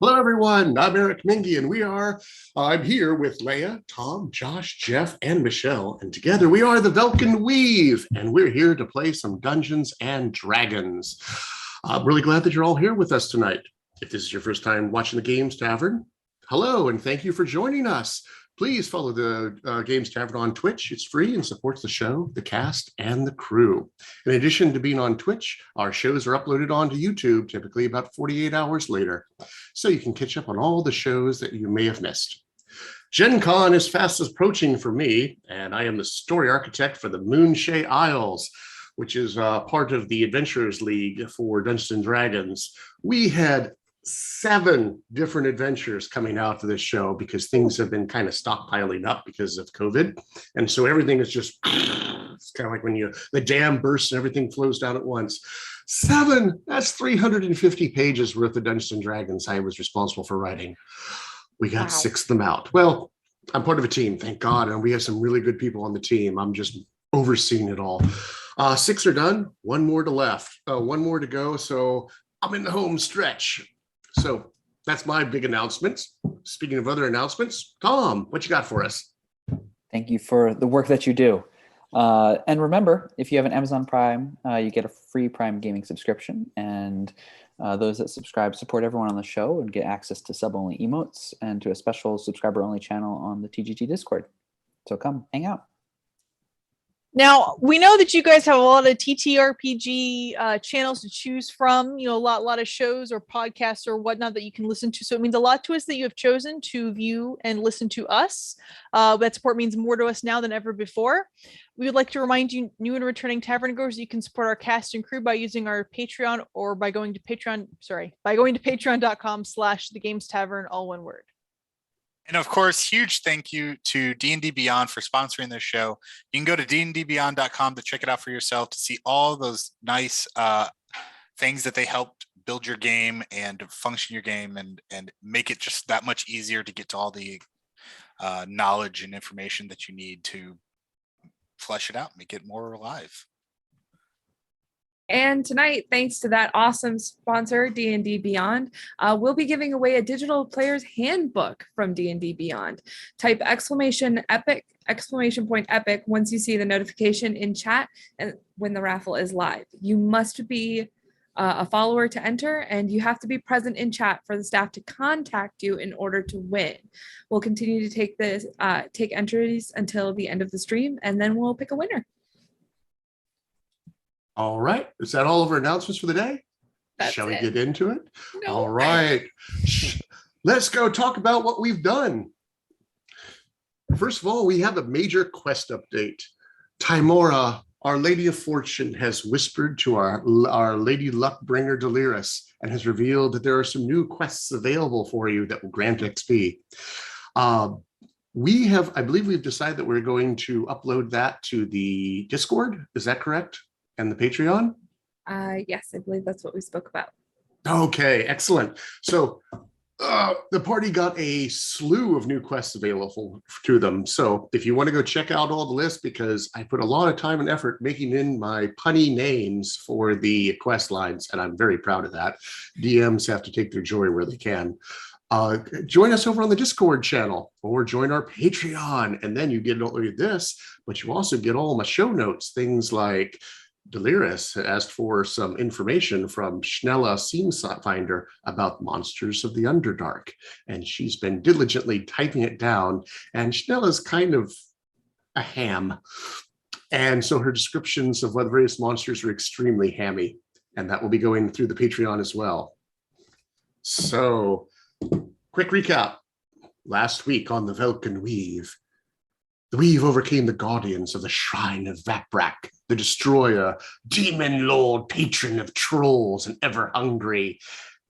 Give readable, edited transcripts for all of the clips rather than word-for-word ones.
Hello, everyone. I'm Eric Mingy, and I'm here with Leia, Tom, Josh, Jeff, and Michelle. And together we are the Velkyn Weave, and we're here to play some Dungeons and Dragons. I'm really glad that you're all here with us tonight. If this is your first time watching the Games Tavern, hello, and thank you for joining us. Please follow the Games Tavern on Twitch. It's free and supports the show, the cast, and the crew. In addition to being on Twitch, our shows are uploaded onto YouTube, typically about 48 hours later, so you can catch up on all the shows that you may have missed. Gen Con is fast approaching for me, and I am the story architect for the Moonshae Isles, which is part of the Adventurers League for Dungeons and Dragons. We had 7 different adventures coming out of this show because things have been kind of stockpiling up because of COVID. And so everything is just, it's kind of like when the dam bursts and everything flows down at once. 7, that's 350 pages worth of Dungeons and Dragons I was responsible for writing. We got 6 of them out. Well, I'm part of a team, thank God. And we have some really good people on the team. I'm just overseeing it all. 6 are done, 1 more to go. So I'm in the home stretch. So that's my big announcements. Speaking of other announcements, Tom, what you got for us? Thank you for the work that you do. And remember, if you have an Amazon Prime, you get a free Prime Gaming subscription. And those that subscribe support everyone on the show and get access to sub-only emotes and to a special subscriber-only channel on the TGT Discord. So come hang out. Now, we know that you guys have a lot of TTRPG channels to choose from, a lot of shows or podcasts or whatnot that you can listen to. So it means a lot to us that you have chosen to view and listen to us. That support means more to us now than ever before. We would like to remind you, new and returning tavern goers, you can support our cast and crew by using our Patreon or by going to patreon.com/thegamestavern, all one word. And of course, huge thank you to D&D Beyond for sponsoring this show. You can go to dndbeyond.com to check it out for yourself, to see all those nice things that they helped build your game and function your game and make it just that much easier to get to all the knowledge and information that you need to flesh it out, make it more alive. And tonight, thanks to that awesome sponsor, D&D Beyond, we'll be giving away a digital player's handbook from D&D Beyond. Type !epic, !epic once you see the notification in chat and when the raffle is live. You must be a follower to enter, and you have to be present in chat for the staff to contact you in order to win. We'll continue to take entries until the end of the stream, and then we'll pick a winner. All right. Is that all of our announcements for the day? Shall we get into it? No. All right. Let's go talk about what we've done. First of all, we have a major quest update. Timora, our Lady of Fortune, has whispered to our Lady Luckbringer Delirus and has revealed that there are some new quests available for you that will grant XP. I believe we've decided that we're going to upload that to the Discord. Is that correct? And the Patreon? Yes, I believe that's what we spoke about. Okay, excellent. So the party got a slew of new quests available to them. So if you want to go check out all the lists, because I put a lot of time and effort making in my punny names for the quest lines, and I'm very proud of that. DMs have to take their joy where they can. Join us over on the Discord channel or join our Patreon, and then you get not only this, but you also get all my show notes, things like Delirus asked for some information from Schnella Seamfinder about monsters of the Underdark, and she's been diligently typing it down, and Schnella's kind of a ham, and so her descriptions of what the various monsters are extremely hammy, and that will be going through the Patreon as well. So, quick recap. Last week on the Velkyn Weave, the Weave overcame the guardians of the Shrine of Vaprak, the Destroyer, demon lord, patron of trolls, and ever hungry.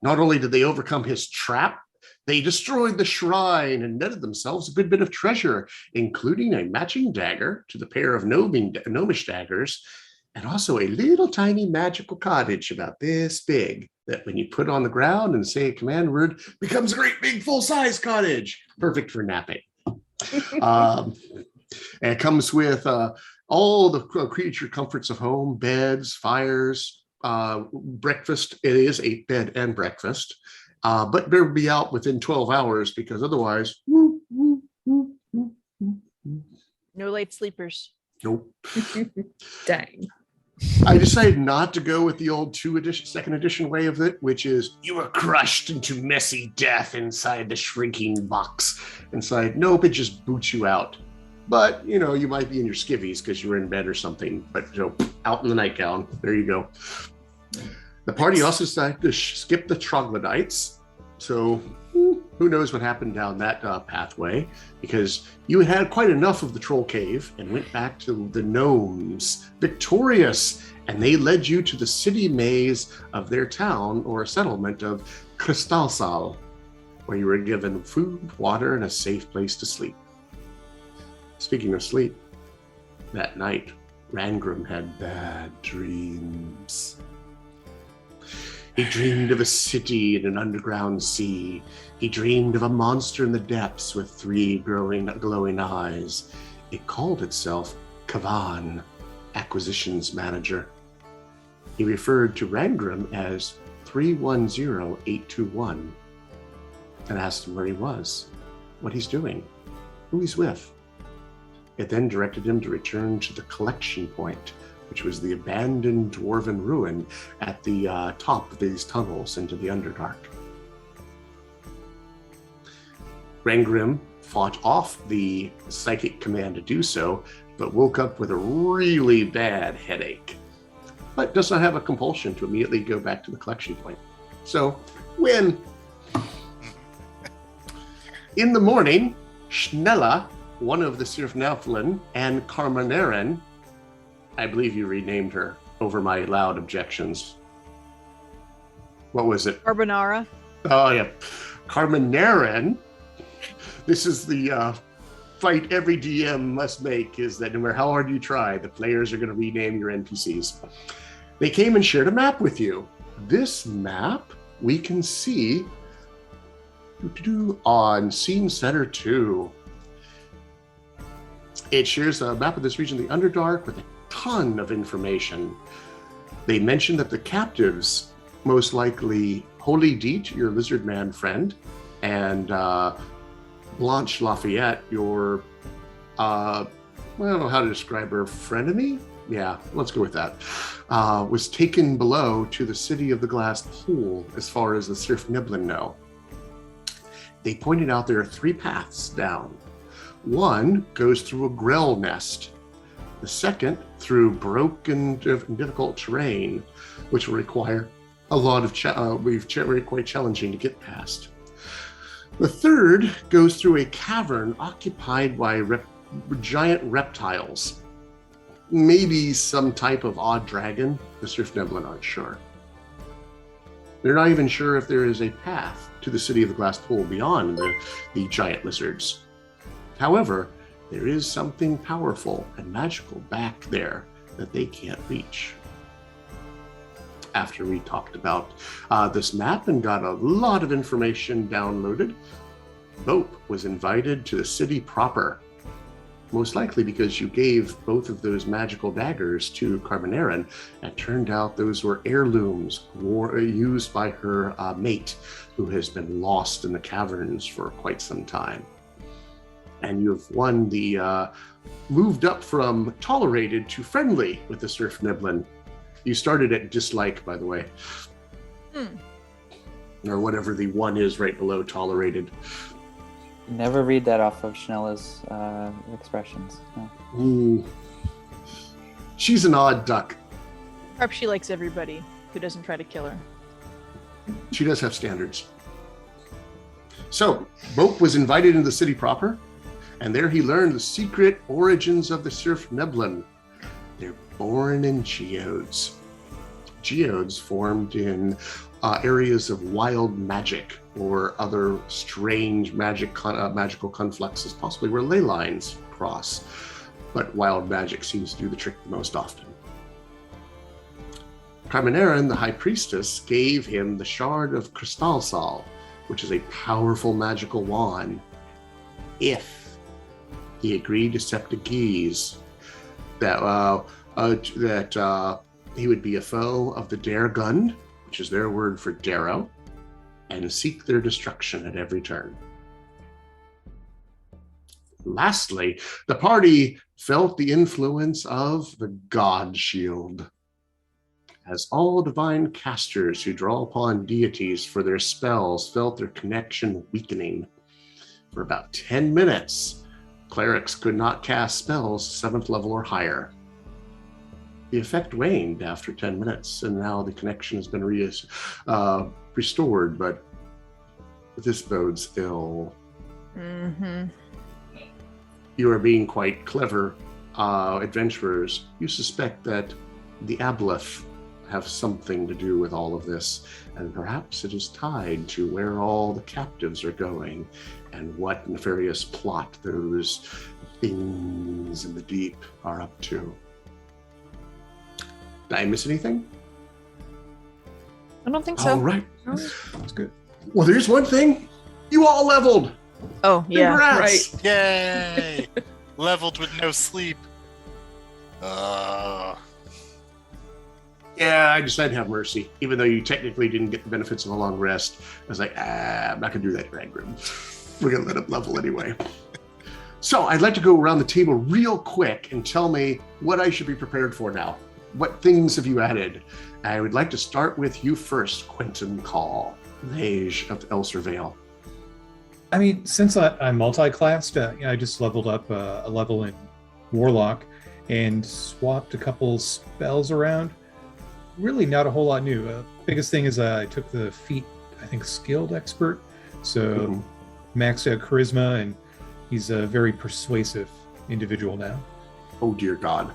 Not only did they overcome his trap, they destroyed the shrine and netted themselves a good bit of treasure, including a matching dagger to the pair of gnomish daggers, and also a little tiny magical cottage about this big that when you put on the ground and say a command word, becomes a great big full-size cottage, perfect for napping. And it comes with all the creature comforts of home, beds, fires, breakfast. It is a bed and breakfast. But better be out within 12 hours because otherwise, No late sleepers. nope. Dang. I decided not to go with the old second edition way of it, which is you were crushed into messy death inside the shrinking box. Inside, nope, it just boots you out. But, you might be in your skivvies because you were in bed or something. But, out in the nightgown. There you go. The party also decided to skip the troglodytes. So who knows what happened down that pathway, because you had quite enough of the troll cave and went back to the gnomes, victorious, and they led you to the city maze of their town or settlement of Kristallsal, where you were given food, water, and a safe place to sleep. Speaking of sleep, that night, Rangrim had bad dreams. He dreamed of a city in an underground sea. He dreamed of a monster in the depths with 3 glowing eyes. It called itself Kavan, Acquisitions Manager. He referred to Rangrim as 310821 and asked him where he was, what he's doing, who he's with. It then directed him to return to the collection point, which was the abandoned dwarven ruin at the top of these tunnels into the Underdark. Rangrim fought off the psychic command to do so, but woke up with a really bad headache, but does not have a compulsion to immediately go back to the collection point. So, win! In the morning, Schnella, one of the svirfneblin, and Carmeneren, I believe you renamed her over my loud objections. What was it? Carbonara. Oh, yeah. Carmeneren. This is the fight every DM must make, is that no matter how hard you try, the players are going to rename your NPCs. They came and shared a map with you. This map we can see on Scene Center 2. It shares a map of this region, the Underdark, with a ton of information. They mentioned that the captives, most likely Holy Deet, your lizard man friend, and Blanche Lafayette, your, I don't know how to describe her, frenemy? Yeah, let's go with that. Was taken below to the city of the glass pool, as far as the svirfneblin know. They pointed out there are 3 paths down. One goes through a grell nest. The second through broken, difficult terrain, which will require a lot of quite challenging to get past. The third goes through a cavern occupied by giant reptiles. Maybe some type of odd dragon. The svirfneblin aren't sure. They're not even sure if there is a path to the city of the glass pool beyond the giant lizards. However, there is something powerful and magical back there that they can't reach. After we talked about this map and got a lot of information downloaded, Bope was invited to the city proper. Most likely because you gave both of those magical daggers to Carmeneren, and turned out those were heirlooms used by her mate, who has been lost in the caverns for quite some time. And you've won the moved up from tolerated to friendly with the svirfneblin. You started at dislike, by the way. Or whatever the 1 is right below tolerated. Never read that off of Schnella's expressions. No. She's an odd duck. Perhaps she likes everybody who doesn't try to kill her. She does have standards. So, Bope was invited into the city proper, and there he learned the secret origins of the svirfneblin. They're born in geodes. Geodes formed in areas of wild magic or other strange magical confluxes, possibly where ley lines cross. But wild magic seems to do the trick the most often. Carmeneren, the high priestess, gave him the shard of Kristallsal, which is a powerful magical wand, if he agreed to Septuageze that he would be a foe of the Dargund, which is their word for Darrow, and seek their destruction at every turn. Lastly, the party felt the influence of the God Shield. As all divine casters who draw upon deities for their spells felt their connection weakening. For about 10 minutes, clerics could not cast spells 7th level or higher. The effect waned after 10 minutes, and now the connection has been restored, but this bodes ill. Mm-hmm. You are being quite clever adventurers. You suspect that the Aboleth have something to do with all of this, and perhaps it is tied to where all the captives are going and what nefarious plot those things in the deep are up to. Did I miss anything? I don't think so. All right. That's good. Well, there's one thing. You all leveled. Oh, yeah. Congrats. Right. Yay! Leveled with no sleep. Yeah, I decided to have mercy, even though you technically didn't get the benefits of a long rest. I was like, I'm not going to do that, Rangram. We're going to let him level anyway. So I'd like to go around the table real quick and tell me what I should be prepared for now. What things have you added? I would like to start with you first, Quentin Call, Mage of Elser Vale. I mean, since I'm multi-classed, I just leveled up a level in Warlock and swapped a couple spells around. Really not a whole lot new. Biggest thing is I took the feat, I think, Skilled Expert. So maxed out Charisma, and he's a very persuasive individual now. Oh, dear God.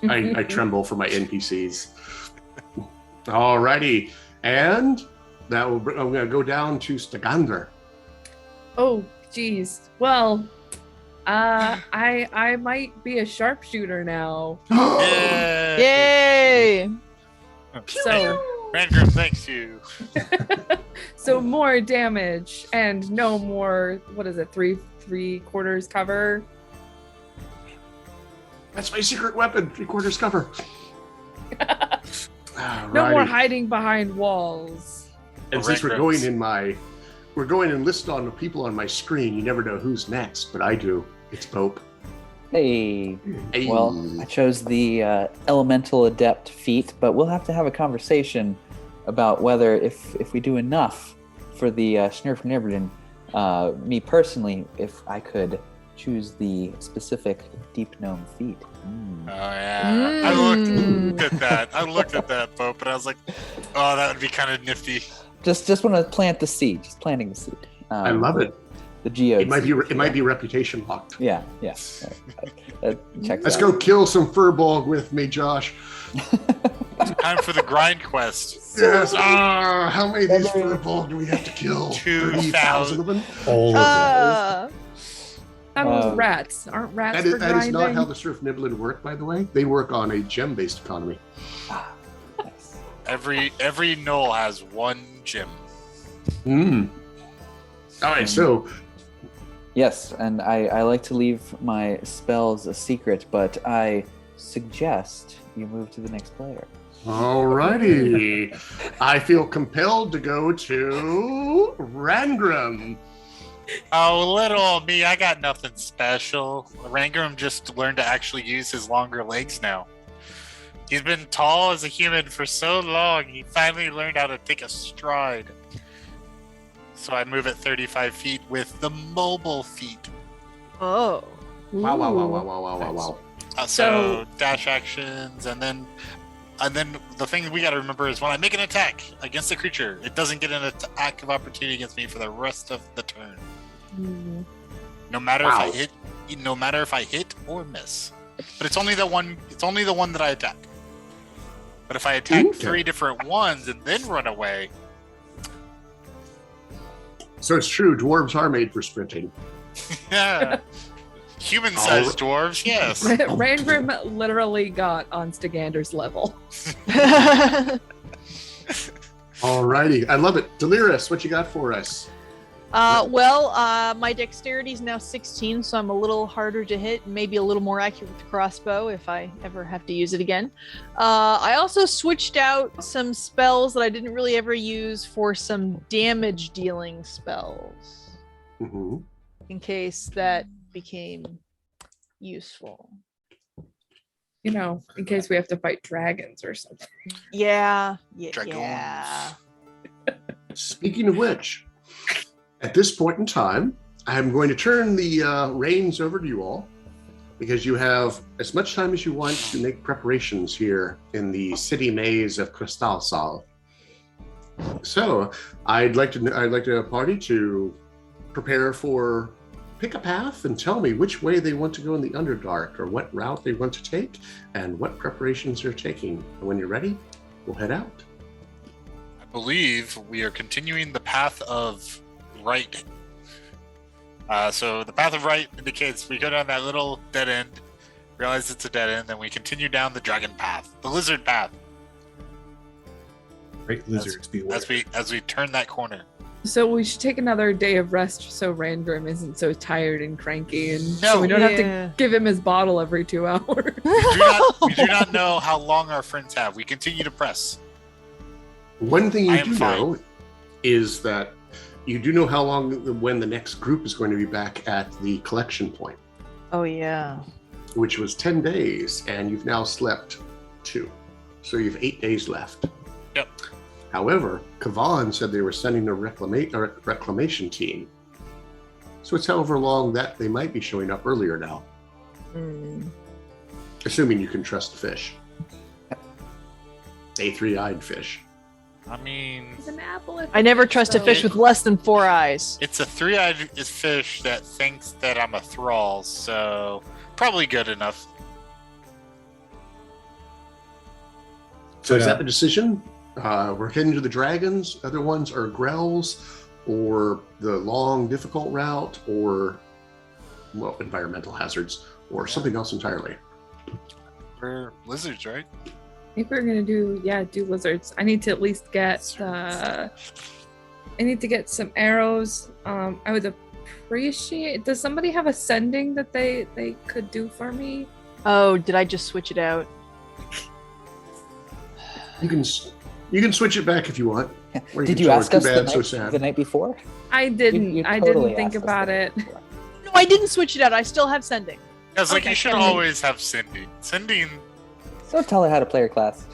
I tremble for my NPCs. Alrighty. And that will bring, I'm going to go down to Stagander. Oh, geez. Well, I might be a sharpshooter now. Yay! So, Rangram thanks you. so more damage and no more. What is it? Three quarters cover. That's my secret weapon, 3/4 cover. No more Alrighty. hiding behind walls. And since we're Rangrams. going and list on the people on my screen, you never know who's next, but I do. It's Pope. Hey. Hey. Well, I chose the Elemental Adept feat, but we'll have to have a conversation about whether if we do enough for the svirfneblin, me personally, if I could choose the specific Deep Gnome feat. Oh yeah, I looked at that. I looked at that, Pope, and I was like, "Oh, that would be kind of nifty." Just want to plant the seed. Just planting the seed. I love it. The geode. It might be reputation locked. Yeah. Let's go kill some furbolg with me, Josh. Time for the grind quest. Yes. How many of these furbolg do we have to kill? 2,000 of them. All of That was rats. Aren't rats for That is not grinding? how the svirfneblin work, by the way. They work on a gem-based economy. Nice. Every knoll has one gem. All right, so Yes, and I like to leave my spells a secret, but I suggest you move to the next player. alrighty. I feel compelled to go to Rangram. Oh, little me, I got nothing special. Rangram just learned to actually use his longer legs now. He's been tall as a human for so long, he finally learned how to take a stride. So I move at 35 feet with the mobile feet. Oh. Wow. So dash actions, and then the thing we got to remember is when I make an attack against a creature, it doesn't get an attack of opportunity against me for the rest of the turn. No matter if I hit or miss. But it's only the one that I attack. But if I attack 3 different ones and then run away. So it's true, dwarves are made for sprinting. Yeah. Human-sized dwarves, yes. Rangram literally got on Stagander's level. Alrighty, I love it. Delirious, what you got for us? My dexterity is now 16, so I'm a little harder to hit, maybe a little more accurate with the crossbow if I ever have to use it again. I also switched out some spells that I didn't really ever use for some damage dealing spells, in case that became useful. In case we have to fight dragons or something. Yeah. Dragoons. Speaking of which, at this point in time, I'm going to turn the reins over to you all, because you have as much time as you want to make preparations here in the city maze of Kristallsal. So I'd like a party to prepare for pick a path and tell me which way they want to go in the Underdark, or what route they want to take, and what preparations they're taking. And when you're ready, we'll head out. I believe we are continuing the path of right. So the path of right indicates we go down that little dead end, realize it's a dead end, then we continue down the dragon path, the lizard path. Great lizards beware. As we turn that corner. So we should take another day of rest so Randgrim isn't so tired and cranky, and No. so we don't have to give him his bottle every 2 hours. We do not know how long our friends have. We continue to press. One thing you I am do fine. know is that you do know how long, when the next group is going to be back at the collection point, Oh yeah. which was 10 days, and you've now slept 2. So you have 8 days left. Yep. However, Kavan said they were sending a reclamation team. So it's however long that they might be showing up earlier now, assuming you can trust the fish. A 3-eyed fish. I mean, It's an apple. I never trust a fish with less than 4 eyes. it's a 3-eyed fish that thinks that I'm a thrall, so probably good enough. So is that the decision? We're heading to the dragons. Other ones are grells, or the long, difficult route, or, well, environmental hazards, or something else entirely. We're lizards, right? I think we're gonna do lizards. I need to at least get I need to get some arrows. I would appreciate. Does somebody have a sending that they could do for me? Oh, did I just switch it out? You can switch it back if you want. Or Did can you show ask it, us too the bad, so sad. night before? I didn't. You I totally didn't think asked us about the it. night before. No, I didn't switch it out. I still have sending. Because like Okay, you should sending. always have sending. Sending. So tell her how to play her class.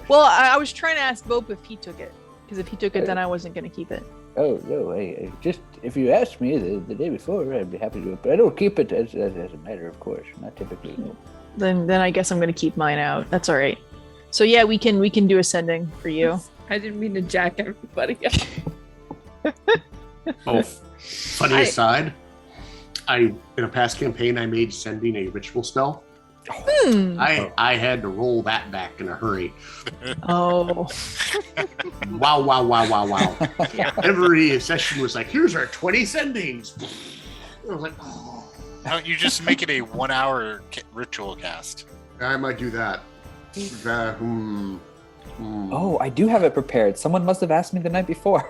Well, I was trying to ask Bope if he took it, because if he took it, then I wasn't going to keep it. Oh no! I just if you asked me the day before, I'd be happy to do it. But I don't keep it as a matter of course. Not typically. No. Then I guess I'm going to keep mine out. That's all right. So yeah, we can do a sending for you. I didn't mean to jack everybody up. Oh, funny aside, in a past campaign, I made sending a ritual spell. I had to roll that back in a hurry. Oh. Wow. Yeah. Every session was like, here's our 20 sendings. I was like, oh, No, you just make it a 1 hour ritual cast. I might do that. Oh, I do have it prepared. Someone must have asked me the night before.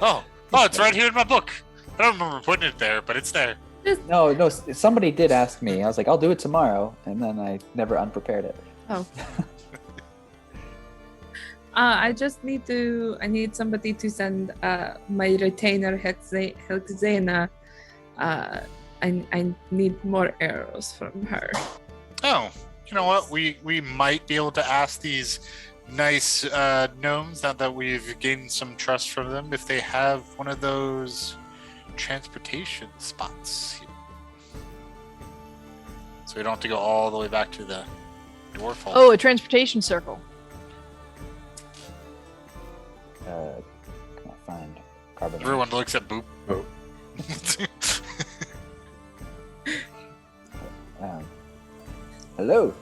Oh, it's right here in my book. I don't remember putting it there, but it's there. No, somebody did ask me. I was like, I'll do it tomorrow, and then I never unprepared it. Oh. I just need somebody to send my retainer Hexena. I need more arrows from her. Oh, you know what? We might be able to ask these nice gnomes, now that we've gained some trust from them, if they have one of those transportation spots here. So we don't have to go all the way back to the dwarf hole. Oh, a transportation circle. Can I find carbon? Everyone looks at Boop. Oh. Hello,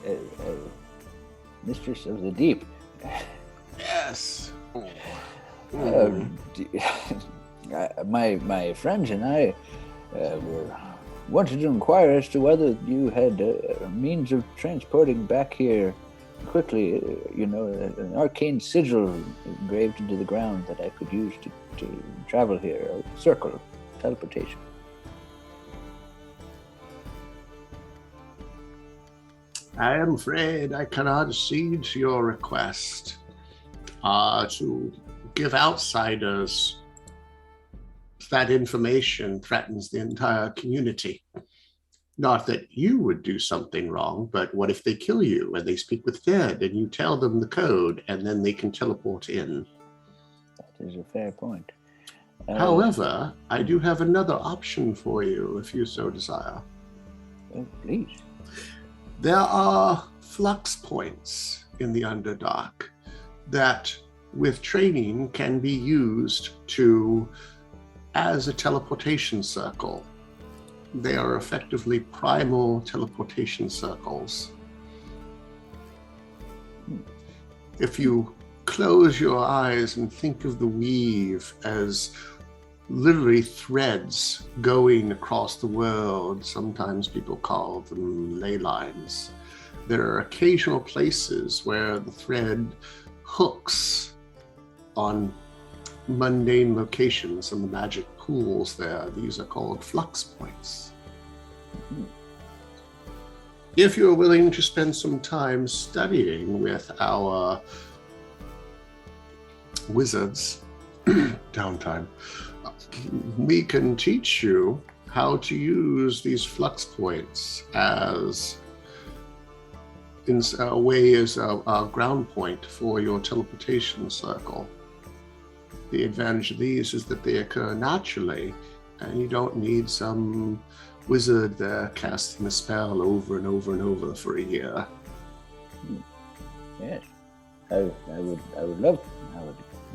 Mistress of the Deep. yes. My friends and I wanted to inquire as to whether you had a means of transporting back here quickly, an arcane sigil engraved into the ground that I could use to travel here. A circle, teleportation. I am afraid I cannot accede to your request to give outsiders that information threatens the entire community. Not that you would do something wrong, but what if they kill you and they speak with dead and you tell them the code and then they can teleport in? That is a fair point. However, I do have another option for you if you so desire. Please. There are flux points in the Underdark that, with training, can be used as a teleportation circle. They are effectively primal teleportation circles. If you close your eyes and think of the weave as literally threads going across the world, sometimes people call them ley lines. There are occasional places where the thread hooks on mundane locations and the magic pools there. These are called flux points. If you're willing to spend some time studying with our wizards, downtime, we can teach you how to use these flux points as a ground point for your teleportation circle. The advantage of these is that they occur naturally, and you don't need some wizard there casting a spell over and over and over for a year. Yes, I would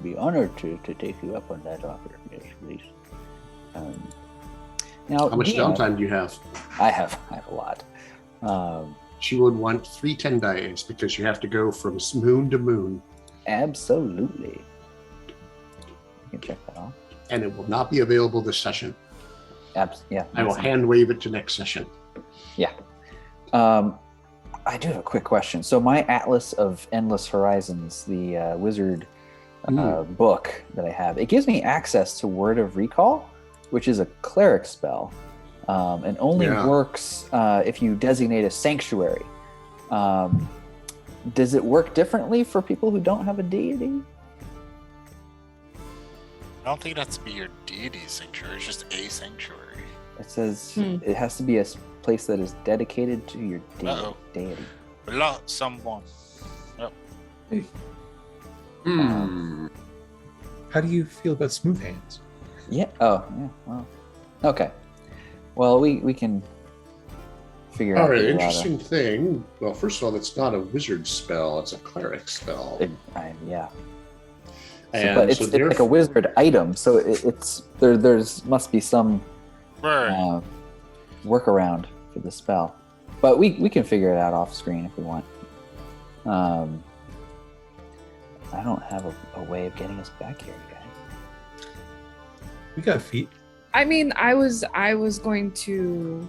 be honored to take you up on that offer. Yes, please. Now, how much downtime do you have? I have a lot. She would want 3 10 days because you have to go from moon to moon. Absolutely. You can check that off. And it will not be available this session. Yeah. I will hand wave it to next session. Yeah. I do have a quick question. So my Atlas of Endless Horizons, the wizard book that I have, it gives me access to Word of Recall, which is a cleric spell, and only works if you designate a sanctuary. Does it work differently for people who don't have a deity? I don't think it has to be your deity sanctuary. It's just a sanctuary. It says it has to be a place that is dedicated to your deity. Block someone. Yep. How do you feel about smooth hands? Yeah. Oh, yeah. Well, okay. Well, we can figure out. All right. Interesting thing. Well, first of all, it's not a wizard spell; it's a cleric spell. Yeah. And but it's like a wizard item, so it's there's must be some workaround for the spell. But we can figure it out off screen if we want. I don't have a way of getting us back here, guys. We got feet. I mean, I was going to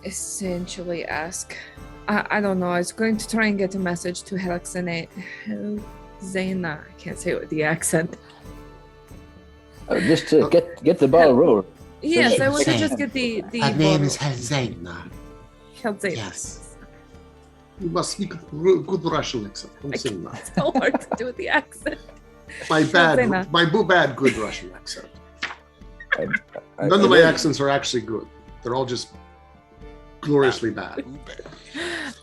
essentially ask. I don't know. I was going to try and get a message to Helxena. I can't say it with the accent. Just to get the ball rolling. Yes, I want to just get the Her name is Helxena. Helxena. Yes. You must speak good Russian accent. It's so hard to do with the accent. My bad good Russian accent. None of my accents are actually good. They're all just gloriously bad.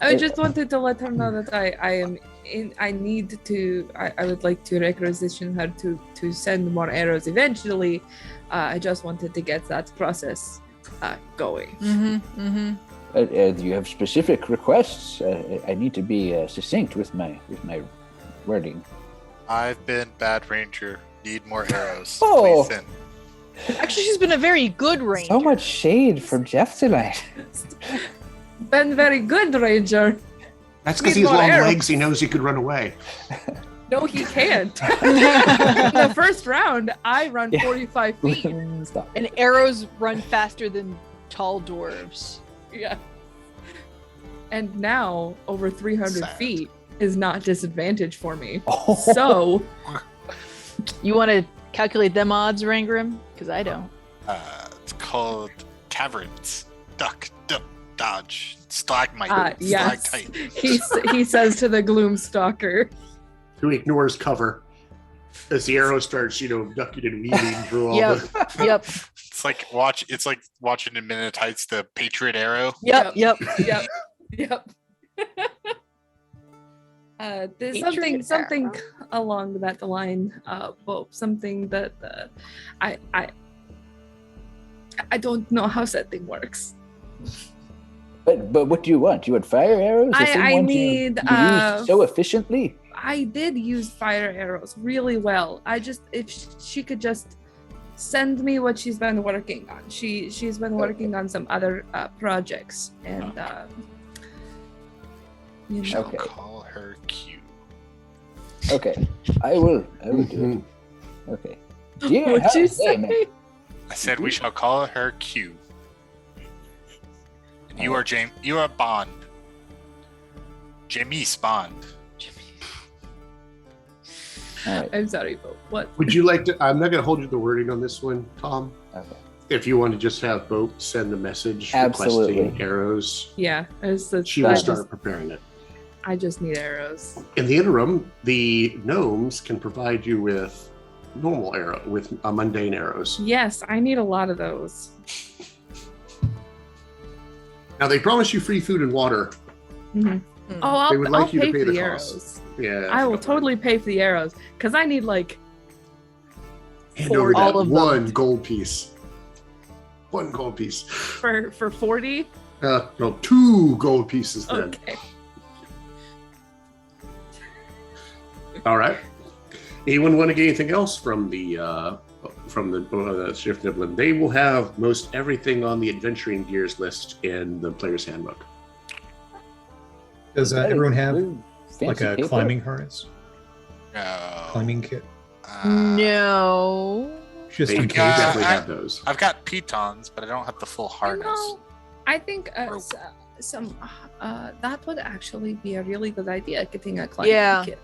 I just wanted to let her know that I would like to requisition her to send more arrows eventually. I just wanted to get that process going. Do you have specific requests? I need to be succinct with my wording. I've been bad ranger. Need more arrows. Oh. Please send. Actually, she's been a very good ranger. So much shade from Jeff tonight. Been very good, ranger. That's because he's long legs. He knows he could run away. No, he can't. In the first round, I run 45 feet. Stop. And arrows run faster than tall dwarves. Yeah. And now over 300 Sad. feet is not disadvantage for me. Oh. So You want to calculate them odds, Rangrim? Because I don't. It's called Taverns. Duck, dodge, stalagmite, yes, stalactite. he says to the Gloomstalker. Who ignores cover as the arrow starts, ducking and weaving through all Yep. the. Yep. It's like watching in Minute Heights the Patriot Arrow. Yep. Yep. Yep. There's Patriot something arrow. along that line, Bo. Something that I don't know how setting works. But what do you want? You want fire arrows? The same I ones need you use so efficiently. I did use fire arrows really well. If she could just send me what she's been working on. She's been working on some other projects, and We shall Okay. call her Q. Okay, I will do it. Okay. Dear What'd you damn it. say? I said we shall call her Q. And you are James. You are Bond. James Bond. All right. I'm sorry, Bo. What? Would you like to? I'm not going to hold you to the wording on this one, Tom. Okay. If you want to just have Boat send a message Absolutely. requesting arrows, Yeah, she will start preparing it. I just need arrows. In the interim, the gnomes can provide you with mundane arrows. Yes, I need a lot of those. Now they promise you free food and water. Mhm. Oh, They would I'll like you to pay pay for the the costs. arrows. Yeah, I will totally pay for the arrows because I need like hand over all that of them. one gold piece. One gold piece. for 40. No, 2 gold pieces then. Okay. All right. Anyone want to get anything else from the svirfneblin? They will have most everything on the adventuring gears list in the player's handbook. Does everyone have Fancy like a paper? climbing harness, No. climbing kit? No. Just They in got- case. definitely I- have those. I've got pitons, but I don't have the full harness. No, I think Rope. some that would actually be a really good idea. Getting a climbing Yeah. kit.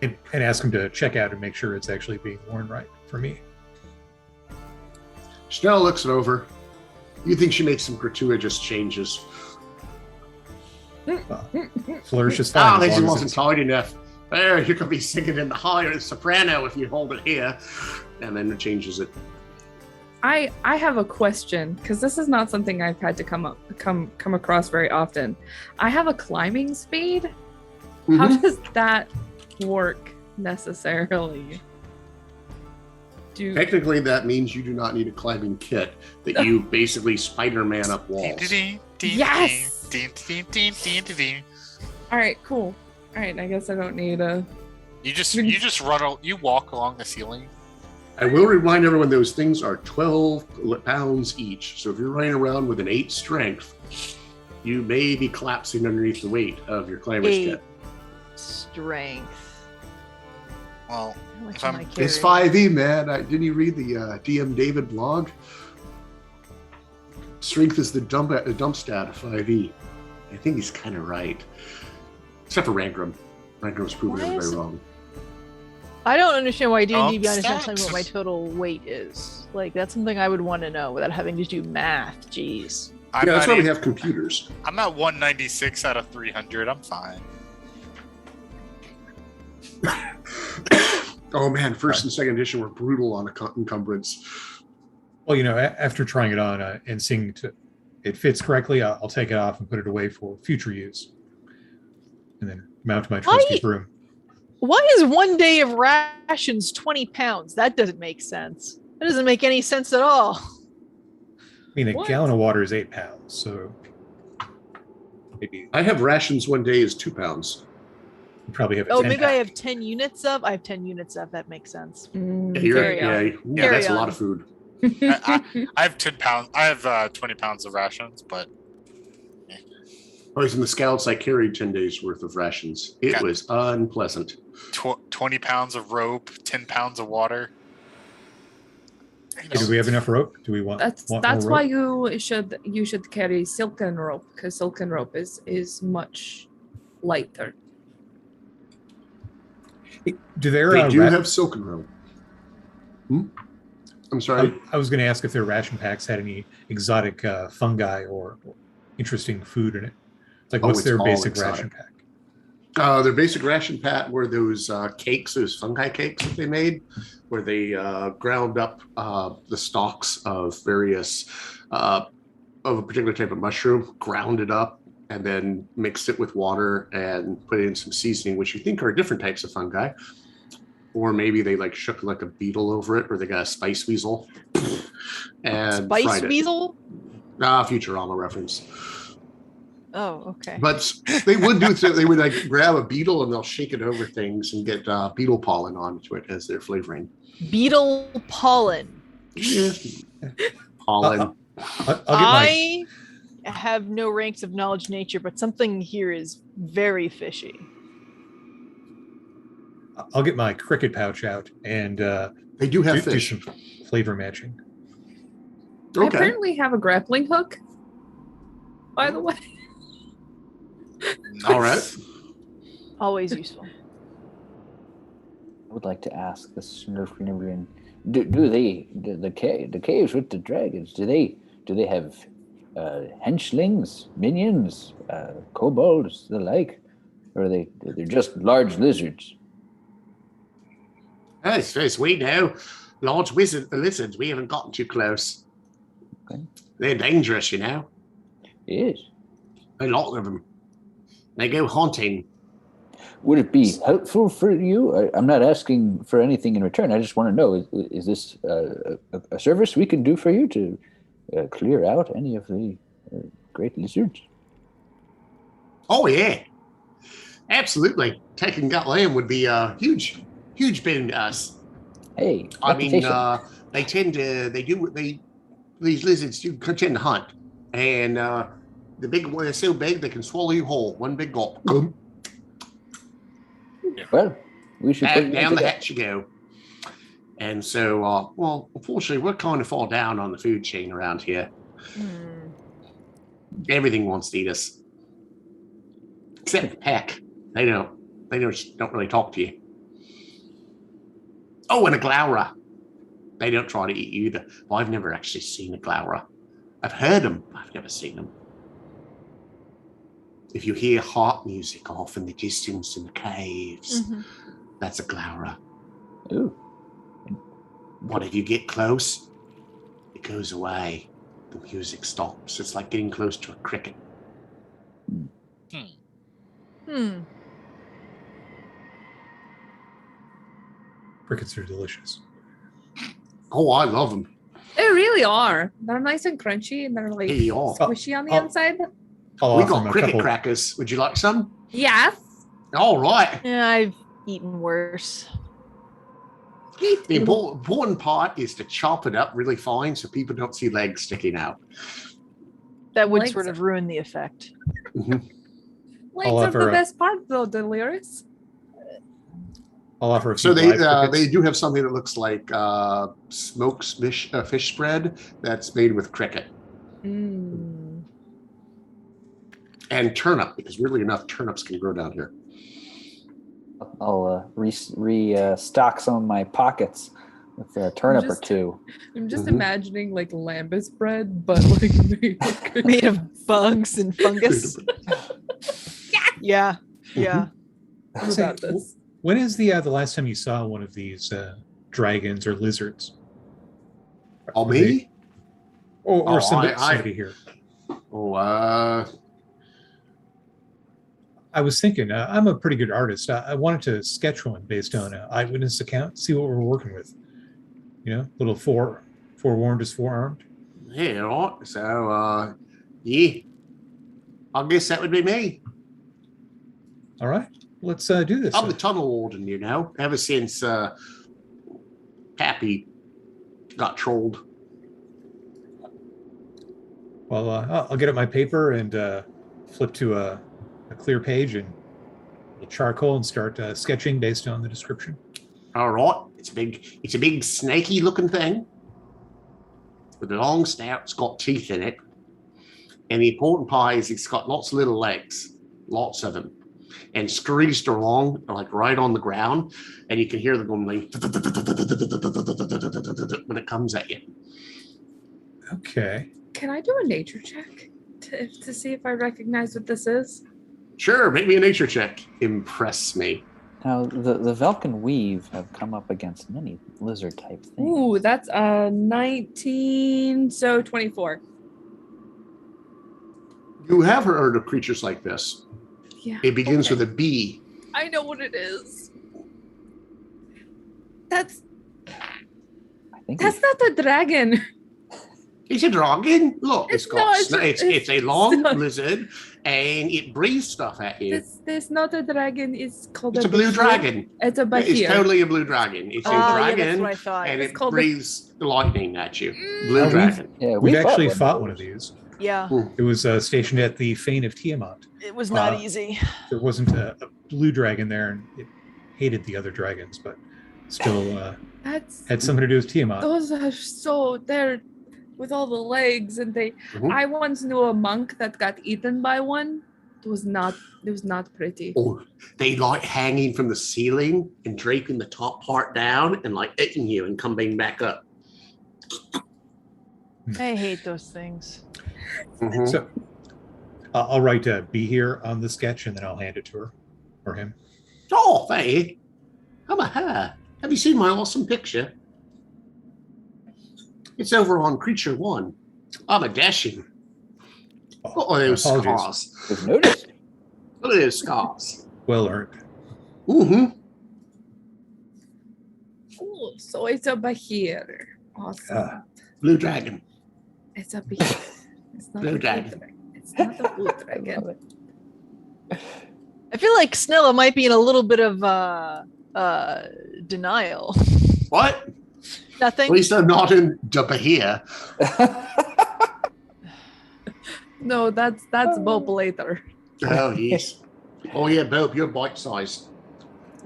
And ask them to check out and make sure it's actually being worn right for me. Snell looks it over. You think she makes some gratuitous changes? Flourish is fine. Oh, as this long as wasn't it's- tight enough. There, you could be singing in the higher soprano if you hold it here. And then it changes it. I have a question because this is not something I've had to come across very often. I have a climbing spade. How Mhm. does that work necessarily? Technically, that means you do not need a climbing kit, that you basically Spider-Man up walls. Yes! All right, cool. All right, I guess I don't need a. You just you walk along the ceiling. I will remind everyone those things are 12 pounds each. So if you're running around with an 8 strength, you may be collapsing underneath the weight of your climber's 8 kit. strength. Well, How much If am I'm- I It's carrying? 5e, man. Didn't you read the DM David blog? Strength is the dump stat of 5e. I think he's kind of right. Except for Rangrim. Rangrim's proving Why everybody is it- wrong. I don't understand why D&D Dump Beyond is not telling me what my stats. total weight is. Like, that's something I would want to know without having to do math. Jeez. I'm Yeah, that's not why we even- have computers. I'm at 196 out of 300. I'm fine. Oh man, first and second edition were brutal on encumbrance. Well, after trying it on and seeing it fits correctly, I'll take it off and put it away for future use. And then mount my trustee's room. Why is one day of rations 20 pounds? That doesn't make sense. That doesn't make any sense at all. I mean, a What? gallon of water is 8 pounds, so maybe I have rations one day is 2 pounds. you probably have a Oh, 10 maybe I pound. have 10 units of? I have 10 units of. That makes sense. Yeah, Carry on. yeah, Carry that's a lot on. of food. I have 10 pounds. I have 20 pounds of rations, but I was in the scouts. I carried 10 days worth of rations. It Got- was unpleasant. 20 pounds of rope, 10 pounds of water. You Hey, know, do we have enough rope? Do we want? That's want that's more why rope? you should carry silken rope, because silken rope is much lighter. Do their They do rat- have silken rope. I'm sorry. I was going to ask if their ration packs had any exotic fungi or interesting food in it. Like, Oh, what's it's their all basic exotic. ration pack? Their basic ration pack were those cakes, those fungi cakes that they made, where they ground up the stalks of various of a particular type of mushroom, ground it up, and then mixed it with water and put in some seasoning, which you think are different types of fungi. Or maybe they like shook like a beetle over it, or they got a spice weasel and Spice fried it. weasel? Futurama reference. Oh, okay. But they would do so. They would like grab a beetle and they'll shake it over things and get beetle pollen onto it as their flavoring. Beetle pollen. Yeah. Pollen. I'll get my. I have no ranks of knowledge nature, but something here is very fishy. I'll get my cricket pouch out and They do have do fish. some flavor matching. I Okay. apparently have a grappling hook. By the way. All right. Always useful. I would like to ask the svirfneblin, do they the caves with the dragons? Do they have henchlings, minions, kobolds, the like, or they're just large lizards? As far as we know, large lizards, we haven't gotten too close. Okay. They're dangerous, you know. Yes. A lot of them. They go hunting. Would it be helpful for you? I'm not asking for anything in return. I just want to know: is this a service we can do for you to clear out any of the great lizards? Oh yeah, absolutely. Taking gut lamb would be a huge boon to us. Hey, I mean, reputation. these lizards do tend to hunt, and the big one is so big they can swallow you whole, one big gulp. Well, we should put you Down into the that. hatch you go. And so, well, unfortunately, we're kind of fall down on the food chain around here. Hmm. Everything wants to eat us, except the pack. They don't really talk to you. Oh, and a Glaura. They don't try to eat you either. Well, I've never actually seen a Glaura. I've heard them, but I've never seen them. If you hear harp music off in the distance in the caves, Mhm. that's a Glaura. Ooh. But if you get close, it goes away. The music stops. It's like getting close to a cricket. Hmm. Crickets are delicious. Oh, I love them. They really are. They're nice and crunchy, and they're like Hey, y'all. squishy on the Oh. inside. I'll We offer got them a cricket couple. crackers. Would you like some? Yes. All right. Yeah, I've eaten worse. Me The too. important part is to chop it up really fine so people don't see legs sticking out. That would Legs sort of ruin the effect. Mhm. Legs I'll are offer the a- best part, though, Delirious. I'll offer a few So live crickets. they do have something that looks like smoked fish spread that's made with cricket Mm. and turnip, because weirdly enough, turnips can grow down here. I'll restock some of my pockets with a turnip or Just- two. I'm just Mhm. imagining like lambus bread, but like made of cricket. Made of bugs and fungus. Yeah. Yeah. I'm Say, about this. When is the last time you saw one of these dragons or lizards? Oh, Are they- me? Or Oh, somebody here. Oh, I was thinking, I'm a pretty good artist. I wanted to sketch one based on an eyewitness account, see what we're working with. You know, little forewarned is forearmed. yeah, all right. So, yeah, I guess that would be me. All right, let's do this. I'm the tunnel warden, you know, ever since Pappy got trolled. Well, I'll get up my paper and flip to a clear page and a charcoal and start sketching based on the description. All right, it's a big snaky looking thing. with a long snout. It's got teeth in it. And the important part is it's got lots of little legs, lots of them. And screeched along, like right on the ground. And you can hear them going like when it comes at you. Okay. Can I do a nature check to see if I recognize what this is? Sure, make me a nature check. Impress me. Now, the Velkyn Weave have come up against many lizard-type things. Ooh, that's 19, so 24. You have heard of creatures like this. Yeah. It begins okay. with a B. I know what it is. That's I think not the dragon. It's a dragon. Look, It's it's a long not. lizard, and it breathes stuff at you. This not a dragon. It's called It's a blue bahir. dragon. It's a It's bahir. totally a blue dragon. It's a Yeah, that's dragon, what I thought. and It's it called a- breathes lightning at you. Mm. Blue we've- dragon. Yeah, We've actually one. fought one of these. Yeah, It was stationed at the Fane of Tiamat. it was not Uh, easy. There wasn't a blue dragon there, and it hated the other dragons, but still That's had something to do with Tiamat. those are so they're with all the legs and they. Mhm. I once knew a monk that got eaten by one. It was not pretty. Oh, they like hanging from the ceiling and draping the top part down and like eating you and coming back up. I hate those things. Mhm. So I'll write "be here" on the sketch, and then I'll hand it to her or him. Oh, Faye, come on, have you seen my awesome picture? It's over on Creature One. I'm a dashing. Look at those Apologies. scars. We've noticed. Look at those scars. Well earned. Mm-hmm. Ooh, so it's a bahir. Awesome. Ah. Blue dragon. It's a bahir. It's not Blue a dragon. dragon. It's not a blue I love dragon. it. I feel like Snella might be in a little bit of denial. What? Nothing. At least I'm not in Bahia. No, that's Bob later. Oh, yes. Oh, yeah, Bob, you're bite-sized.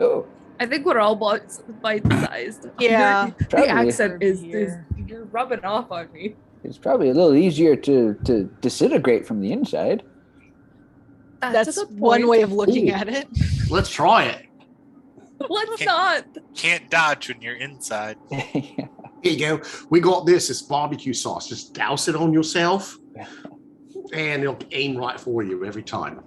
Oh, I think we're all bite-sized. Yeah. The Probably. accent is Here. you're rubbing off on me. it's probably a little easier to disintegrate from the inside. That's a good one point. way of looking Ooh. at it. Let's try it. Let's not. Can't dodge when you're inside. Yeah. Here you go. We got this. It's barbecue sauce. Just douse it on yourself, and it'll aim right for you every time.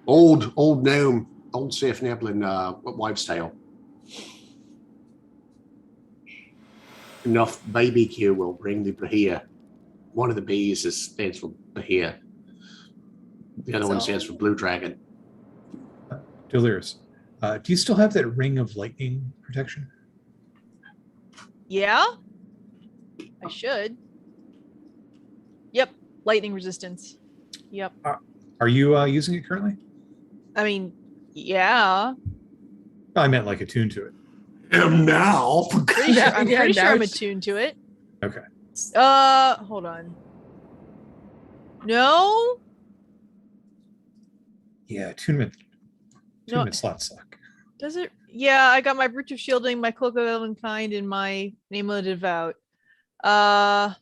Old gnome, old svirfneblin wives' tale. Enough BBQ will bring the Bahia. One of the B's stands for Bahia. The other one So- stands for Blue Dragon. Delirious. Do you still have that ring of lightning protection? Yeah, I should. Yep, lightning resistance. Yep. Are you using it currently? I mean, yeah. I meant like attuned to it. Am now. Pretty sure, I'm Yeah, pretty sure now I'm it's- attuned to it. Okay. Hold on. No. Yeah, attunement No. slots suck. Does it? Yeah, I got my Brute of Shielding, my Cloak of Elvenkind, and my Name of the Devout. Are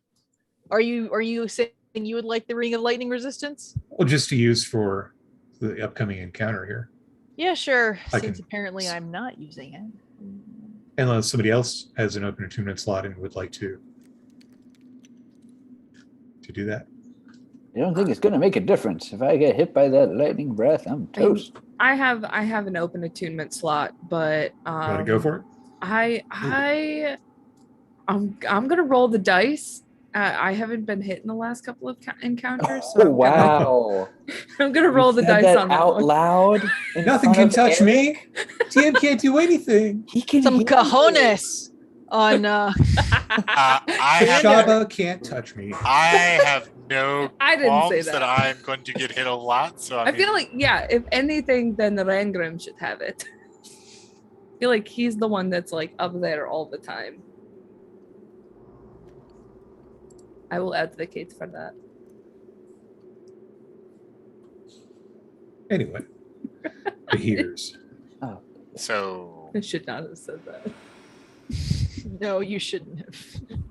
you saying you would like the Ring of Lightning Resistance? Well, just to use for the upcoming encounter here. Yeah, sure. I Since can- apparently I'm not using it. Unless somebody else has an open attunement slot and would like to do that. I don't think it's going to make a difference. If I get hit by that lightning breath, I'm toast. I have an open attunement slot, but You want to go for it? I'm gonna roll the dice. I haven't been hit in the last couple of encounters, so Oh, wow. I'm gonna roll the You said dice that on that out one. loud. in Nothing front can of touch Eric? me. TM can't do anything. He can Some hear cojones on I have Shaba can't touch me. I have no I didn't say qualms that. I'm going to get hit a lot. So I feel like, yeah, if anything, then the Rangrim should have it. I feel like he's the one that's like up there all the time. I will advocate for that. Anyway, the hears. so. I should not have said that. No, you shouldn't have.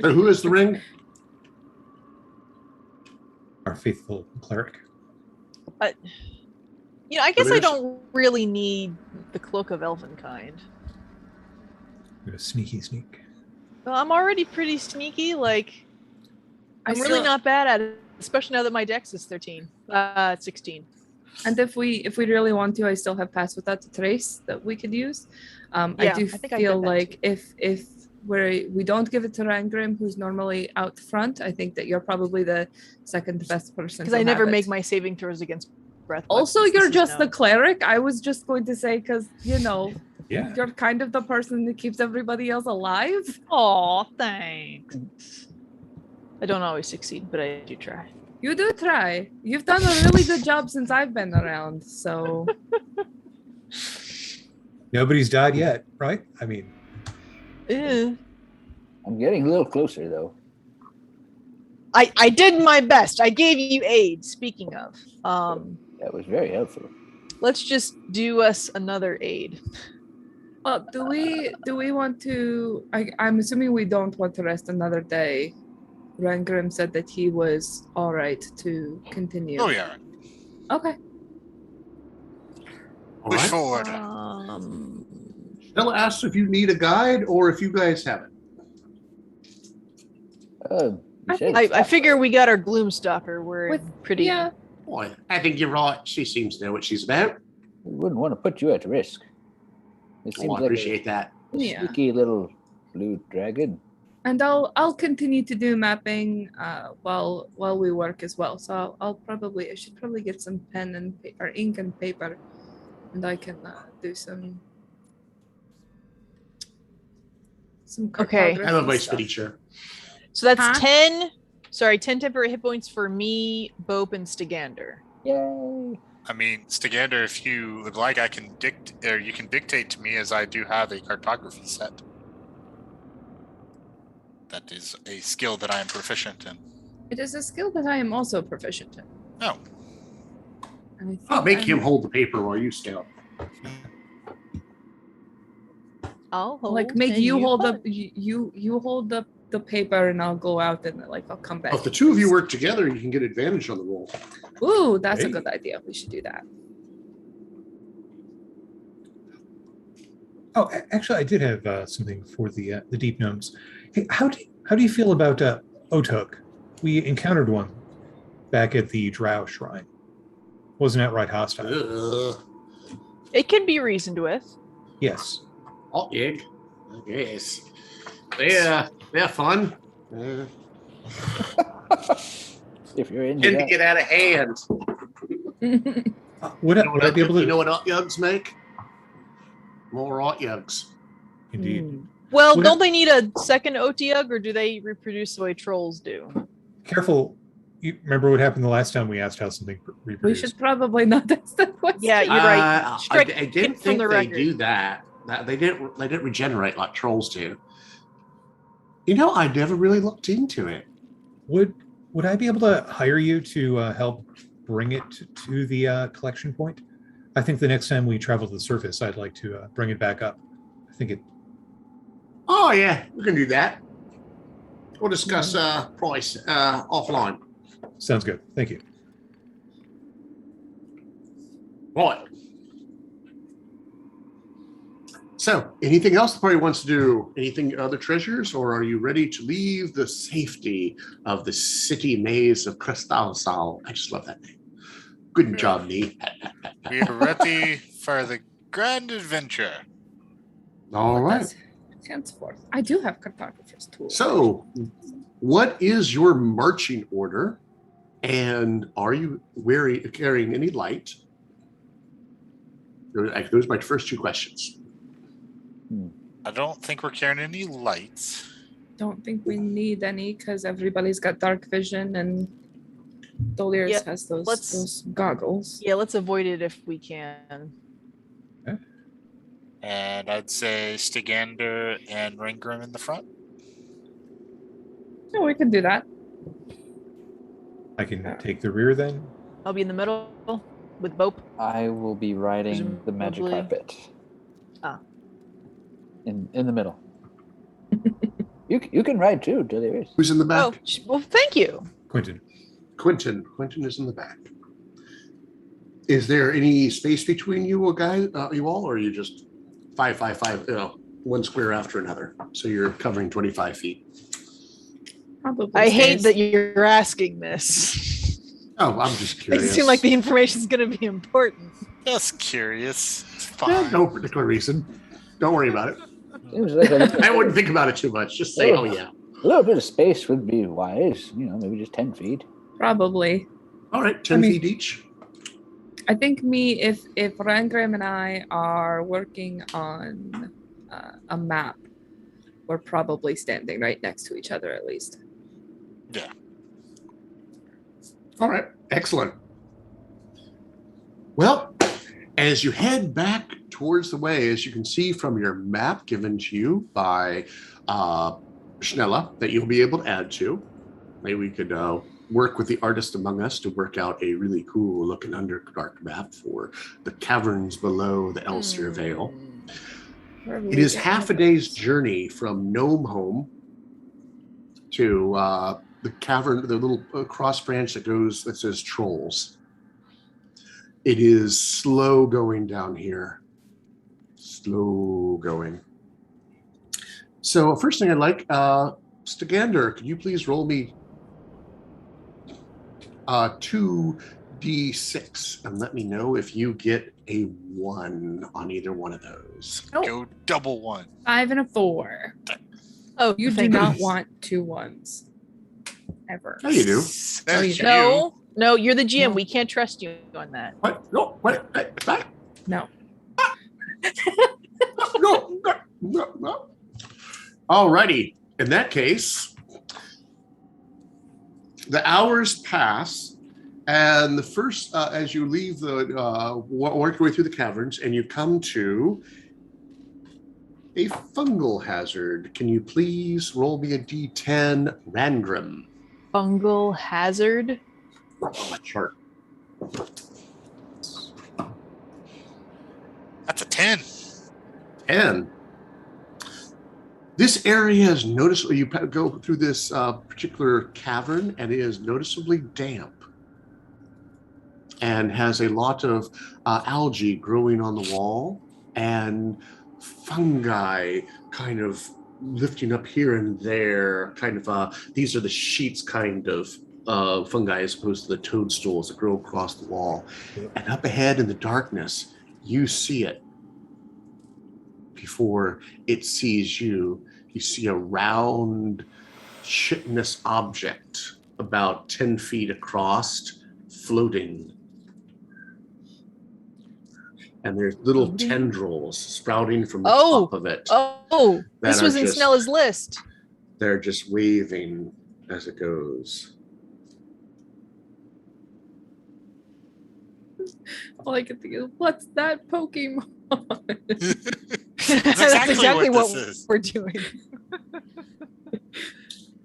So who is the ring? Our faithful cleric. You know, I guess I there's- don't really need the Cloak of Elvenkind. A sneaky sneak. Well, I'm already pretty sneaky. Like, I'm really still- not bad at it, especially now that my dex is 16. And if we really want to, I still have Pass Without a Trace that we could use. I Yeah, do I think I feel did that like too. if we don't give it to Rangrim, who's normally out front, I think that you're probably the second best person. Because I never make my saving throws against breath. Also, weapons. you're This is just the known. cleric. I was just going to say because Yeah. you're kind of the person that keeps everybody else alive. Aw, thanks. I don't always succeed, but I do try. You do try. You've done a really good job since I've been around. So Nobody's died yet, right? I mean, I'm getting a little closer though. I did my best. I gave you aid. Speaking of, That was very helpful. let's just do us another aid. well, do we want to? I'm assuming we don't want to rest another day. Rangrim said that he was all right to continue. Oh yeah. Okay. All Push right. forward. Stella asks if you need a guide or if you guys have it. You I said I it's figure we got our Gloomstalker. We're With- pretty. Yeah. Boy, I think you're right. She seems to know what she's about. we wouldn't want to put you at risk. It Oh, seems I like appreciate that. a Yeah. sneaky little blue dragon. And I'll continue to do mapping while we work as well. So I should probably get some pen and or ink and paper, and I can do some Okay. I love my cartography stuff. spitty chair. So that's Huh? 10 temporary hit points for me, Bope, and Stigander. Yay! I mean, Stigander, if you would like, I can you can dictate to me as I do have a cartography set. That is a skill that I am proficient in. It is a skill that I am also proficient in. Oh, And I think I'll make I'm- him hold the paper while you scout. I'll hold like make and you hold punch. up you hold up the paper and I'll go out and I'll come back. Well, if the two of you work together, you can get advantage on the roll. Ooh, that's a Hey. good idea. We should do that. oh, actually, I did have something for the deep gnomes. Hey, how do you feel about Otug? We encountered one back at the Drow Shrine. Wasn't outright hostile. Ugh. It can be reasoned with. Yes. Hot egg. Yes. They're fun. If you're into Tend to that, get out of hand. Would I be able to? You know what hot yugs make? More hot yugs. Indeed. Well, Would don't they need a second Otiug, or do they reproduce the way trolls do? Careful. You remember what happened the last time we asked how something We reproduced? should probably not ask that question. Yeah, you're right. I Strike didn't it from think the they record. do that. They didn't regenerate like trolls do. You know, I never really looked into it. Would I be able to hire you to help bring it to the collection point? I think the next time we travel to the surface, I'd like to bring it back up. I think it. Oh yeah, we can do that. We'll discuss price offline. Sounds good. Thank you. Right. So, anything else the party wants to do? Anything other treasures, or are you ready to leave the safety of the city maze of Cristalsal? I just love that name. Good Yeah. job, Nee. we are ready for the grand adventure. All right. That's henceforth. I do have cartographer's tools. So, what is your marching order, and are you carrying any light? Those are my first two questions. I don't think we're carrying any lights. Don't think we need any because everybody's got dark vision and Doliers Yeah, has those let's- goggles. Yeah, let's avoid it if we can. And I'd say Stigander and Ringgrim in the front. So we can do that. I can take the rear then. I'll be in the middle with Bope. I will be riding the magic Presumably- carpet. Ah. In the middle. You can ride too, Delirious. Who's in the Oh, back? well, thank you. Quentin. Quentin. Quentin is in the back. Is there any space between you all, or are you just 5, 5, 5, one square after another? So you're covering 25 feet. Probably. I hate stairs. that you're asking this. Oh, I'm just It curious. seems like the information is going to be important. Just curious. It's Yeah, fine. no particular reason. Don't worry about it. Seems like I wouldn't think about it too much. Just say, oh yeah. a little bit of space would be wise. Maybe just 10 feet. Probably. All right, 10 feet each. I think if Rangram and I are working on a map, we're probably standing right next to each other at least. Yeah. All right, excellent. Well, as you head back towards the way, as you can see from your map given to you by Schnella, that you'll be able to add to. Maybe we could work with the artist among us to work out a really cool looking Underdark map for the caverns below the Elsyr Vale. It is half a day's journey from Gnome Home to the cavern, the little cross branch that says Trolls. It is slow going down here. Slow going. So first thing I'd like, Stagander, could you please roll me 2d6 and let me know if you get a 1 on either one of those. Go double 1. 5 and a 4. Oh, You do thank not goodness. want 2 1s. Ever. Oh, you do. That's you. No, you're the GM. No. We can't trust you on that. What? No, what? Back? No. No. All righty. In that case, the hours pass, and the first, as you leave work your way through the caverns, and you come to a fungal hazard. Can you please roll me a d10 random? Fungal hazard. On the chart. That's a 10. 10. This area is noticeably, you go through this particular cavern, and it is noticeably damp and has a lot of algae growing on the wall and fungi kind of lifting up here and there. Kind of, these are the sheets kind of fungi as opposed to the toadstools that grow across the wall. And up ahead in the darkness, you see it. Before it sees you, you see a round chitinous object about 10 feet across floating. And there's little tendrils sprouting from the top of it. Oh, this that was are in just- Snella's list. They're just waving as it goes. All I can think is, what's that Pokemon? That's exactly what this is. we're doing.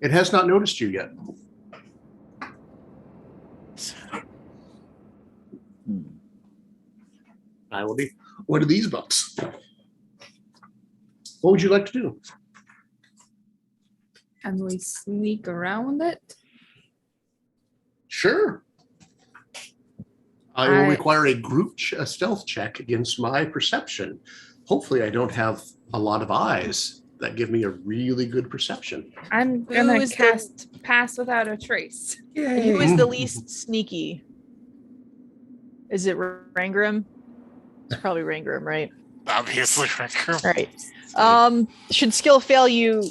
It has not noticed you yet. I will be. What are these bucks? What would you like to do? Can we sneak around it? Sure. I will I- require a stealth check against my perception. Hopefully, I don't have a lot of eyes that give me a really good perception. I'm Who gonna is the- cast Pass Without a Trace. Who is the least sneaky? Is it Rangram? It's probably Rangram, right? Obviously, All right. Should skill fail you,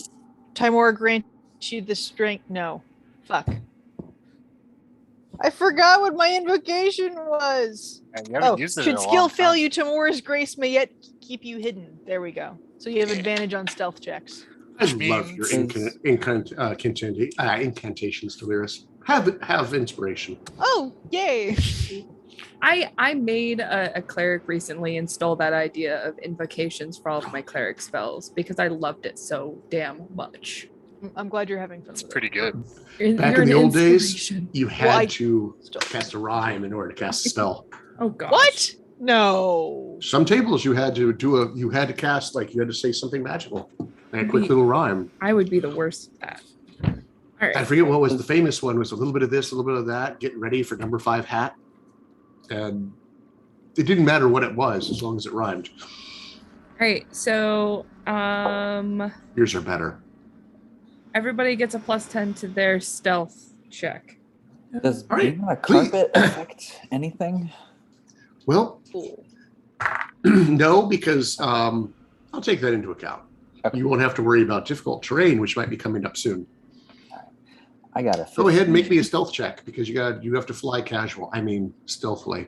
Timora grant you the strength? No. Fuck. I forgot what my invocation was. Should skill fail you, Timora's grace may yet keep you hidden. There we go. So you have advantage on stealth checks. I love your incantations, Delirious. Have inspiration. Oh, yay. I made a cleric recently and stole that idea of invocations for all of my cleric spells because I loved it so damn much. I'm glad you're having fun. It's with pretty good. Back You're in the an old days, inspiration. you had Well, I to still- cast a rhyme in order to cast a spell. Oh god. What? No. Some tables you had to cast, like you had to say something magical. A quick little rhyme. I would be the worst at that. All I right. forget what was the famous one. Was a little bit of this, a little bit of that. Getting ready for number 5 hat, and it didn't matter what it was as long as it rhymed. All right. So Yours are better. everybody gets a +10 to their stealth check. Does All right, being on a please. carpet affect anything? Well, Cool. no, because I'll take that into account. Okay. You won't have to worry about difficult terrain, which might be coming up soon. I got a 15. Go ahead and make me a stealth check because you have to fly casual. I mean, stealthily.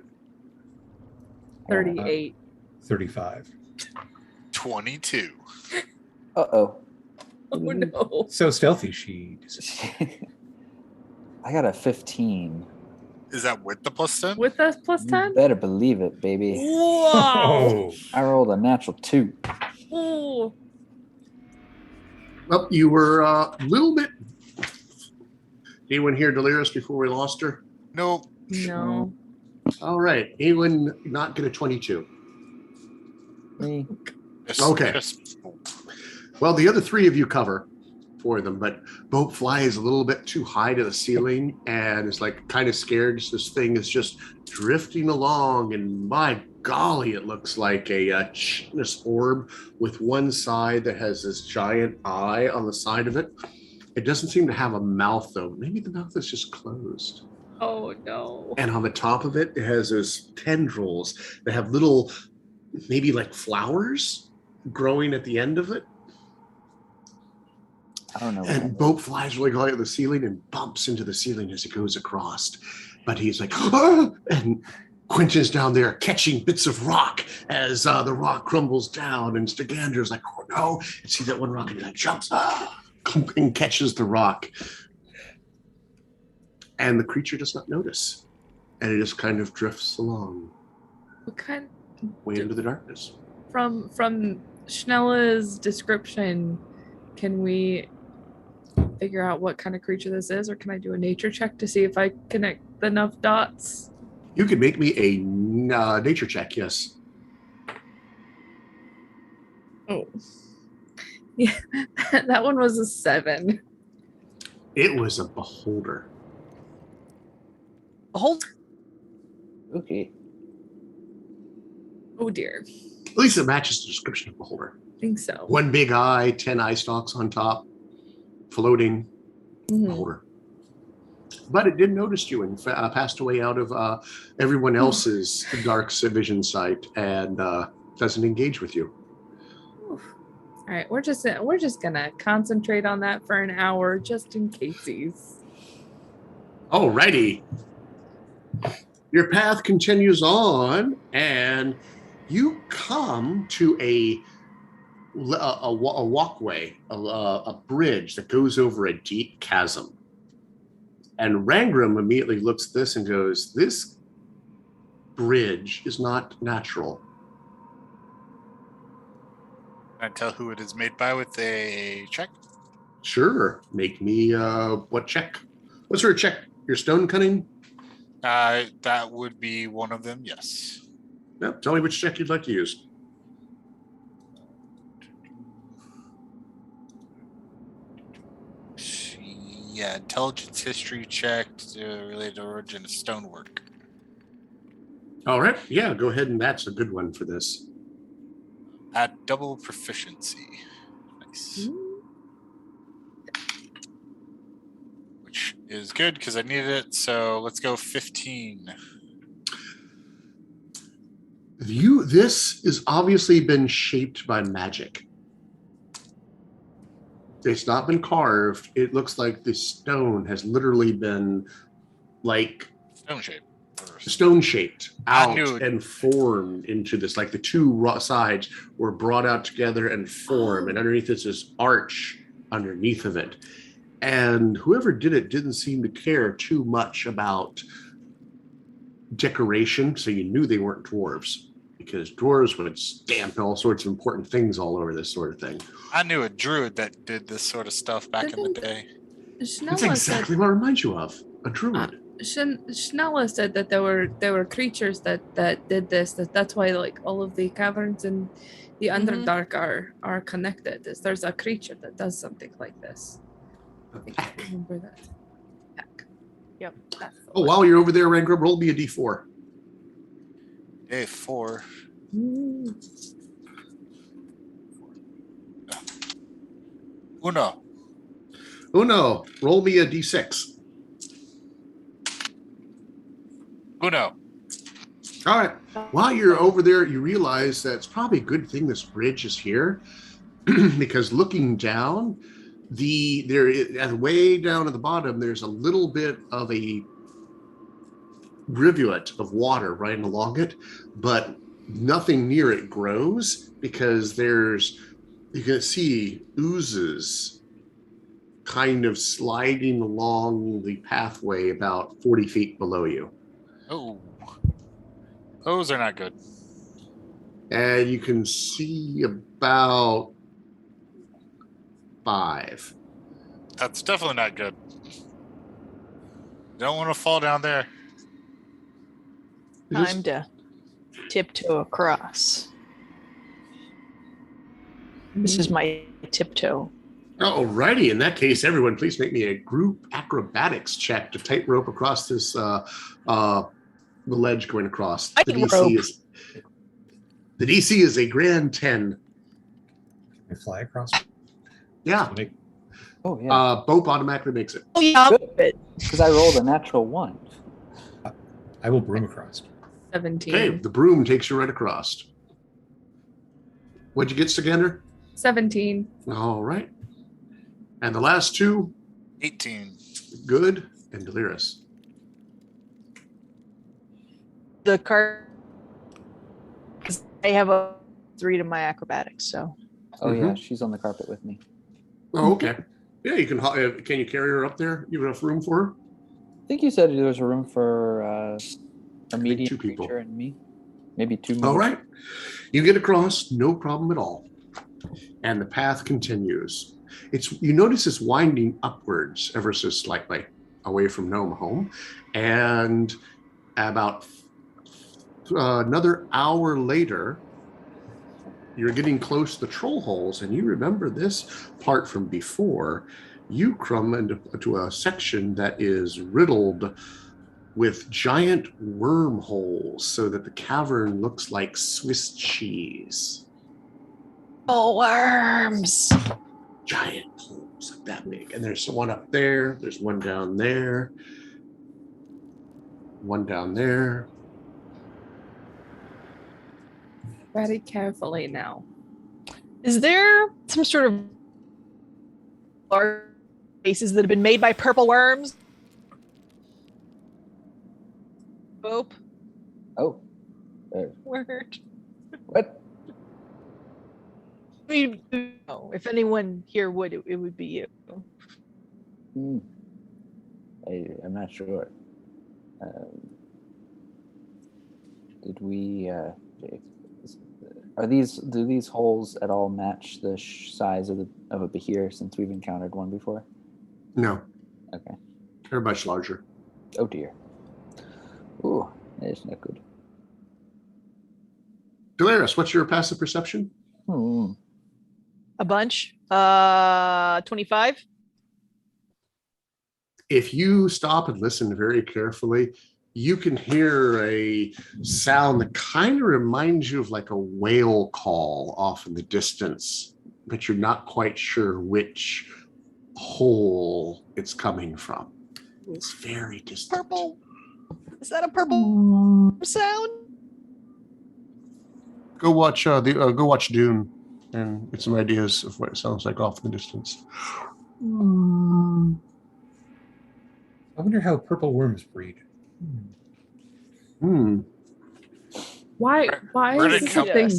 38. 35. 22. Uh-oh. Oh no. So stealthy she is. I got a 15. Is that with the +10? With us You +10? better believe it, baby. Wow. Oh, I rolled a natural 2. Ooh. Well, you were a little bit. Anyone here delirious before we lost her? No. No. All right. Anyone not get a 22? Me. Okay. Just- Well, the other 3 of you cover for them, but Boat flies a little bit too high to the ceiling and is like kind of scared. This thing is just drifting along, and my golly, it looks like a chitinous orb with one side that has this giant eye on the side of it. It doesn't seem to have a mouth though. Maybe the mouth is just closed. Oh no. And on the top of it, it has those tendrils that have little, maybe like flowers growing at the end of it. I don't know. And Boat flies really high at the ceiling and bumps into the ceiling as it goes across. But he's like, ah! And Quentin's down there catching bits of rock as the rock crumbles down. And Stigander's like, oh no. And see that one rock, and he like jumps and catches the rock. And the creature does not notice. And it just kind of drifts along What kind way into the darkness. from Schnella's description, can we figure out what kind of creature this is, or can I do a nature check to see if I connect enough dots? You could make me a nature check, yes. Oh. Yeah, that one was a 7. It was a beholder. Hold. Okay. Oh dear. At least it matches the description of beholder. I think so. One big eye, 10 eye stalks on top, floating Mhm. beholder. But it did notice you and passed away out of everyone else's dark vision sight and doesn't engage with you. All right, we're just gonna concentrate on that for an hour just in casesies. Alrighty. Your path continues on, and you come to a walkway, a bridge that goes over a deep chasm. And Rangram immediately looks at this and goes, this bridge is not natural. Can I tell who it is made by with a check? Sure, make me what check? What sort of check? Your stone cunning? That would be one of them, yes. No, tell me which check you'd like to use. Yeah, intelligence history check related to origin of stonework. All right, yeah, go ahead and that's a good one for this. At double proficiency. Nice. Which is good because I needed it. So let's go 15. This has obviously been shaped by magic. It's not been carved. It looks like the stone has literally been like Stone shape. stone shaped I out knew it. and formed into this. Like the two sides were brought out together and formed, and underneath this arch underneath of it. And whoever did it didn't seem to care too much about decoration, so you knew they weren't dwarves, because dwarves would stamp all sorts of important things all over this sort of thing. I knew a druid that did this sort of stuff back in the day. That's Schnella exactly what it reminds you of, a druid. Schnella said that there were creatures that did this. That's why like all of the caverns in the Mhm. Underdark are connected. There's a creature that does something like this. I think I remember that. Heck. Yep. That's the Oh, one. while you're over there, Rangram, roll me a d4. Day 4. Mm. Uno. Uno, roll me a d6. Uno. All right. While you're over there, you realize that it's probably a good thing this bridge is here, because looking down, way down at the bottom, there's a little bit of a rivulet of water running along it, but nothing near it grows because you can see oozes kind of sliding along the pathway about 40 feet below you. Oh. Those are not good. And you can see about 5. That's definitely not good. Don't want to fall down there. Time to tiptoe across. This is my tiptoe. Alrighty, in that case, everyone, please make me a group acrobatics check to tightrope across this the ledge going across. The DC is a grand 10. I fly across. Yeah. Oh yeah. Bope automatically makes it. Oh yeah. Good. Because I rolled a natural 1. I will broom across. 17. Okay, the broom takes you right across. What'd you get, Sagander? 17. All right. And the last two, 18. Good and Delirious. The card. I have a 3 to my acrobatics, so. Oh yeah, she's on the carpet with me. Oh, okay. Yeah, you can. Can you carry her up there? You have enough room for her? I think you said there was a room for a medium 2 people. creature and me. Maybe 2 more. All right. You get across, no problem at all. And the path continues. You notice it's winding upwards ever so slightly away from Gnome Home. And about another hour later, you're getting close to the troll holes, and you remember this part from before. You come into a section that is riddled with giant wormholes so that the cavern looks like Swiss cheese. Oh, worms. Giant holes like that big. And there's one up there. There's one down there. One down there. Very carefully now. Is there some sort of large faces that have been made by purple worms? Bope. Oh. Word. What? If anyone here would, it would be you. I'm not sure. Did we? Do these holes at all match the size of a behir since we've encountered one before? No. Okay. They're much larger. Oh dear. Ooh, that is not good. Delirious, what's your passive perception? A bunch. 25. If you stop and listen very carefully, you can hear a sound that kind of reminds you of like a whale call off in the distance, but you're not quite sure which hole it's coming from. It's very distant. Purple. Is that a purple sound? Go watch go watch Dune and get some ideas of what it sounds like off in the distance. I wonder how purple worms breed. Why We're is gonna this a come- thing?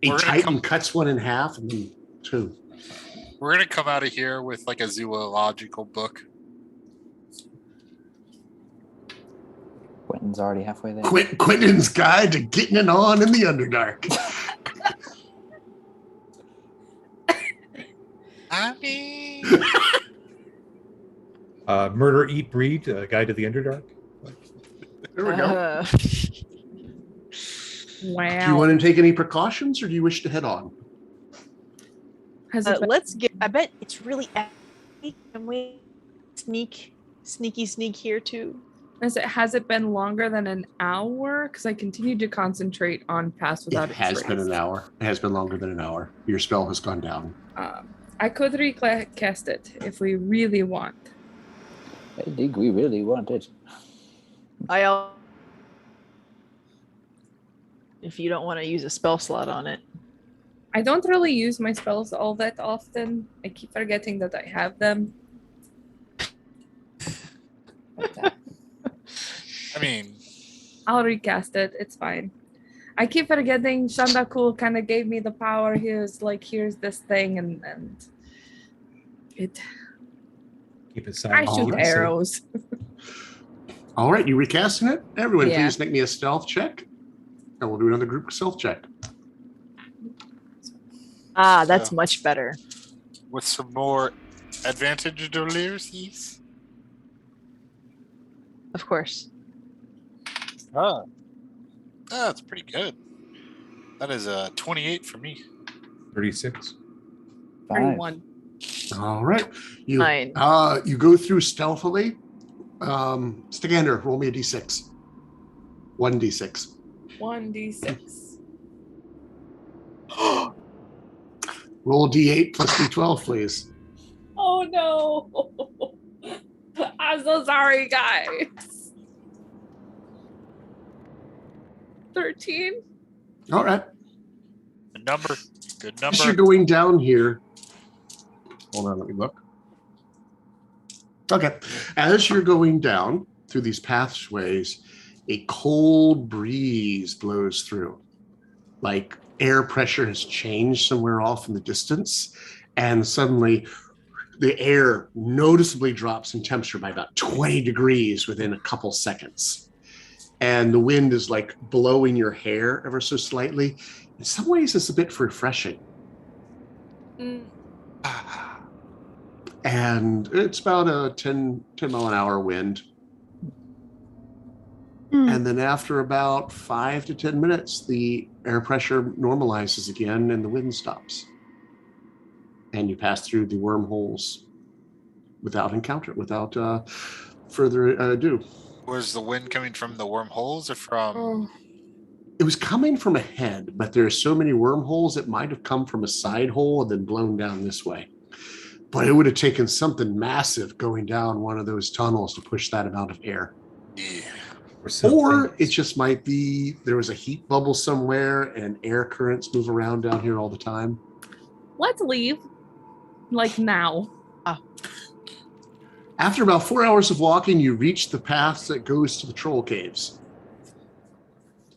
A We're gonna titan cuts one in half and then 2. We're gonna come out of here with like a zoological book. Quentin's already halfway there. Quentin's Guide to Getting It On in the Underdark. I mean, Murder, Eat, Breed, Guide to the Underdark. There we go. Wow. Do you want to take any precautions, or do you wish to head on? Has it been- Let's get. I bet it's really. Can we sneak here too? has it been longer than an hour? Because I continued to concentrate on pass without It has a been trace. an hour. It has been longer than an hour. Your spell has gone down. I could recast it if we really want. I think we really want it. If you don't want to use a spell slot on it. I don't really use my spells all that often. I keep forgetting that I have them. But, I mean, I'll recast it. It's fine. I keep forgetting Shandakul kind of gave me the power. He was like, here's this thing, and it. Keep it I silent. shoot Alright. arrows. All right, you recasting it? Everyone, Yeah. please make me a stealth check. And we'll do another group stealth check. Ah, that's So- much better. with some more advantages. Of course. That's pretty good. That is a 28 for me. 36. 31. All right. You Fine. you go through stealthily. Stagander, roll me a d6. 1d6. 1d6. Roll a d8 plus d12, please. Oh no. I'm so sorry, guys. 13. All right. Good number. Good As you're number. going down here, hold on, let me look. Okay. As you're going down through these pathways, a cold breeze blows through. Like air pressure has changed somewhere off in the distance, and suddenly the air noticeably drops in temperature by about 20 degrees within a couple seconds. And the wind is like blowing your hair ever so slightly. In some ways, it's a bit refreshing. And it's about a 10 mile an hour wind. And then after about 5 to 10 minutes, the air pressure normalizes again and the wind stops. And you pass through the wormholes without further ado. Was the wind coming from the wormholes or from? Oh, It was coming from ahead, but there are so many wormholes, it might have come from a side hole and then blown down this way. But it would have taken something massive going down one of those tunnels to push that amount of air. Yeah. Or it just might be there was a heat bubble somewhere and air currents move around down here all the time. let's leave. Like now. After about 4 hours of walking, you reach the path that goes to the troll caves.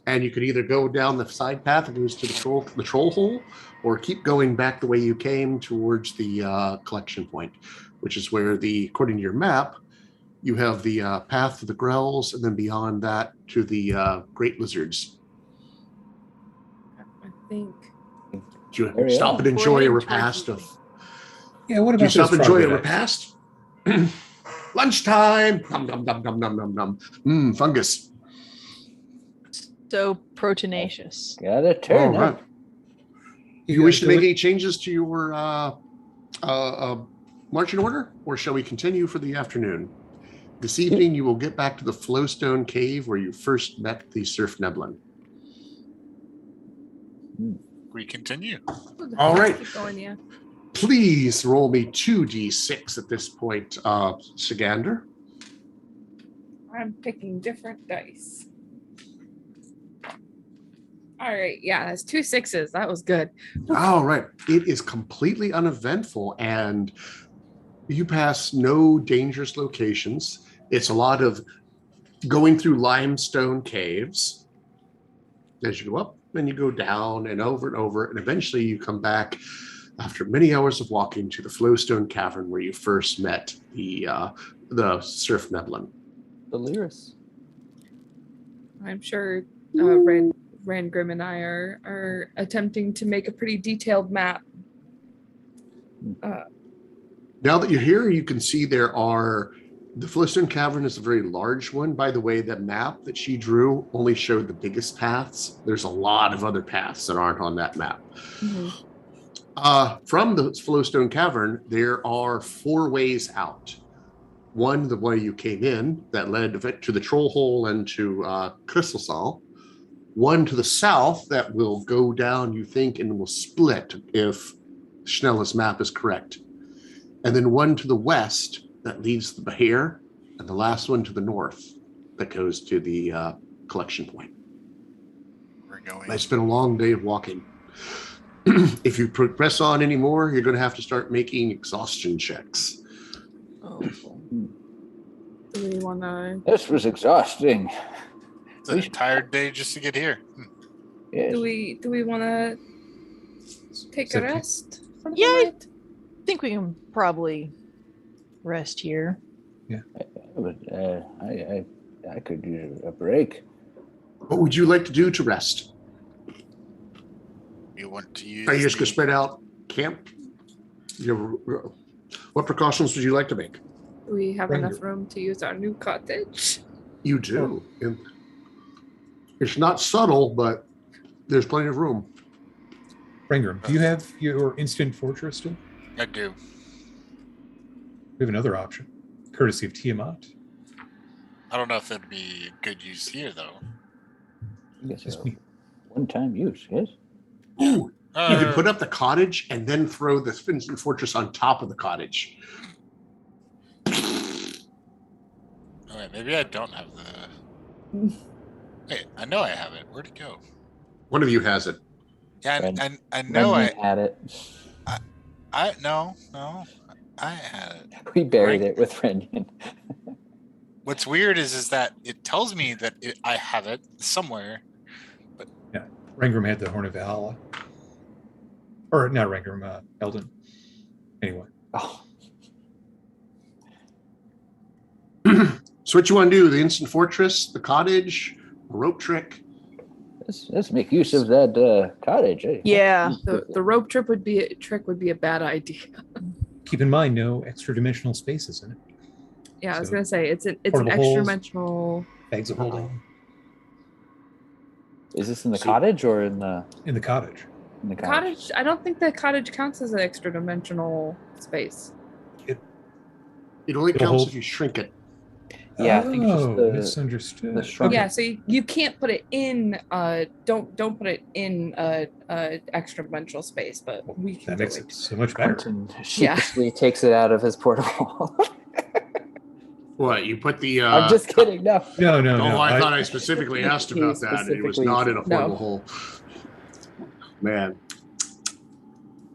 And you could either go down the side path that goes to the troll hole, or keep going back the way you came towards the collection point, which is where according to your map, you have the path to the Grells, and then beyond that to the Great Lizards. I think. Do you There we stop are. and enjoy a We're in repast Turkey. of? Yeah, what Do you about stop those and enjoy a troglodytes? repast? Lunchtime. Nom nom nom nom nom nom nom. Fungus. So proteinaceous. Gotta turn All right. up. Do you wish to make it? any changes to your marching order, or shall we continue for the afternoon? This evening, you will get back to the Flowstone Cave where you first met the svirfneblin. We continue. All right. Keep going, yeah. Please roll me 2d6 at this point, Sagander. I'm picking different dice. All right, yeah, that's 2 6s. That was good. All right. It is completely uneventful, and you pass no dangerous locations. It's a lot of going through limestone caves. As you go up, then you go down and over, and eventually you come back after many hours of walking to the Flowstone Cavern where you first met the svirfneblin. The Lyris. I'm sure Rangrim and I are attempting to make a pretty detailed map. Now that you're here, you can see there are The Flintstone Cavern is a very large one. By the way, the map that she drew only showed the biggest paths. There's a lot of other paths that aren't on that map. From the Flowstone Cavern, there are 4 ways out. One, the way you came in, that led to the Troll Hole and to Crystal Saw. One to the south that will go down, you think, and will split if Schnella's map is correct. And then one to the west that leads to the Bahir, and the last one to the north that goes to the collection point. We're going. It's been a long day of walking. If you progress on anymore, you're going to have to start making exhaustion checks. Oh. Do we want to? This was exhausting. It's an entire day just to get here. Yes. Do we want to take a rest? For the Yeah. night? I think we can probably rest here. But I could use a break. What would you like to do to rest? You want to use? Are you just going to spread out camp? What precautions would you like to make? Do we have enough room to use our new cottage? You do. And it's not subtle, but there's plenty of room. Rangram, do you have your instant fortress still? I do. We have another option, courtesy of Tiamat. I don't know if it'd be good use here though. I guess Just so. me. One-time use, yes? Ooh, you could put up the cottage and then throw the Finston Fortress on top of the cottage. Oh, wait, maybe I don't have the. Wait, I know I have it. Where'd it go? One of you has it. Yeah, Ren- I know Renman had it. no, I had it. We buried Right. it with Renyan. What's weird is that it tells me that I have it somewhere. Rangram had the Horn of Valhalla. Or not Rangram, Eldon. Anyway. Oh, So what you want to do? The Instant Fortress, the cottage, a rope trick? let's make use of that cottage. Eh? Yeah. The rope trick would be a bad idea. Keep in mind, no extra dimensional spaces in it. Yeah, I was So, gonna say it's an portable extra holes. dimensional. Bags of holding Is this in the See- cottage or in the in the cottage. Cottage. I don't think the cottage counts as an extra dimensional space. It only It'll counts hold- if you shrink it. Yeah, I think it's just the misunderstood. the shrunk- Yeah, so you can't put it in. Don't put it in extra dimensional space, but we can That do makes it. it so much better. Quentin sheepishly takes it out of his portable. What, you put the... I'm just kidding. No. No, Oh, I thought I specifically asked He about that. It was specifically- not in a portable No. hole. Man.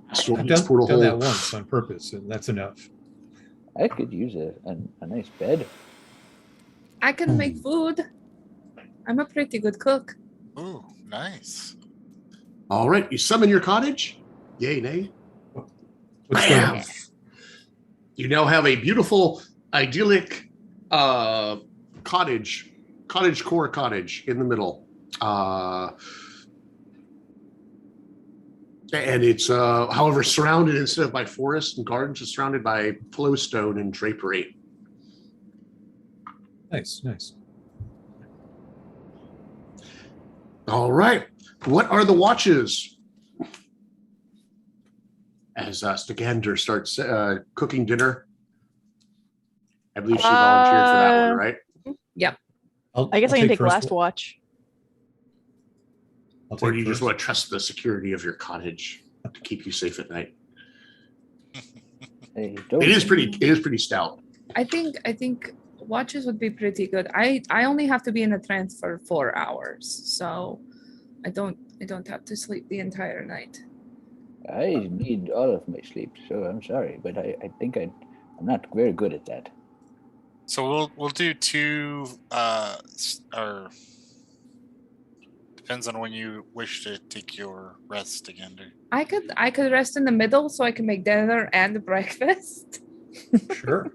I've done that once on purpose, and that's enough. I could use a nice bed. I can make food. I'm a pretty good cook. Ooh, nice. All right, you summon your cottage? Yay, nay? What's going on? Yeah. You now have a beautiful, idyllic cottage core cottage in the middle. And it's, however, surrounded instead of by forest and gardens, it's surrounded by flowstone and drapery. Nice, nice. All right. What are the watches? As Stagander starts cooking dinner. I believe she volunteered for that one, right? I guess I can take first last watch. I'll Or take do you just first. want to trust the security of your cottage to keep you safe at night? Hey, don't It is pretty stout. I think watches would be pretty good. I only have to be in a trance for 4 hours, so I don't have to sleep the entire night. I need all of my sleep, so I'm sorry, but I think I'm not very good at that. So we'll do 2 or depends on when you wish to take your rest again. I could rest in the middle so I can make dinner and breakfast. Sure.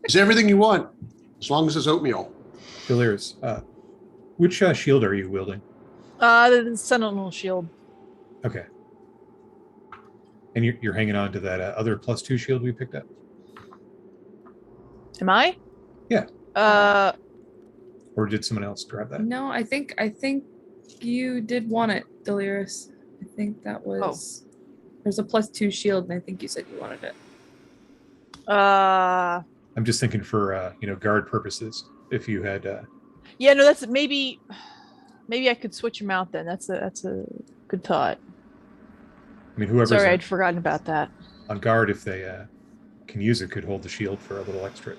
It's everything you want, as long as it's oatmeal. Delirious. Which shield are you wielding? The Sentinel Shield. Okay. And you're hanging on to that other +2 shield we picked up? Am I? Yeah. Uh, Or did someone else grab that? No, I think you did want it, Delirious. I think that was. There's a +2 shield, and I think you said you wanted it. I'm just thinking for guard purposes. If you had yeah, no, that's maybe I could switch them out then. That's a good thought. I mean, whoever's Sorry, I'd forgotten about that. on guard, if they can use it, could hold the shield for a little extra.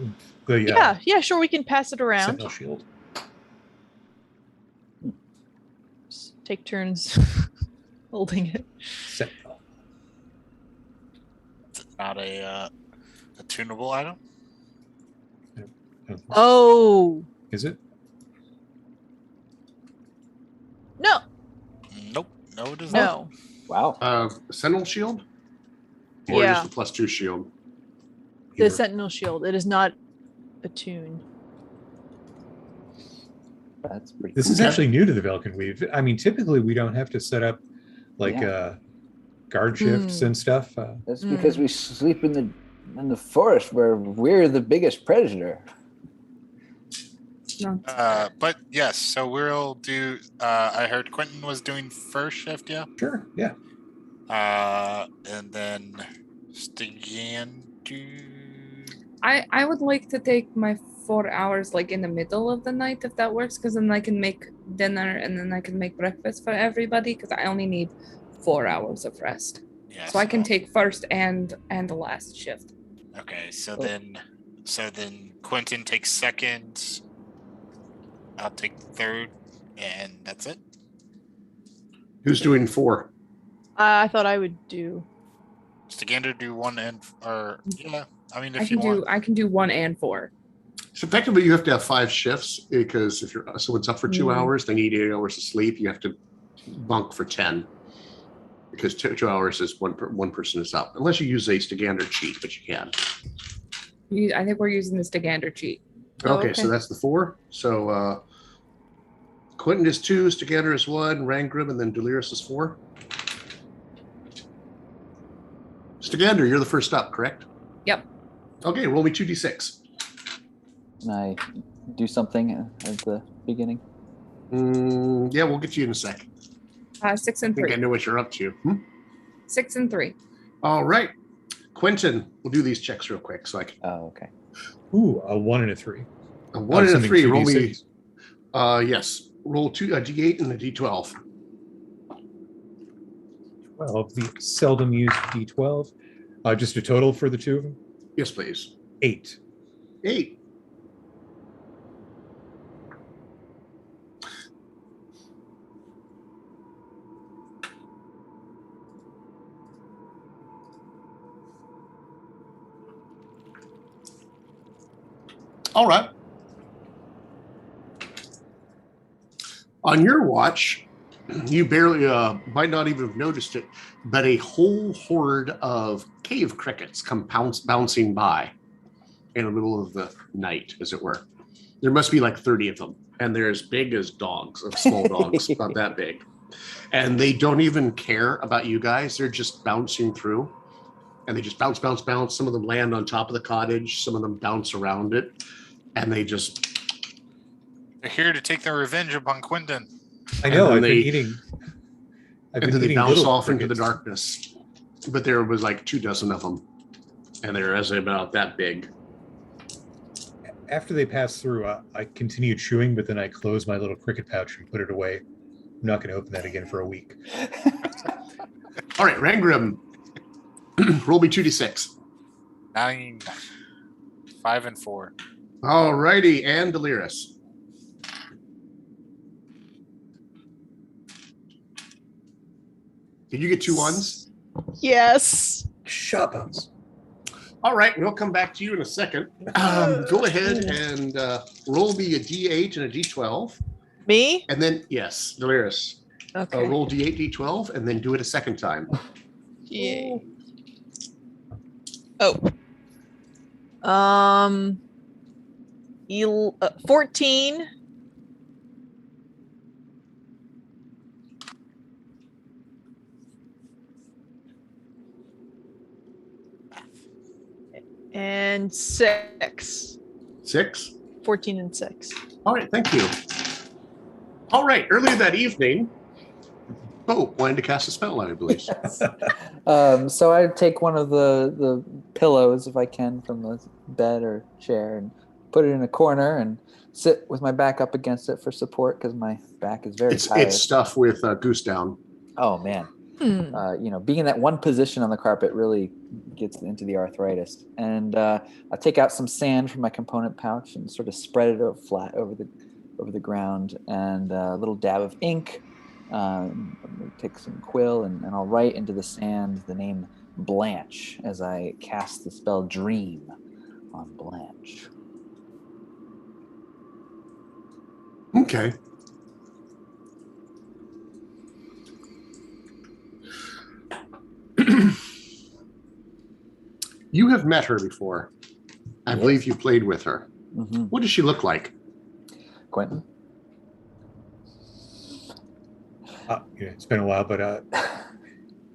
The Yeah, sure, we can pass it around. Sentinel Shield. Just take turns holding it. Sentinel. Is it not a tunable item? I don't think so. Oh Is it? no, Nope. No, it is no. Wow. Sentinel Shield? Or Yeah. just the +2 shield? The Either. Sentinel Shield. It is not attuned. That's pretty This cool. is actually new to the Velkyn Weave. I mean, typically we don't have to set up like guard shifts and stuff. That's because we sleep in the forest where we're the biggest predator. No. But yes, so we'll do. I heard Quentin was doing first shift, yeah. Sure. Yeah. And then Stigandu. I would like to take my 4 hours like in the middle of the night if that works, because then I can make dinner and then I can make breakfast for everybody, because I only need 4 hours of rest. Yeah, So I can take first and the last shift. Okay, so then Quentin takes second. I'll take third, and that's it. Who's doing 4? I thought I would do. Stigander do 1 and or yeah. I mean, I if you can want. do 1 and 4. So effectively, you have to have 5 shifts because if someone's up for 2 hours, they need 8 hours of sleep. You have to bunk for 10 because 2 hours is one person is up. Unless you use a Stigander cheat, but you can. I think we're using the Stigander cheat. Oh, Okay, so okay. that's the 4. So Quentin is 2, Stigander is 1, Rangrim, and then Delirious is 4. Stigander, you're the first up, correct? Yep. Okay, roll me 2d6. Can I do something at the beginning? Yeah, we'll get you in a sec. 6 I and think I 3. know what you're up to. 6 and 3. All right. Quentin, we'll do these checks real quick so I can. Oh, okay. Ooh, a 1 and a 3. A 1 and a Something 3. Roll me. 2d6. Yes. Roll a d8 and a d12. 12. The seldom used d12. Just a total for the two of them. Yes, please. 8. 8. All right. On your watch, you barely might not even have noticed it, but a whole horde of cave crickets come bouncing by in the middle of the night, as it were. There must be like 30 of them, and they're as big as dogs, of small dogs, not that big. And they don't even care about you guys. They're just bouncing through, and they just bounce, bounce, bounce. Some of them land on top of the cottage. Some of them bounce around it, and they just... They're here to take their revenge upon Quentin. I know. then I've been they- eating. I've and been then they eating bounce little off into the crickets. darkness. But there was like 24 of them, and they're as about that big. After they passed through, I continued chewing, but then I closed my little cricket pouch and put it away. I'm not going to open that again for a week. All right, Rangrim, roll me 2d6. 9, 5, and 4. All righty, and Delirious. Did you get 2 1s? Yes. Shut-ups. All right, we'll come back to you in a second. Go ahead and roll me a d8 and a d12. Me? And then, yes, Delirious. Okay. Roll d8, d12, and then do it a second time. Yay. Oh. 14. And 6. 6? 14 and 6. All right, thank you. All right, earlier that evening, Bo wanted to cast a spell, I believe. So I take one of the pillows, if I can, from the bed or chair and put it in a corner and sit with my back up against it for support because my back is very tired. It's stuff with goose down. Oh, man. Being in that one position on the carpet really gets into the arthritis. And I take out some sand from my component pouch and sort of spread it out flat over the ground, and a little dab of ink. Take some quill and I'll write into the sand the name Blanche as I cast the spell Dream on Blanche. Okay. You have met her before. I believe you played with her. Mm-hmm. What does she look like? Quentin? It's been a while, but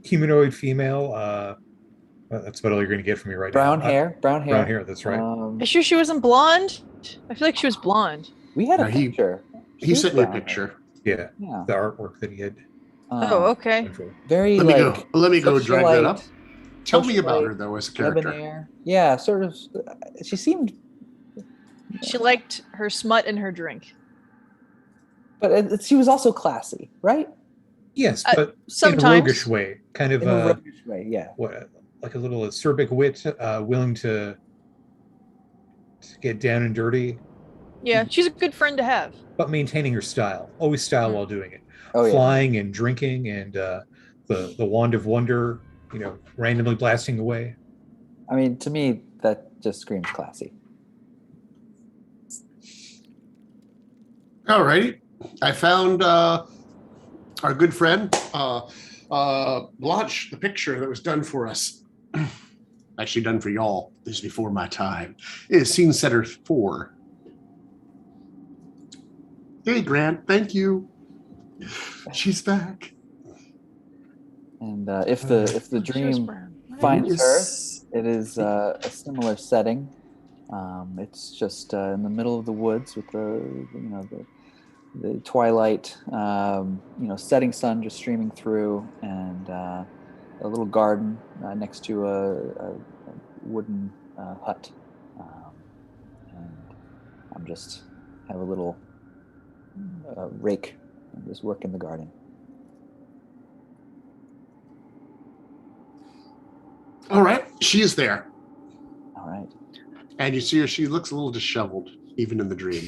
humanoid female. That's about all you're going to get from me right Brown now. hair. Brown hair, that's right. Are you sure she wasn't blonde? I feel like she was blonde. We had a No, picture. He sent me a brown hair. picture. Yeah, Yeah. the artwork that he had. Oh, okay. Very Let me go drag that up. socialite, Tell me about socialite, her though as a character. debonair. Yeah, sort of. She seemed, She liked her smut and her drink. but she was also classy, right? Yes, but in a Sometimes. roguish way, kind of In a roguish way, yeah. like a little acerbic wit, willing to get down and dirty, Yeah, she's a good friend to have. but maintaining her style. Always style while doing it. Oh, yeah. Flying and drinking and the wand of wonder, randomly blasting away. I mean, to me, that just screams classy. All righty. I found our good friend, Blanche, the picture that was done for us. Actually done for y'all. This is before my time. It is scene setter 4. Hey, Grant. Thank you. She's back. And if the She was dream brown. finds Yes. her, it is a similar setting. It's just in the middle of the woods with the twilight, setting sun just streaming through, and a little garden next to a wooden hut. And I'm just have a little rake and just work in the garden. All right. She is there. All right. And you see her, she looks a little disheveled, even in the dream.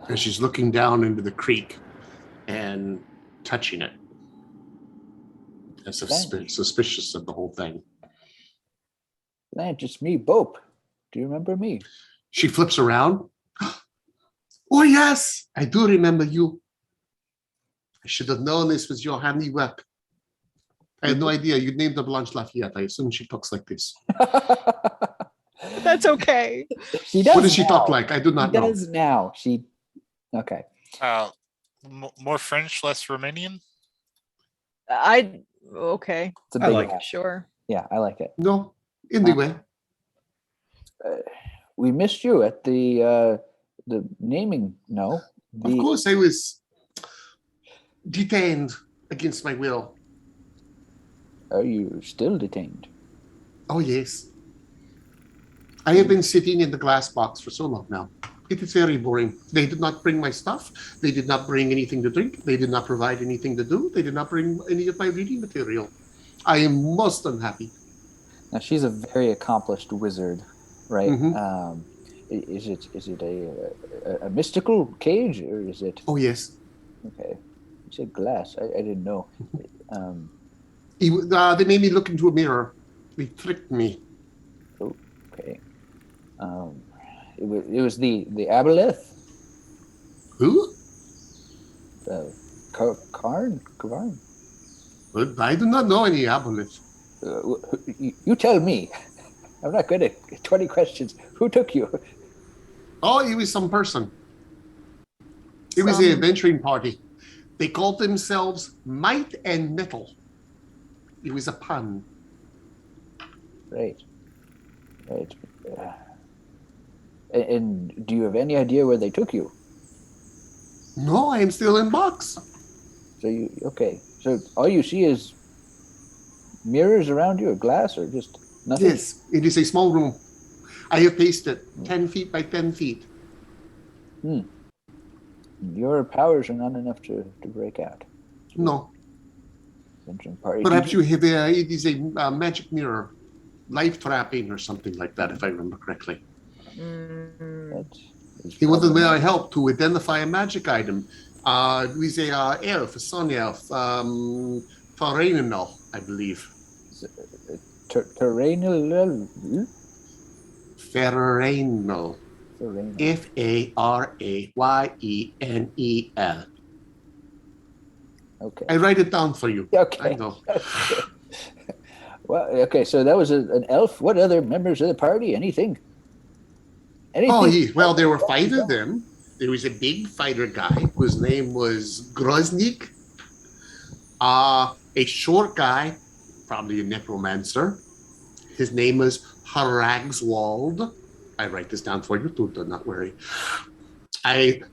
And she's looking down into the creek and touching it. And suspicious of the whole thing. Blanche, it's me, Bope. Do you remember me? She flips around. Oh, yes, I do remember you. I should have known this was your handiwork. I had no idea you named her Blanche Lafayette. I assume she talks like this. That's okay. She does. What does she now. talk like? I do not She know. does now. Okay. More French, less Romanian. Okay. It's a I big like ask. Sure. Yeah, I like it. No, anyway. We missed you at the naming. No. Of course, I was detained against my will. Are you still detained? Oh, yes. I have been sitting in the glass box for so long now. It is very boring. They did not bring my stuff. They did not bring anything to drink. They did not provide anything to do. They did not bring any of my reading material. I am most unhappy. Now she's a very accomplished wizard, right? Mhm. Is it a mystical cage or is it? Oh, yes. Okay. You said glass. I didn't know. They made me look into a mirror. They tricked me. Okay. It was the aboleth. Who? Karn. But I do not know any aboleth. You tell me. I'm not good at 20 questions. Who took you? Oh, it was some person. It was an adventuring party. They called themselves Might and Metal. It was a pun. Right. And do you have any idea where they took you? No, I am still in box. So you okay? So all you see is mirrors around you, or glass, or just nothing? Yes, it is a small room. I have paced it 10 feet by 10 feet. Your powers are not enough to break out. No, Entering party. perhaps you have it is a magic mirror, life trapping or something like that, if I remember correctly. He wanted my help to identify a magic item. He's a elf, a sun elf, Farenal, I believe. Terrainal. Farenal. Fareyenel. Okay. I write it down for you. Okay. I know. Well, okay. So that was an elf. What other members of the party? Anything? Anything? Well, there were 5 of them. There was a big fighter guy whose name was Groznik. A short guy, probably a necromancer. His name was Haragswald. I write this down for you too, do not worry. I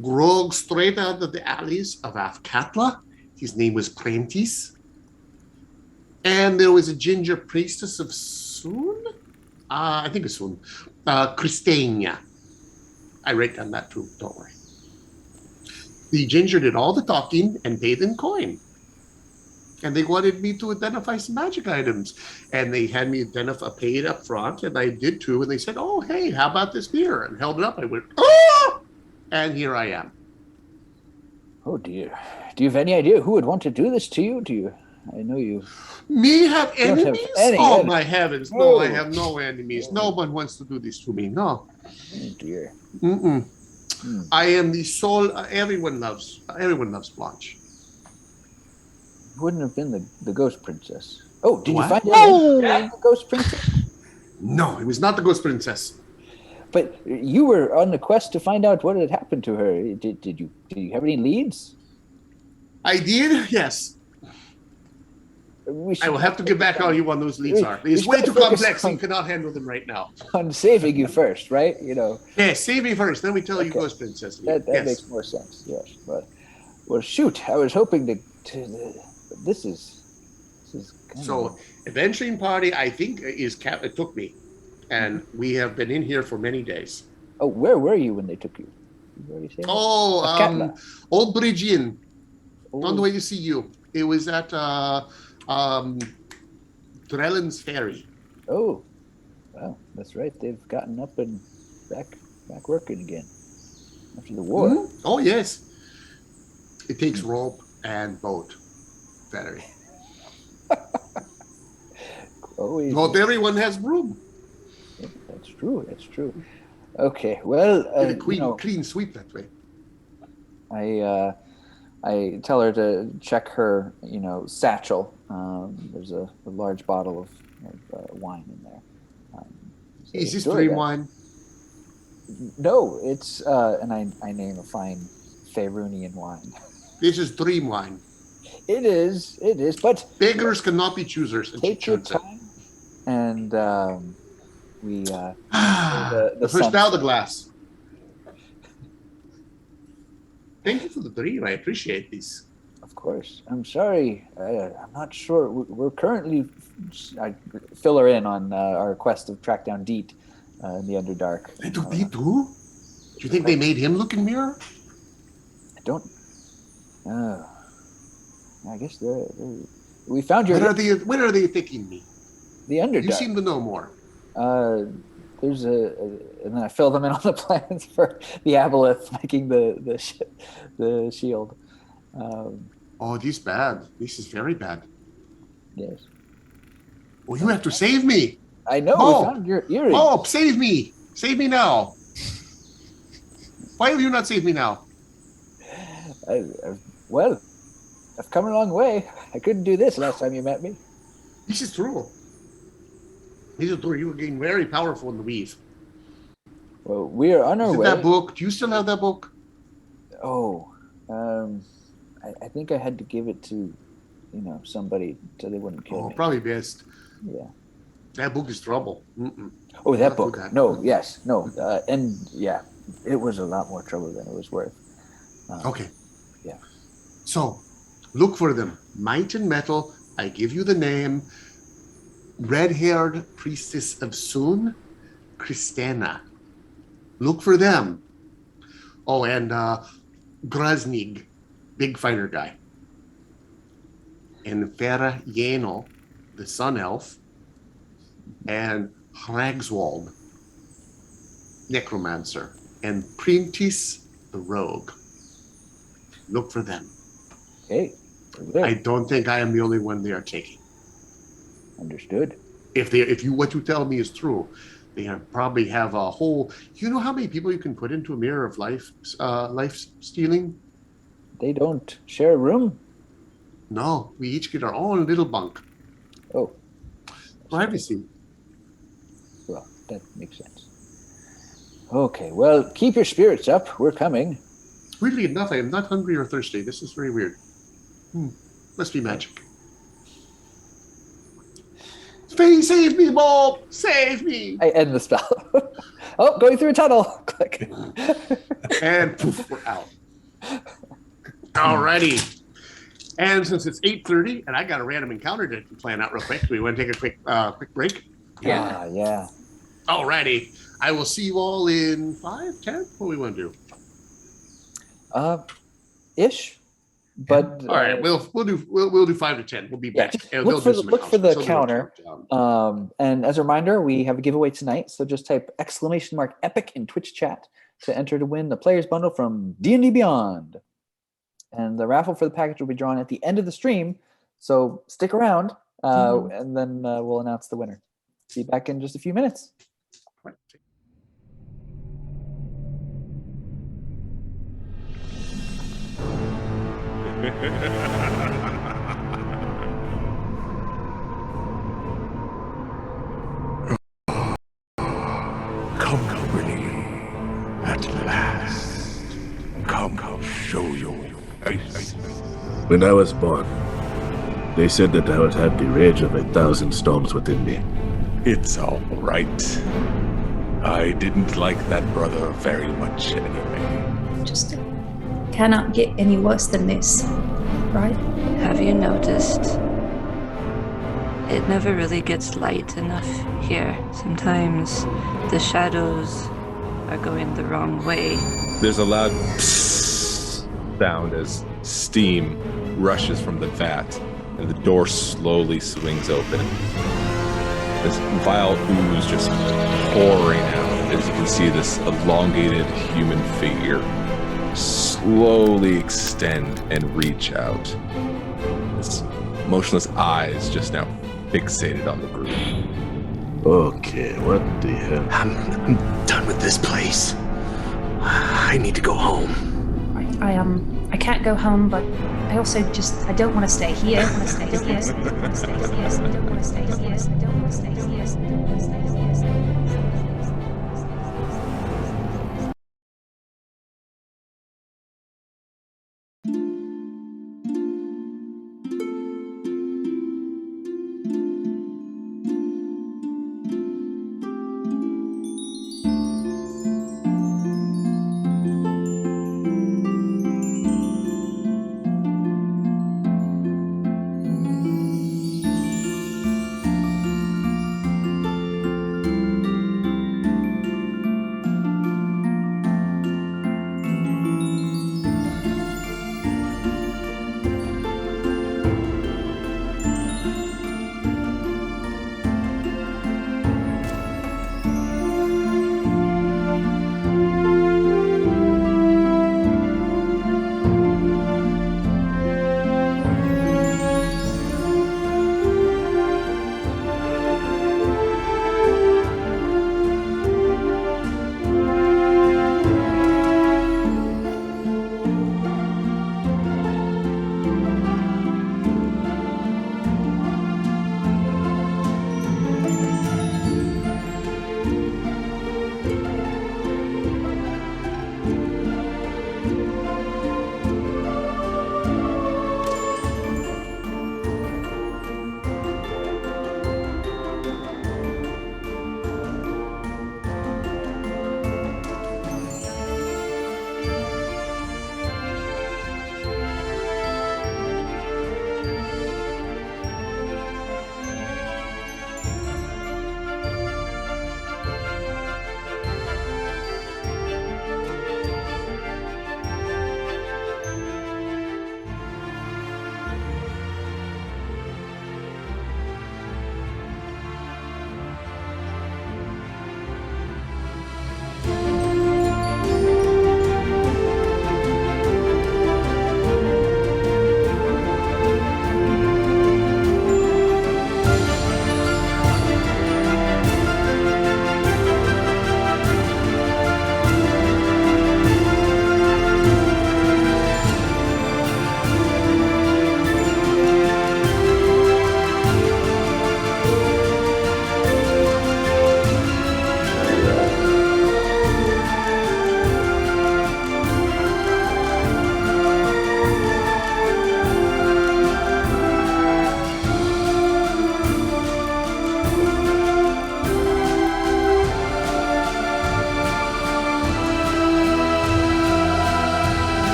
grog straight out of the alleys of Afkatla. His name was Prentice. And there was a ginger priestess of Soon. I think it's Soon. Christania. I write down that too, don't worry. The ginger did all the talking and paid in coin. And they wanted me to identify some magic items. And they had me pay it up front, and I did too. And they said, oh, hey, how about this beer? And held it up. I went, oh! And here I am. Oh, dear. Do you have any idea who would want to do this to you? I know you. Me have enemies? Enemies. My heavens. No, I have no enemies. No one wants to do this to me. No. Oh, dear. I am the sole. Everyone loves Blanche. Wouldn't have been the Ghost Princess. Oh, did What? you find out the Ghost Princess? No, it was not the Ghost Princess. But you were on the quest to find out what had happened to her. Did you have any leads? I did, yes. I will have to get back how you on those leads are. It's way too complex. You cannot handle them right now. On saving you first, right? Yes, save me first. Then we tell you Ghost Princess. That makes more sense. Yes, but well, shoot. I was hoping to this is kind so adventuring party. I think it took me, and we have been in here for many days. Oh, where were you when they took you? Old Bridge Inn. On the way to see you. It was at Drellin's Ferry. Oh, well, that's right. They've gotten up and back working again after the war. Mm-hmm. Oh yes, it takes rope and boat. Ferry. Not everyone has room. That's true. Okay, well, clean sweep that way. I tell her to check her, satchel. There's a large bottle of wine in there. Is this dream wine? No, it's and I name a fine Faerunian wine. This is dream wine. It is, but beggars cannot be choosers. And take your time, and we the first out of the glass. Thank you for the dream. I appreciate this. Of course. I'm sorry. I'm not sure. We're currently. I fill her in on our quest to track down Deet in the Underdark. They do Deet too? Do you think they made him look in mirror? I don't. I guess we found your. Where are they taking me? The Underdark. You seem to know more. There's and then I fill them in on the plans for the aboleth making the shield. This is bad. This is very bad. Yes. Well, you have to save me. I know. We found your earring. Oh, save me! Save me now! Why will you not save me now? Well, I've come a long way. I couldn't do this last time you met me. This is true. You were getting very powerful in the weave. Well, we are on our way. That book? Do you still have that book? Oh, I think I had to give it to, somebody so they wouldn't kill me. Probably best. Yeah. That book is trouble. Mm-mm. Oh, that Not for book. that. No, yes, no. And yeah, it was a lot more trouble than it was worth. Okay. Yeah. So, look for them. Might and Metal. I give you the name. Red-haired priestess of Soon, Kristana. Look for them. Oh, and Groznig, big fighter guy. And Farah Yenel, the sun elf. And Hragswald, necromancer. And Printis, the rogue. Look for them. Okay. I don't think I am the only one they are taking. Understood. If what you tell me is true, they probably have a whole. You know how many people you can put into a mirror of life stealing? They don't share a room? No, we each get our own little bunk. Oh. Privacy. Well, that makes sense. Okay, well, keep your spirits up. We're coming. Weirdly enough, I am not hungry or thirsty. This is very weird. Must be magic. Save me, Bob! Save me! I end the spell. Oh, going through a tunnel. Click. And poof, we're out. Alrighty. And since it's 8:30 and I got a random encounter to plan out real quick, we want to take a quick break? Yeah. Yeah. Alrighty. I will see you all in 5, 10? What do we want to do? Ish. But all right, we'll do 5 to 10. We'll be back. Yeah, look for the counter. And as a reminder, we have a giveaway tonight. So just type !epic in Twitch chat to enter to win the player's bundle from D&D Beyond. And the raffle for the package will be drawn at the end of the stream. So stick around, and then we'll announce the winner. Be back in just a few minutes. Come, Winnie, at last. Come, show your face. When I was born, they said that I would have the rage of 1,000 storms within me. It's all right. I didn't like that brother very much anyway. Just cannot get any worse than this, right? Have you noticed? It never really gets light enough here. Sometimes the shadows are going the wrong way. There's a loud psst sound as steam rushes from the vat and the door slowly swings open. This vile ooze just pouring out as you can see this elongated human figure slowly extend and reach out. His motionless eyes just now fixated on the group. Okay, what the hell? I'm done with this place. I need to go home. I can't go home, but I also I don't want to stay here. I want to stay here. I don't want to stay here. I don't want to stay here. I don't want to stay here. I don't want to stay here.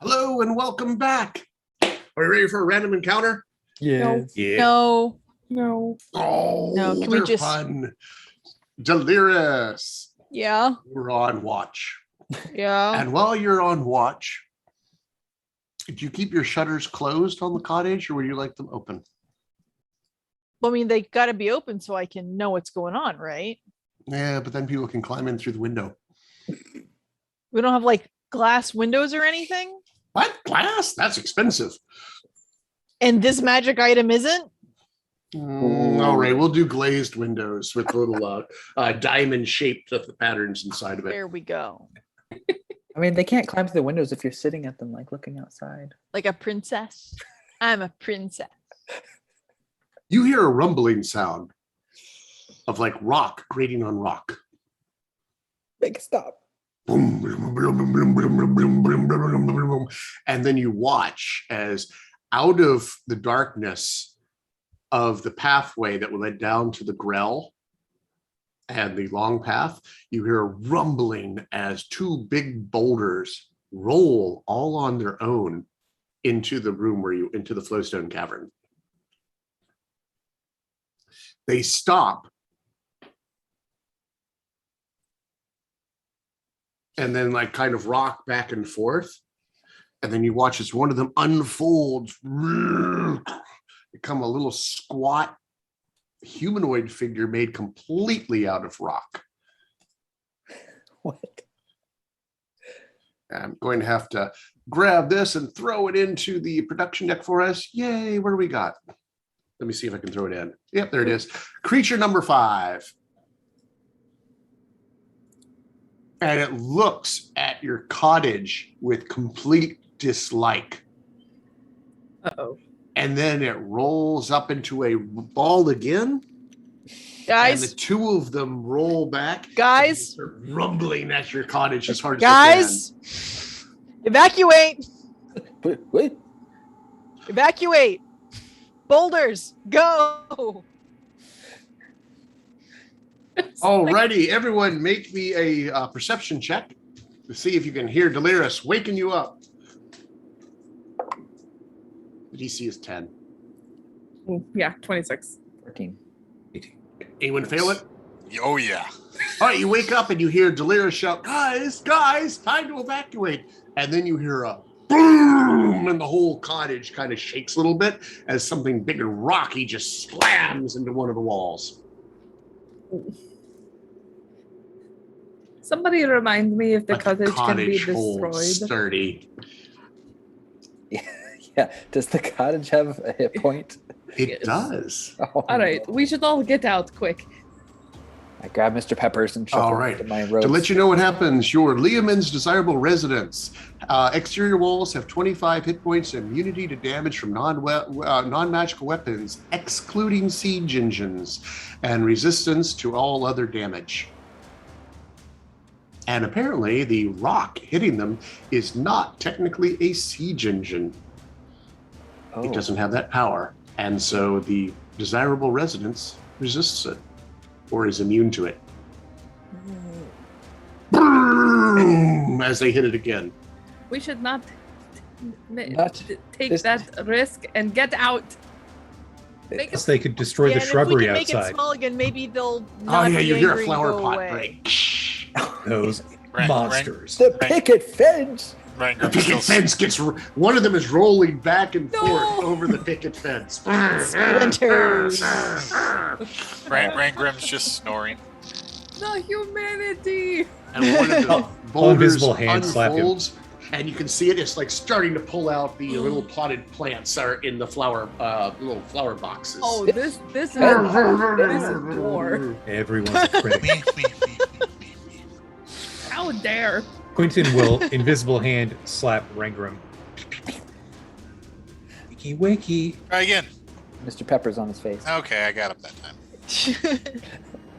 Hello and welcome back. Are we ready for a random encounter? Yes. Yeah. No. No. Oh, No, can we they're just- fun. Delirious. Yeah. We're on watch. Yeah. And while you're on watch, do you keep your shutters closed on the cottage or would you like them open? Well, I mean, they got to be open so I can know what's going on, right? Yeah, but then people can climb in through the window. We don't have like glass windows or anything. What? Glass? That's expensive. And this magic item isn't? All right, we'll do glazed windows with little diamond shaped patterns inside of it. There we go. I mean, they can't climb through the windows if you're sitting at them, like looking outside. Like a princess. I'm a princess. You hear a rumbling sound of like rock grating on rock. Make it stop. And then you watch as out of the darkness of the pathway that led down to the grell and the long path, you hear a rumbling as two big boulders roll all on their own into the room into the Flowstone Cavern. They stop and then like kind of rock back and forth. And then you watch as one of them unfolds, become a little squat humanoid figure made completely out of rock. What? I'm going to have to grab this and throw it into the production deck for us. Yay, what do we got? Let me see if I can throw it in. Yep, there it is. Creature number 5. And it looks at your cottage with complete dislike. Uh-oh. And then it rolls up into a ball again. Guys. And the two of them roll back. Guys. They're rumbling at your cottage as hard as Guys. they can. Evacuate. Wait. Evacuate. Boulders. Go. Alrighty, everyone make me a perception check to see if you can hear Delirious waking you up. The DC is 10. Ooh, yeah, 26. 14. 18. Anyone fail it? Oh, yeah. All right, you wake up and you hear Delirious shout, guys, time to evacuate. And then you hear a boom, and the whole cottage kind of shakes a little bit as something big and rocky just slams into one of the walls. Somebody remind me if the But the cottage can be holds destroyed. sturdy. Yeah. Does the cottage have a hit point? It Yes. does. Oh, All right, we should all get out quick. I grab Mr. Peppers and shuffle All right. into my To robes. let you know what happens, your Leoman's desirable residence. Exterior walls have 25 hit points and immunity to damage from non-magical weapons, excluding siege engines, and resistance to all other damage. And apparently the rock hitting them is not technically a siege engine. Oh. It doesn't have that power. And so the desirable residence resists it or is immune to it. Boom! As they hit it again. We should not Not take this- that risk and get out. Make Yes, they could destroy Yeah, the and shrubbery if we can make outside. it small again, maybe they'll Oh not yeah, be you hear a angry and flower go pot away. break. Those Rank- monsters. The picket fence. The Rangram picket fence gets, one of them is rolling back and forth No. over the picket fence. Splinters. Rangrim's just snoring. The humanity. And one of the Oh, boulders invisible hand slap him. unfolds, and you can see it. It's like starting to pull out the little potted plants that are in the flower, little flower boxes. Oh, this is war. Everyone's a critic. Me, me, me, me, me. How dare? Quentin will invisible hand slap Rangram. Wakey wakey. Try again. Mr. Peppers on his face. Okay, I got him that time.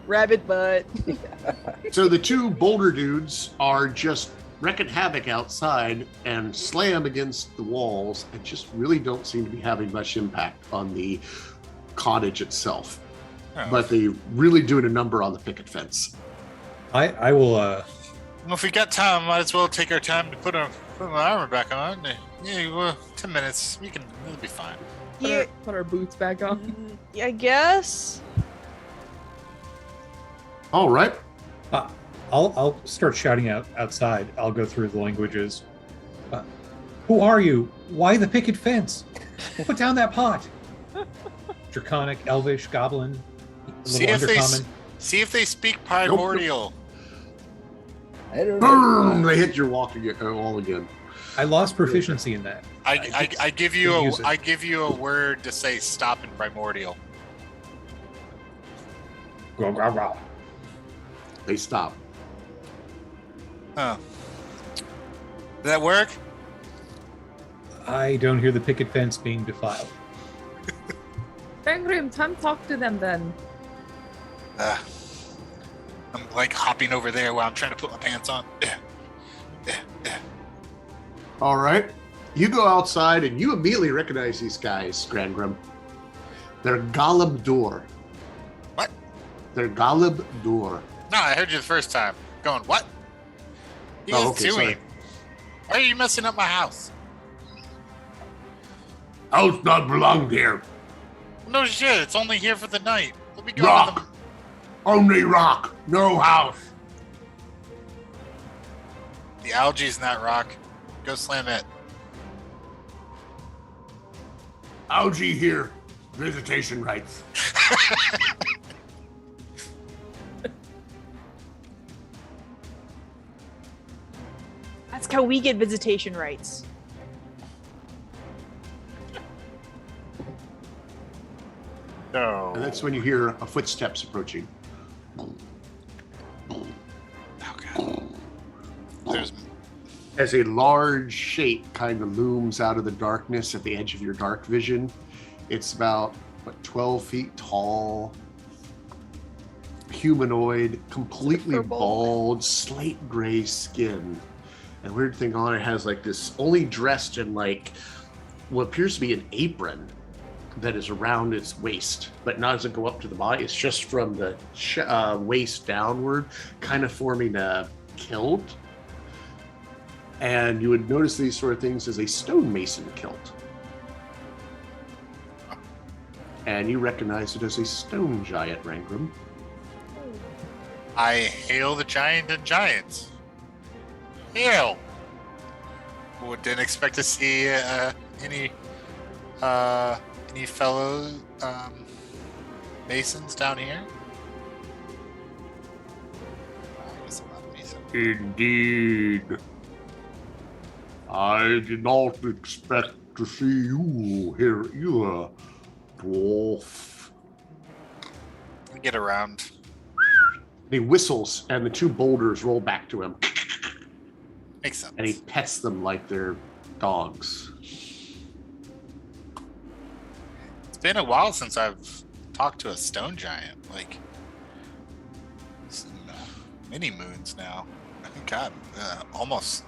Rabbit butt. So the two boulder dudes are just wrecking havoc outside and slam against the walls and just really don't seem to be having much impact on the cottage itself. Oh. But they really doing a number on the picket fence. I will Well, if we got time, might as well take our time to put my armor back on. Yeah, well, 10 minutes. It'll be fine. Yeah, Put our boots back on. I guess. All right. I'll start shouting out outside. I'll go through the languages. Who are you? Why the picket fence? Put down that pot. Draconic, Elvish, Goblin, a See little if undercommon. See if they speak primordial. I don't know. Boom! They hit your wall again. I lost proficiency in that. I give Didn't you use it. I give you a word to say stop in primordial. Grow, grow, grow. They stop. Oh. Did that work? I don't hear the picket fence being defiled. Rangram, time to talk to them then. I'm like hopping over there while I'm trying to put my pants on. All right. You go outside and you immediately recognize these guys, Grandgrim. They're Golub Door. What? They're Golub Door. No, I heard you the first time. Going, what? He Oh, is okay, doing. sorry. Why are you messing up my house? House not belong here. No shit, it's only here for the night. Let me go on Rock. Only rock. No house. the algae's in that rock. Go slam it. Algae here. Visitation rights. That's how we get visitation rights. No. And that's when you hear a footsteps approaching. Oh god. There's As a large shape kind of looms out of the darkness at the edge of your dark vision. It's about, 12 feet tall, humanoid, completely Purple. bald, slate gray skin. And weird thing on it has like this, only dressed in like what appears to be an apron that is around its waist, but not doesn't go up to the body. It's just from the waist downward, kind of forming a kilt. And you would notice these sort of things as a stonemason kilt. And you recognize it as a stone giant, Rangram. I hail the giant and giants. Hail. Well, didn't expect to see any fellow masons down here. I guess I'm not a mason. Indeed. I did not expect to see you here either. dwarf. Get around. He whistles, and the two boulders roll back to him. Makes sense. And he pets them like they're dogs. It's been a while since I've talked to a stone giant. Like, many moons now. God, almost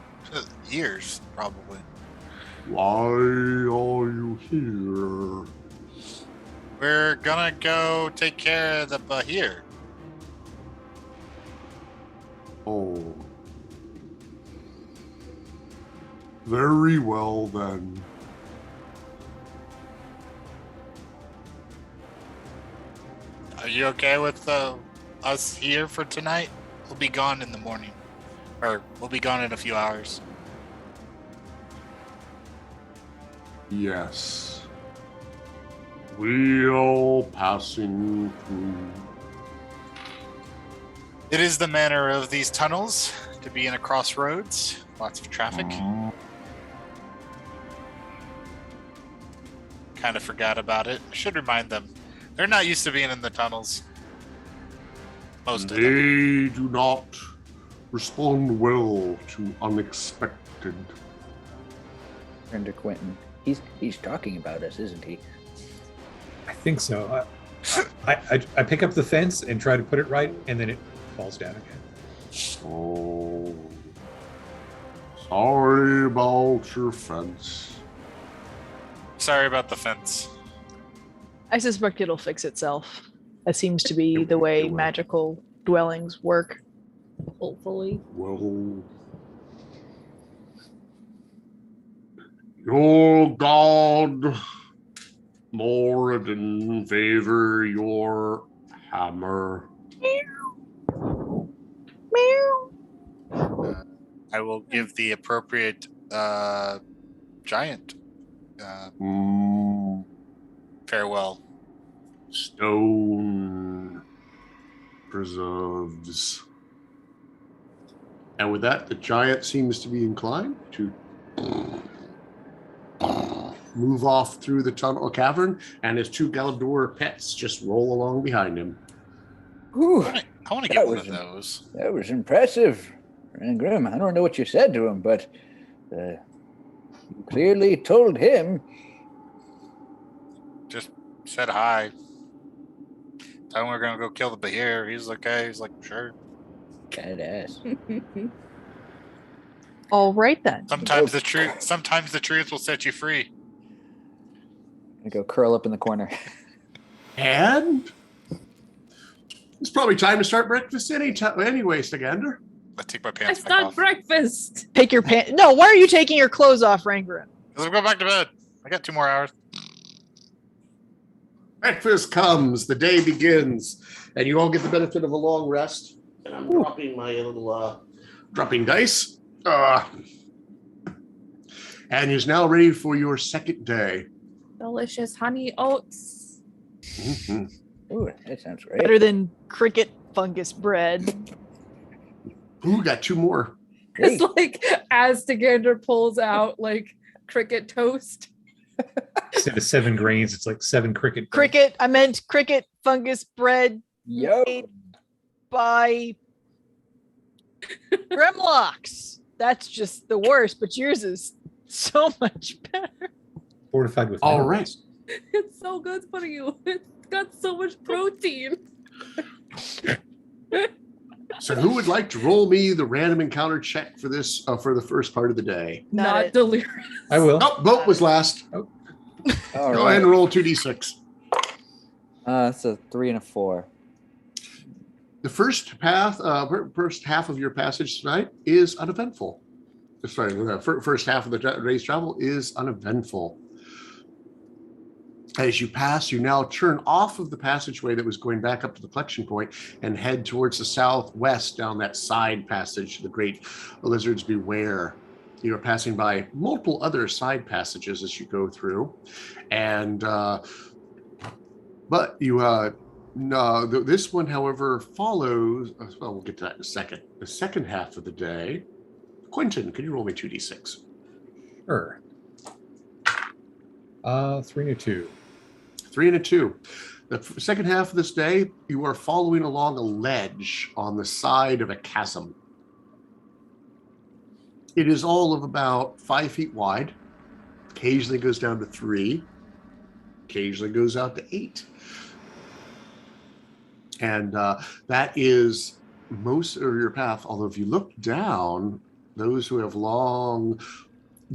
years, probably. Why are you here? We're gonna go take care of the Bahir. Oh. Very well, then. Are you okay with us here for tonight? We'll be gone in the morning. Or we'll be gone in a few hours. Yes. We are passing through. It is the manner of these tunnels to be in a crossroads. Lots of traffic. Kind of forgot about it. I should remind them. They're not used to being in the tunnels. Most of them. They do not respond well to unexpected. Turn to Quentin. He's talking about us, isn't he? I think so. I pick up the fence and try to put it right, and then it falls down again. Oh, sorry about your fence. Sorry about the fence. I suspect it'll fix itself. That seems to be the way magical dwellings work. Hopefully. Well, your god, Moradin, favor your hammer. I will give the appropriate giant farewell. Stone preserves. And with that, the giant seems to be inclined to move off through the tunnel cavern, and his two Galador pets just roll along behind him. Ooh, I want to get one of those. That was impressive. And Grim, I don't know what you said to him, but you clearly told him. Just said hi. Tell him we're gonna go kill the Bahir. He's okay. He's like, sure. Badass. All right then. Sometimes the truth will set you free. I go curl up in the corner. And it's probably time to start breakfast anyways, Tagander. Let's take my I pants back start off. breakfast. Take your pants. No, why are you taking your clothes off, Rangrim? Let's go back to bed. I got 2 more hours. Breakfast comes, the day begins, and you all get the benefit of a long rest. And I'm dropping my little dropping dice. And is now ready for your second day. Delicious honey oats. Mm-hmm. Ooh, that sounds great. Better than cricket fungus bread. Ooh, got 2 more. It's like as Tagander pulls out like cricket toast. Instead of 7 grains, it's like 7 cricket. Cricket. I meant cricket fungus bread Yo. made by Grimlocks. That's just the worst, but yours is so much better. Fortified with All minerals. right. It's so good for you. It's got so much protein. So who would like to roll me the random encounter check for this for the first part of the day? Not delirious. I will. Oh, Boat was last. All Go right. ahead and roll 2d6. It's a 3 and a 4. The first first half of your passage tonight is uneventful. Sorry, the first half of the day's travel is uneventful. As you pass, you now turn off of the passageway that was going back up to the collection point and head towards the southwest down that side passage, the Great Lizards Beware. You are passing by multiple other side passages as you go through. And, but you, no, this one, however, follows, well, we'll get to that in a second. The second half of the day. Quentin, could you roll me 2d6? Sure. 3 and a 2. 3 and a 2. The second half of this day, you are following along a ledge on the side of a chasm. It is all of about 5 feet wide. Occasionally goes down to 3. Occasionally goes out to 8. And that is most of your path. Although if you look down, those who have long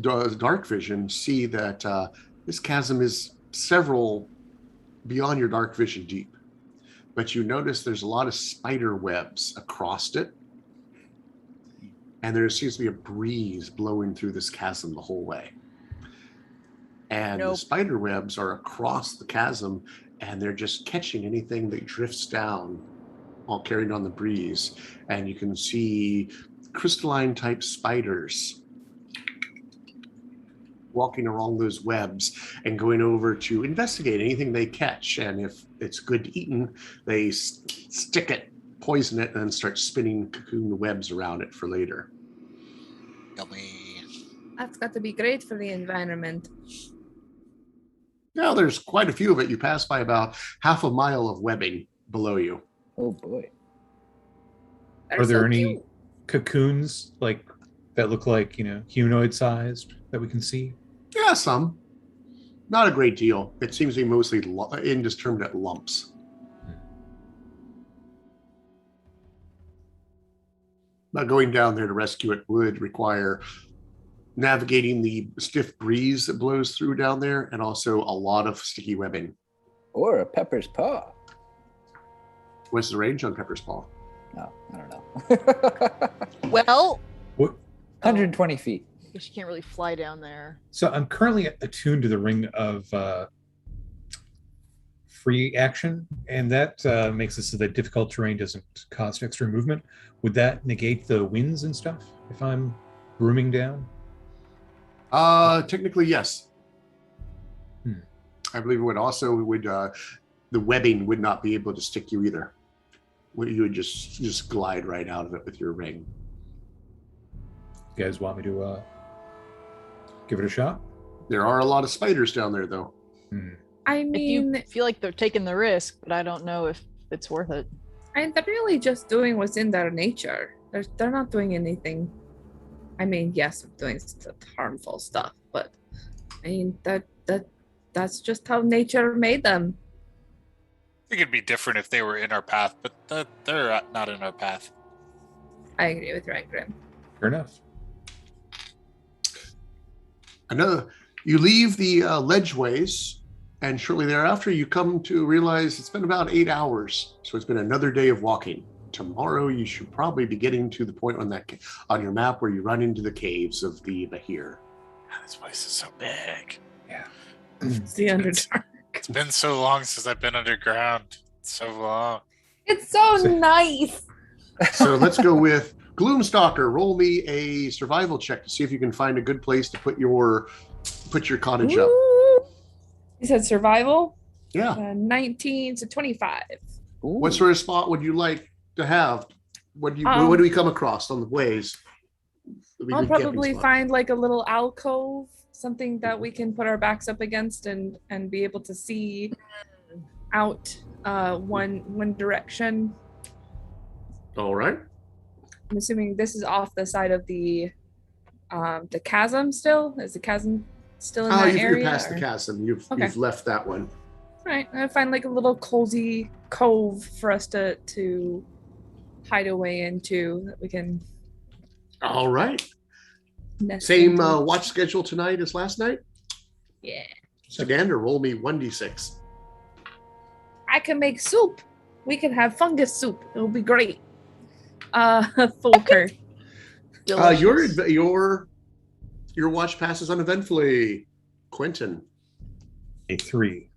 dark vision see that this chasm is several beyond your dark vision deep. But you notice there's a lot of spider webs across it. And there seems to be a breeze blowing through this chasm the whole way. And the spider webs are across the chasm, and they're just catching anything that drifts down while carried on the breeze. And you can see crystalline type spiders walking along those webs and going over to investigate anything they catch. And if it's good to eaten, they stick it, poison it, and then start spinning cocoon webs around it for later. Yummy. That's got to be great for the environment. Now there's quite a few of it. You pass by about half a mile of webbing below you. Oh boy. Are there any cocoons like that look like, humanoid sized that we can see? Yeah, some. Not a great deal. It seems to be mostly indiscriminate lumps. But going down there to rescue it would require navigating the stiff breeze that blows through down there, and also a lot of sticky webbing. Or a pepper's paw. What's the range on pepper's paw? No, I don't know. Well, What? 120 feet. I guess you can't really fly down there. So I'm currently attuned to the ring of free action, and that makes it so that difficult terrain doesn't cost extra movement. Would that negate the winds and stuff if I'm brooming down? Technically, yes. I believe it would also the webbing would not be able to stick you either. You would just glide right out of it with your ring. You guys want me to give it a shot? There are a lot of spiders down there, though. I mean, If you feel like they're taking the risk, but I don't know if it's worth it. they're really just doing what's in their nature. They're not doing anything. I mean, yes, I'm doing harmful stuff, but I mean that's just how nature made them. I think it'd be different if they were in our path, but they're not in our path. I agree with Ryan Grimm. Fair enough. You leave the ledgeways, and shortly thereafter you come to realize it's been about 8 hours. So it's been another day of walking. Tomorrow you should probably be getting to the point on your map where you run into the caves of the Bahir. This place is so big. Yeah. It's the Underdark. It's been so long since I've been underground. It's so long. It's so nice. So let's go with Gloomstalker. Roll me a survival check to see if you can find a good place to put your cottage up. You said survival? Yeah. 19 to 25. Ooh. What sort of spot would you like to have? What do we come across on the ways? I'll probably find like a little alcove, something that we can put our backs up against and be able to see out one direction. All right. I'm assuming this is off the side of the chasm still? Is the chasm still in that area? You're past the chasm. You've left that one. All right. I find like a little cozy cove for us to hide away into that we can. All right. Nest Same into. watch schedule tonight as last night? Yeah. Segander, roll me 1d6. I can make soup. We can have fungus soup. It'll be great. Folker. Your watch passes uneventfully. Quentin. A 3.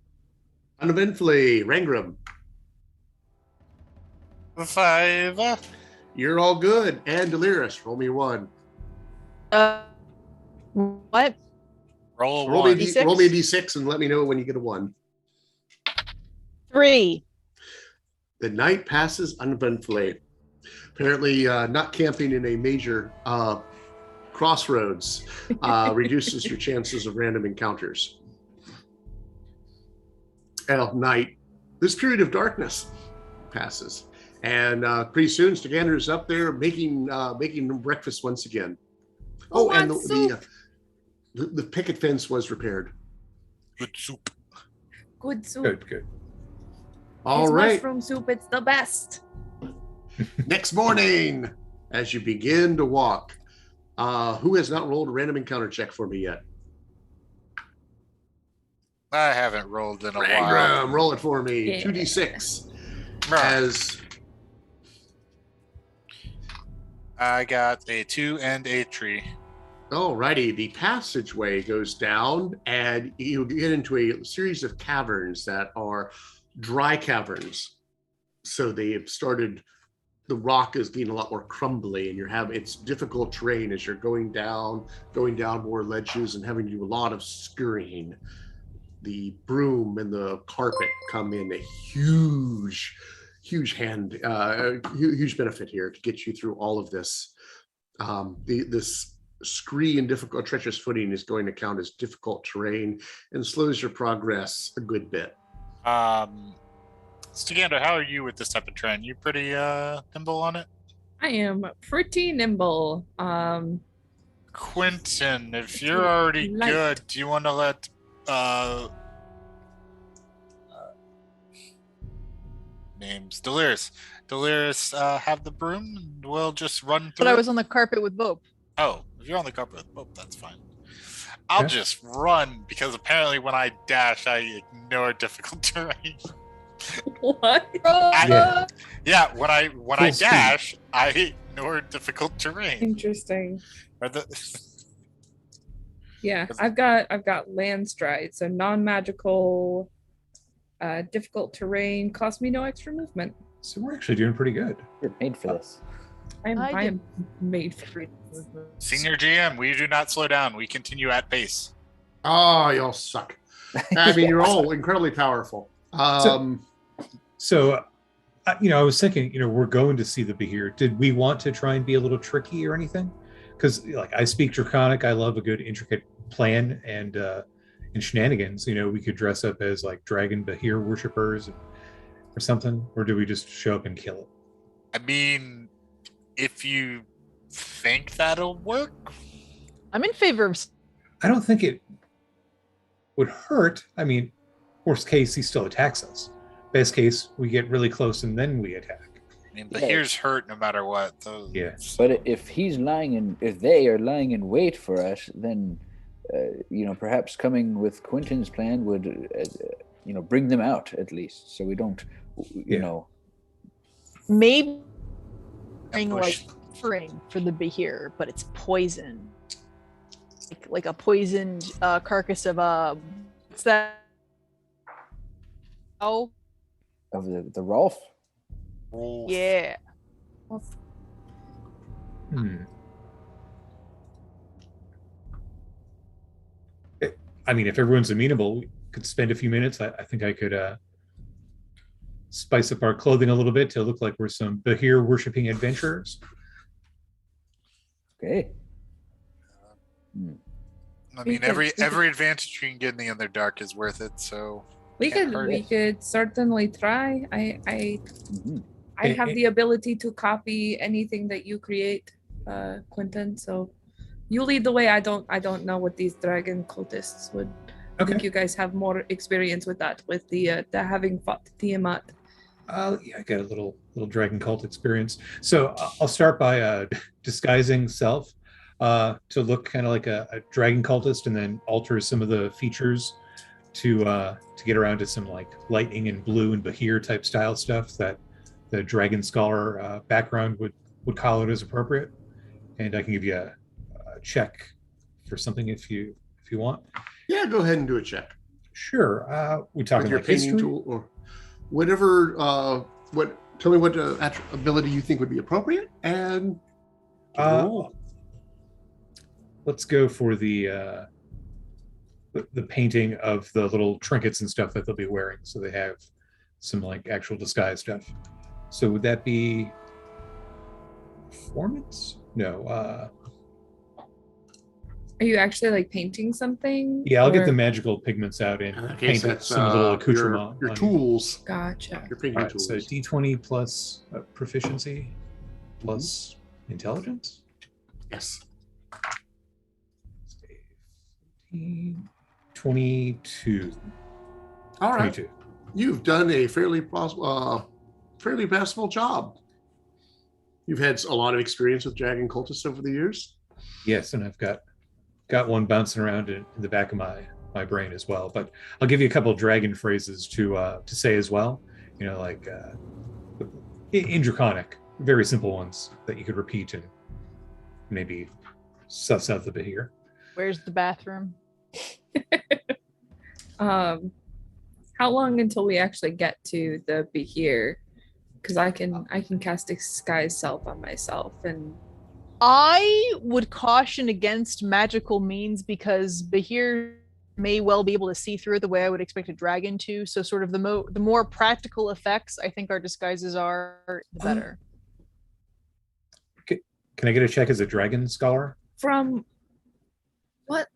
Uneventfully. Rangram. 5. You're all good. And Delirious, roll me 1. What? Roll me one. a d6 and let me know when you get a 1. 3. The night passes uneventfully. Apparently, not camping in a major crossroads reduces your chances of random encounters. night, this period of darkness passes. And pretty soon, Stagander's up there making breakfast once again. Oh, and the picket fence was repaired. Good soup. Good soup. Good. All It's right. mushroom soup. It's the best. Next morning, as you begin to walk, who has not rolled a random encounter check for me yet? I haven't rolled in a while. Rangram, roll it for me. Yeah. 2d6. Right. As I got a 2 and a 3. alrighty, the passageway goes down, and you get into a series of caverns that are dry caverns. So they've started. The rock is getting a lot more crumbly, and it's difficult terrain as you're going down more ledges and having to do a lot of scurrying. The broom and the carpet come in a huge benefit here to get you through all of this. This scree and difficult treacherous footing is going to count as difficult terrain and slows your progress a good bit. Stagander, how are you with this type of terrain? You pretty nimble on it? I am pretty nimble. Quentin, if you're already Light. good, do you want to let names Delirious have the broom, and we'll just run through But I it? was on the carpet with Bope. Oh, if you're on the carpet with Bope, that's fine. I'll just run, because apparently when I dash, I ignore difficult terrain. What? Yeah, when I Full speed. dash, I ignore difficult terrain. Interesting. Or the- Yeah, I've got land stride, so non-magical, difficult terrain, cost me no extra movement. So we're actually doing pretty good. You're made for this. I I am made for it. Senior GM, we do not slow down. We continue at pace. Oh, y'all suck. I mean, you're all incredibly powerful. So, I was thinking, we're going to see the Behir. Did we want to try and be a little tricky or anything? Because, I speak Draconic. I love a good intricate plan and shenanigans. We could dress up as dragon Behir worshippers or something. Or do we just show up and kill it? I mean, if you think that'll work, I'm in favor of. I don't think it would hurt. I mean, worst case, he still attacks us. Best case, we get really close and then we attack. I mean, Behir's hurt no matter what. Those, Yeah. But if they are lying in wait for us, then perhaps coming with Quentin's plan would bring them out at least, so we don't Maybe ambush. offering for the Behir, but it's poison. Like a poisoned carcass of what's that? Oh, of the Rolf. yeah. I mean, if everyone's amenable, we could spend a few minutes. I think I could spice up our clothing a little bit to look like we're some Behir worshipping adventurers. Okay. I mean, every advantage you can get in the Underdark is worth it. So We Can't could hurt we it. could certainly try. I have the ability to copy anything that you create, Quentin. So you lead the way. I don't know what these dragon cultists would. I think you guys have more experience with that, with the having fought Tiamat. Yeah, I got a little dragon cult experience. So I'll start by disguising self to look kind of like a dragon cultist, and then alter some of the features to get around to some like lightning and blue and Behir type style stuff that the dragon scholar background would call it as appropriate. And I can give you a check for something if you want. Yeah, go ahead and do a check. Sure. We talking With your like painting history? tool or whatever. Tell me what ability you think would be appropriate, and let's go for the painting of the little trinkets and stuff that they'll be wearing, so they have some like actual disguise stuff. So would that be performance? No. Are you actually like painting something? Yeah, I'll get or- the magical pigments out and In that case, paint that's some little accoutrement. your on it. tools. Gotcha. Your painting All right, tools. so D20 plus proficiency plus intelligence. Yes. 15, 22. All right. 22. You've done a fairly passable job. You've had a lot of experience with dragon cultists over the years. Yes, and I've got one bouncing around in the back of my brain as well. But I'll give you a couple of dragon phrases to say as well. You know, like in Draconic, very simple ones that you could repeat and maybe suss out the Behir. Where's the bathroom? How long until we actually get to the Behir? Because I can cast Disguise Self on myself, and I would caution against magical means because Behir may well be able to see through it the way I would expect a dragon to. So sort of the more practical effects I think our disguises are, the better. Can I get a check as a dragon scholar? from what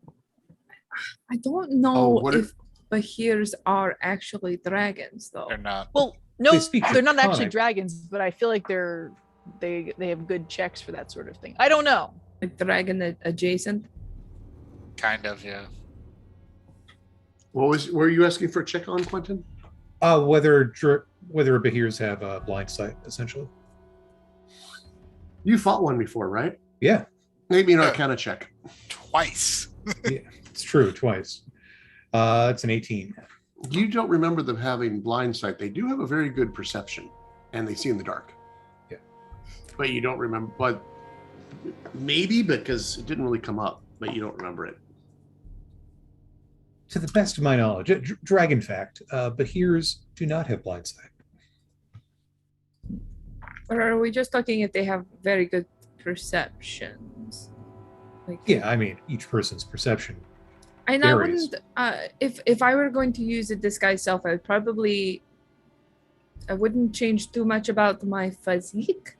I don't know if Behirs are actually dragons though. They're not. Well, no, They speak they're not actually Draconic. dragons, but I feel like they have good checks for that sort of thing. I don't know. Like dragon adjacent. Kind of, yeah. Were you asking for a check on, Quentin? Whether Behirs have a blind sight, essentially. You fought one before, right? Yeah, Maybe an Arcana check. Twice. yeah, it's true, twice. It's an 18. You don't remember them having blind sight. They do have a very good perception, and they see in the dark. Yeah. But you don't remember. But maybe because it didn't really come up, but you don't remember it. To the best of my knowledge, dragon fact, Behirs do not have blind sight. Or are we just talking if they have very good perceptions? Like Yeah, I mean, each person's perception. And I varies. wouldn't if I were going to use a disguise self, I wouldn't change too much about my physique.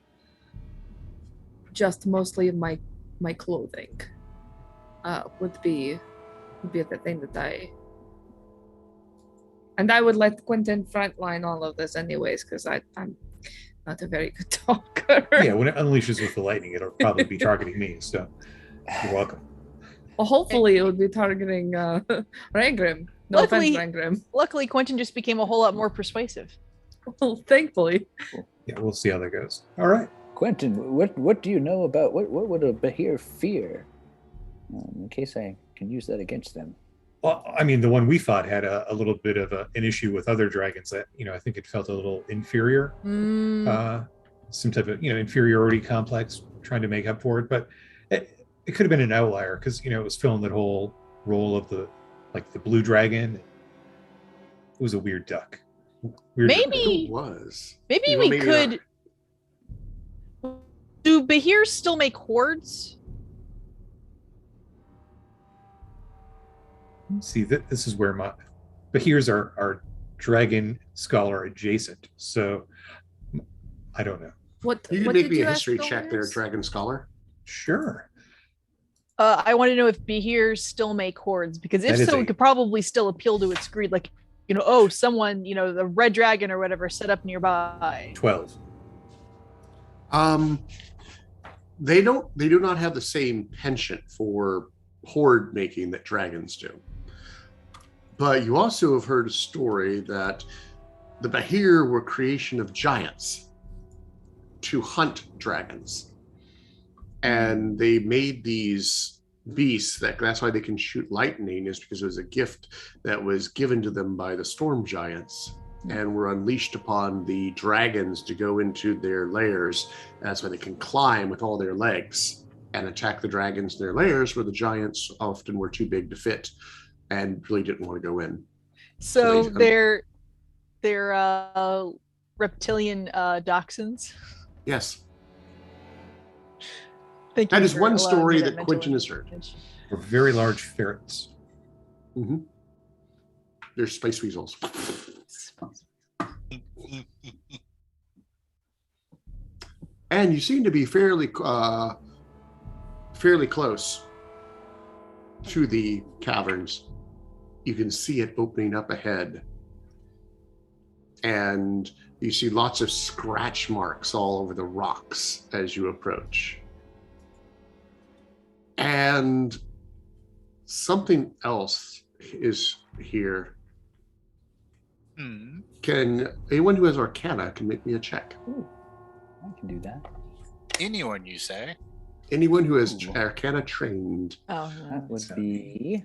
Just mostly my clothing would be the thing that I would let Quentin frontline all of this anyways, because I'm not a very good talker. Yeah, when it unleashes with the lightning, it'll probably be targeting me, so you're welcome. Well, hopefully it would be targeting Rangrim. No Luckily- offense, Rangrim. Luckily, Quentin just became a whole lot more persuasive. Well, thankfully. Yeah, we'll see how that goes. All right. Quentin, what do you know about what would a Behir fear? In case I can use that against them. Well, I mean, the one we fought had a little bit of an issue with other dragons that, I think it felt a little inferior. Some type of, inferiority complex trying to make up for it. But it could have been an outlier because, it was filling that whole role of the blue dragon. It was a weird duck. Maybe It was. maybe You know, we maybe could. Do Behirs still make hordes? See, this is where my Behirs are dragon scholar adjacent. So I don't know. What You can what make did me you a ask history check there, Doris? Dragon Scholar. Sure. I want to know if Behirs still make hordes, because if That is so, a- it could probably still appeal to its greed. Like, someone, the red dragon or whatever set up nearby. 12. They do not have the same penchant for horde making that dragons do. But you also have heard a story that the Behir were creation of giants to hunt dragons. And they made these beasts that's why they can shoot lightning, is because it was a gift that was given to them by the storm giants and were unleashed upon the dragons to go into their lairs. That's why they can climb with all their legs and attack the dragons in their lairs, where the giants often were too big to fit and really didn't want to go in. So So they- they're reptilian dachshunds. Yes, Thank that you is for one allowing story me that mental Quentin has heard. image. Or very large ferrets. They're space weasels. And you seem to be fairly close to the caverns, you can see it opening up ahead. And you see lots of scratch marks all over the rocks as you approach. And something else is here. Can anyone who has Arcana can make me a check? Ooh, I can do that. Anyone, you say? Anyone who is Arcana trained. Oh, That would be,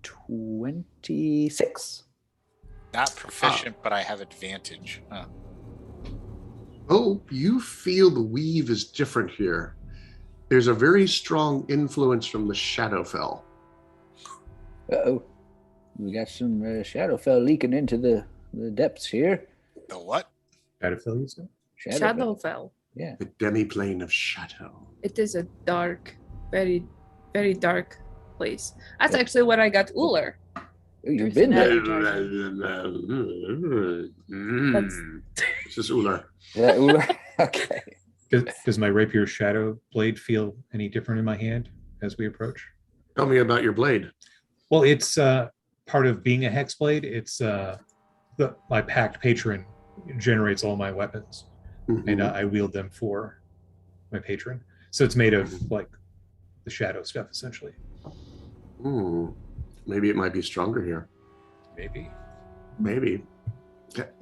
26. Not proficient, but I have advantage. Huh. Oh, you feel the weave is different here. There's a very strong influence from the Shadowfell. Uh-oh. We got some Shadowfell leaking into the depths here. The what? Shadowfell, you said? Shadowfell. Yeah. The demiplane of shadow. It is a dark, very, very dark place. That's actually what I got Uller. Oh, you've There's been an there. This is Uller. Yeah, Uller. Okay. Does my rapier shadow blade feel any different in my hand as we approach? Tell me about your blade. Well, it's part of being a hex blade. It's my packed patron generates all my weapons, and I wield them for my patron. So it's made of like the shadow stuff, essentially. Maybe it might be stronger here. Maybe.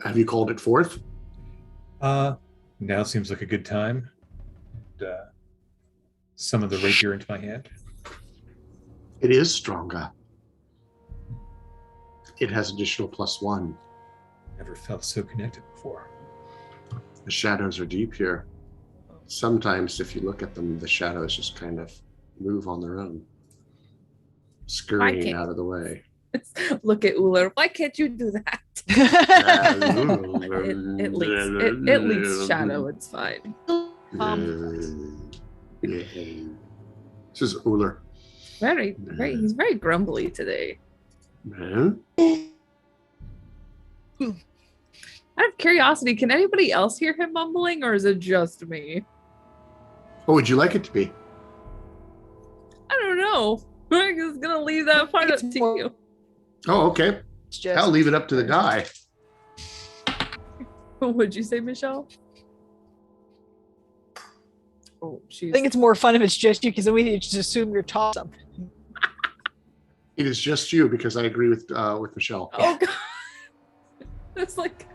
Have you called it forth? Now seems like a good time. Some of the rapier into my hand. It is stronger. It has additional +1. Never felt so connected before. The shadows are deep here. Sometimes if you look at them, the shadows just kind of move on their own, scurrying out of the way. Look at Uller. Why can't you do that? it leaks shadow. It's fine. This is Uller. He's very grumbly today. Out of curiosity, can anybody else hear him mumbling, or is it just me? What would you like it to be? I don't know. I'm just gonna leave that part up to you. Oh, okay. I'll leave it up to the guy. What would you say, Michelle? Oh, I think it's more fun if it's just you, because then we just assume you're taught something. It is just you, because I agree with Michelle. Oh God, it's like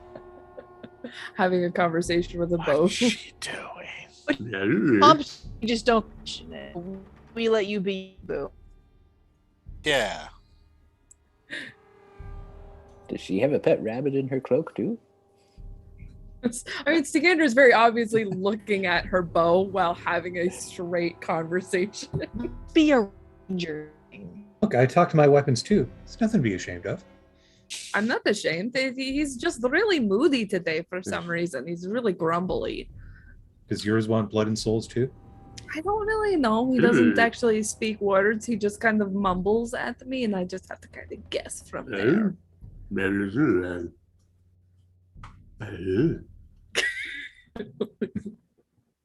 having a conversation with a bow. What's she doing? Moms, you just don't question it. We let you be boo. Yeah. Does she have a pet rabbit in her cloak too? I mean, Stigander is very obviously looking at her bow while having a straight conversation. Be a ranger. Look, I talk to my weapons too. It's nothing to be ashamed of. I'm not ashamed. He's just really moody today for some reason. He's really grumbly. Does yours want blood and souls too? I don't really know. He doesn't actually speak words. He just kind of mumbles at me, and I just have to kind of guess from there.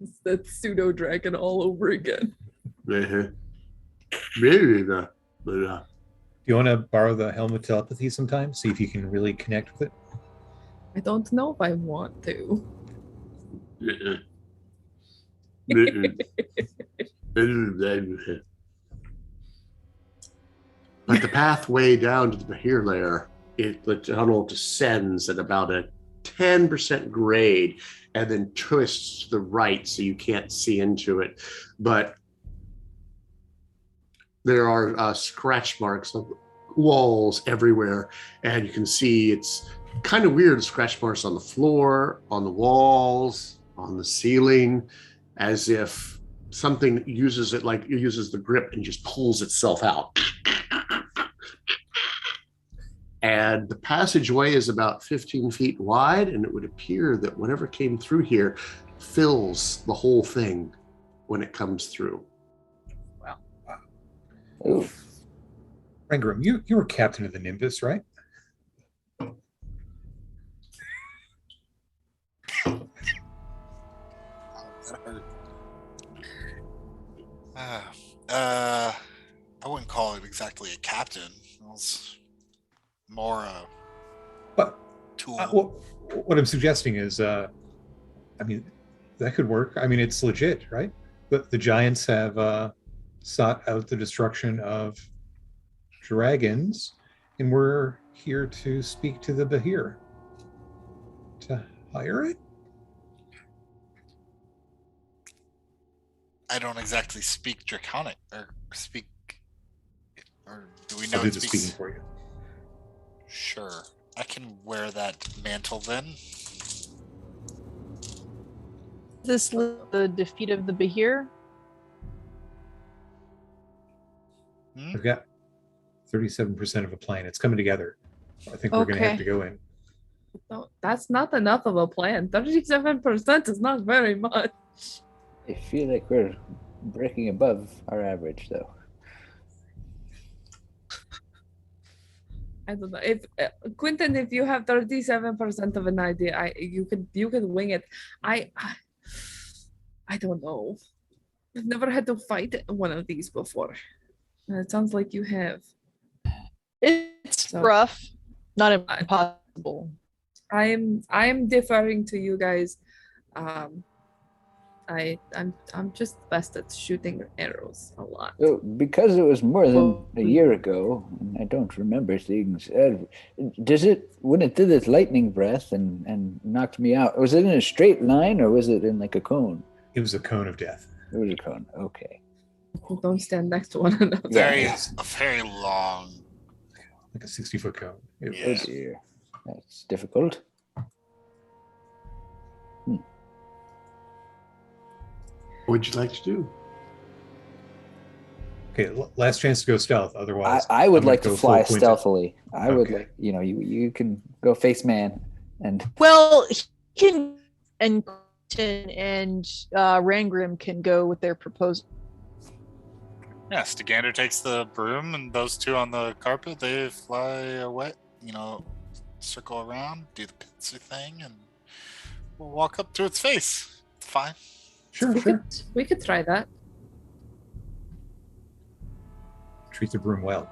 It's that pseudo dragon all over again. Do you want to borrow the helm of telepathy sometime? See if you can really connect with it? I don't know if I want to. But the pathway down to the Bahir layer, the tunnel descends at about a 10% grade and then twists to the right so you can't see into it. But there are scratch marks of walls everywhere, and you can see it's kind of weird, scratch marks on the floor, on the walls, on the ceiling, as if something uses the grip and just pulls itself out. And the passageway is about 15 feet wide, and it would appear that whatever came through here fills the whole thing when it comes through. Ooh. Rangram, you were captain of the Nimbus, right? I wouldn't call it exactly a captain. It was more a But tool. what I'm suggesting is, I mean, that could work. I mean, it's legit, right? The giants have sought out the destruction of dragons, and we're here to speak to the Bahir. To hire it? I don't exactly speak Draconic or speak. Or do we know I'll do it the speaks? speaking for you. Sure. I can wear that mantle then. Is this the defeat of the Bahir? I've got 37% of a plan. It's coming together. I think we're going to have to go in. No, that's not enough of a plan. 37% is not very much. I feel like we're breaking above our average, though. I don't know if Quentin, if you have 37% of an idea, you could wing it. I don't know. I've never had to fight one of these before. And it sounds like you have. It's rough, not impossible. I'm deferring to you guys. I'm just best at shooting arrows a lot. So, because it was more than a year ago, and I don't remember things. When it did its lightning breath and knocked me out, was it in a straight line or was it in like a cone? It was a cone of death. It was a cone. Okay. Don't stand next to one another. A very long, like a 60-foot cone. Oh dear, that's difficult. What would you like to do? Okay, last chance to go stealth. Otherwise, I would like to fly full Quentin. stealthily. I would like, you can go face man and. Well, he can and Quentin and Rangrim can go with their proposal. Yeah, Stagander takes the broom, and those two on the carpet, they fly away, circle around, do the pincer thing, and we'll walk up to its face. It's fine. Sure. We could try that. Treat the broom well.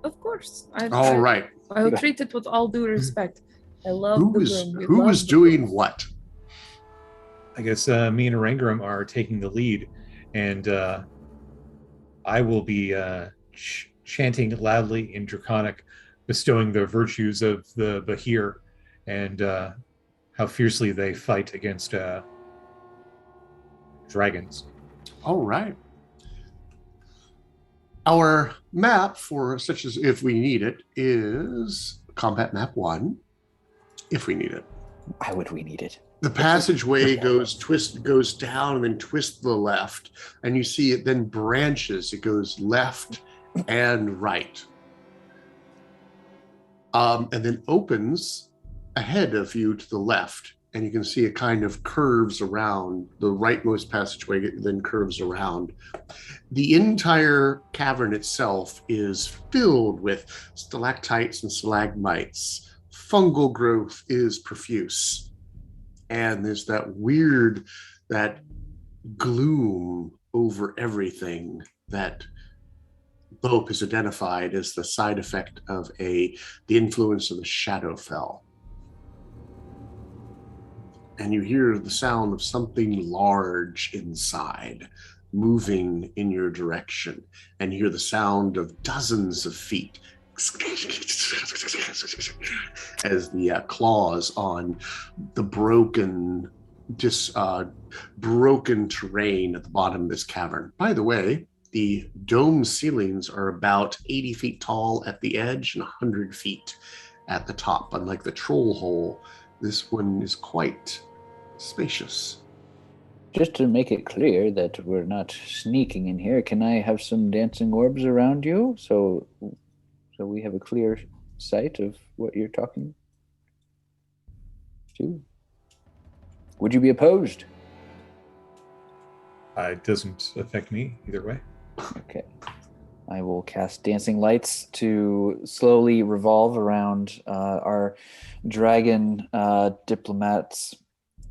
Of course. All right. I will treat it with all due respect. I love the broom. Who is doing what? I guess me and Arangram are taking the lead, and I will be chanting loudly in Draconic, bestowing the virtues of the Bahir and how fiercely they fight against dragons. All right. Our map for such as if we need it is combat map 1. If we need it. Why would we need it? The passageway goes down and then twists to the left, and you see it then branches. It goes left and right, and then opens ahead of you to the left, and you can see it kind of curves around. The rightmost passageway then curves around. The entire cavern itself is filled with stalactites and stalagmites. Fungal growth is profuse. And there's that gloom over everything that Bope has identified as the side effect of the influence of the Shadowfell. And you hear the sound of something large inside moving in your direction. And you hear the sound of dozens of feet as the claws on the broken terrain at the bottom of this cavern. By the way, the dome ceilings are about 80 feet tall at the edge and 100 feet at the top. Unlike the troll hole, this one is quite spacious. Just to make it clear that we're not sneaking in here, can I have some dancing orbs around you so we have a clear sight of what you're talking to? Would you be opposed? It doesn't affect me either way. Okay. I will cast dancing lights to slowly revolve around our dragon diplomats.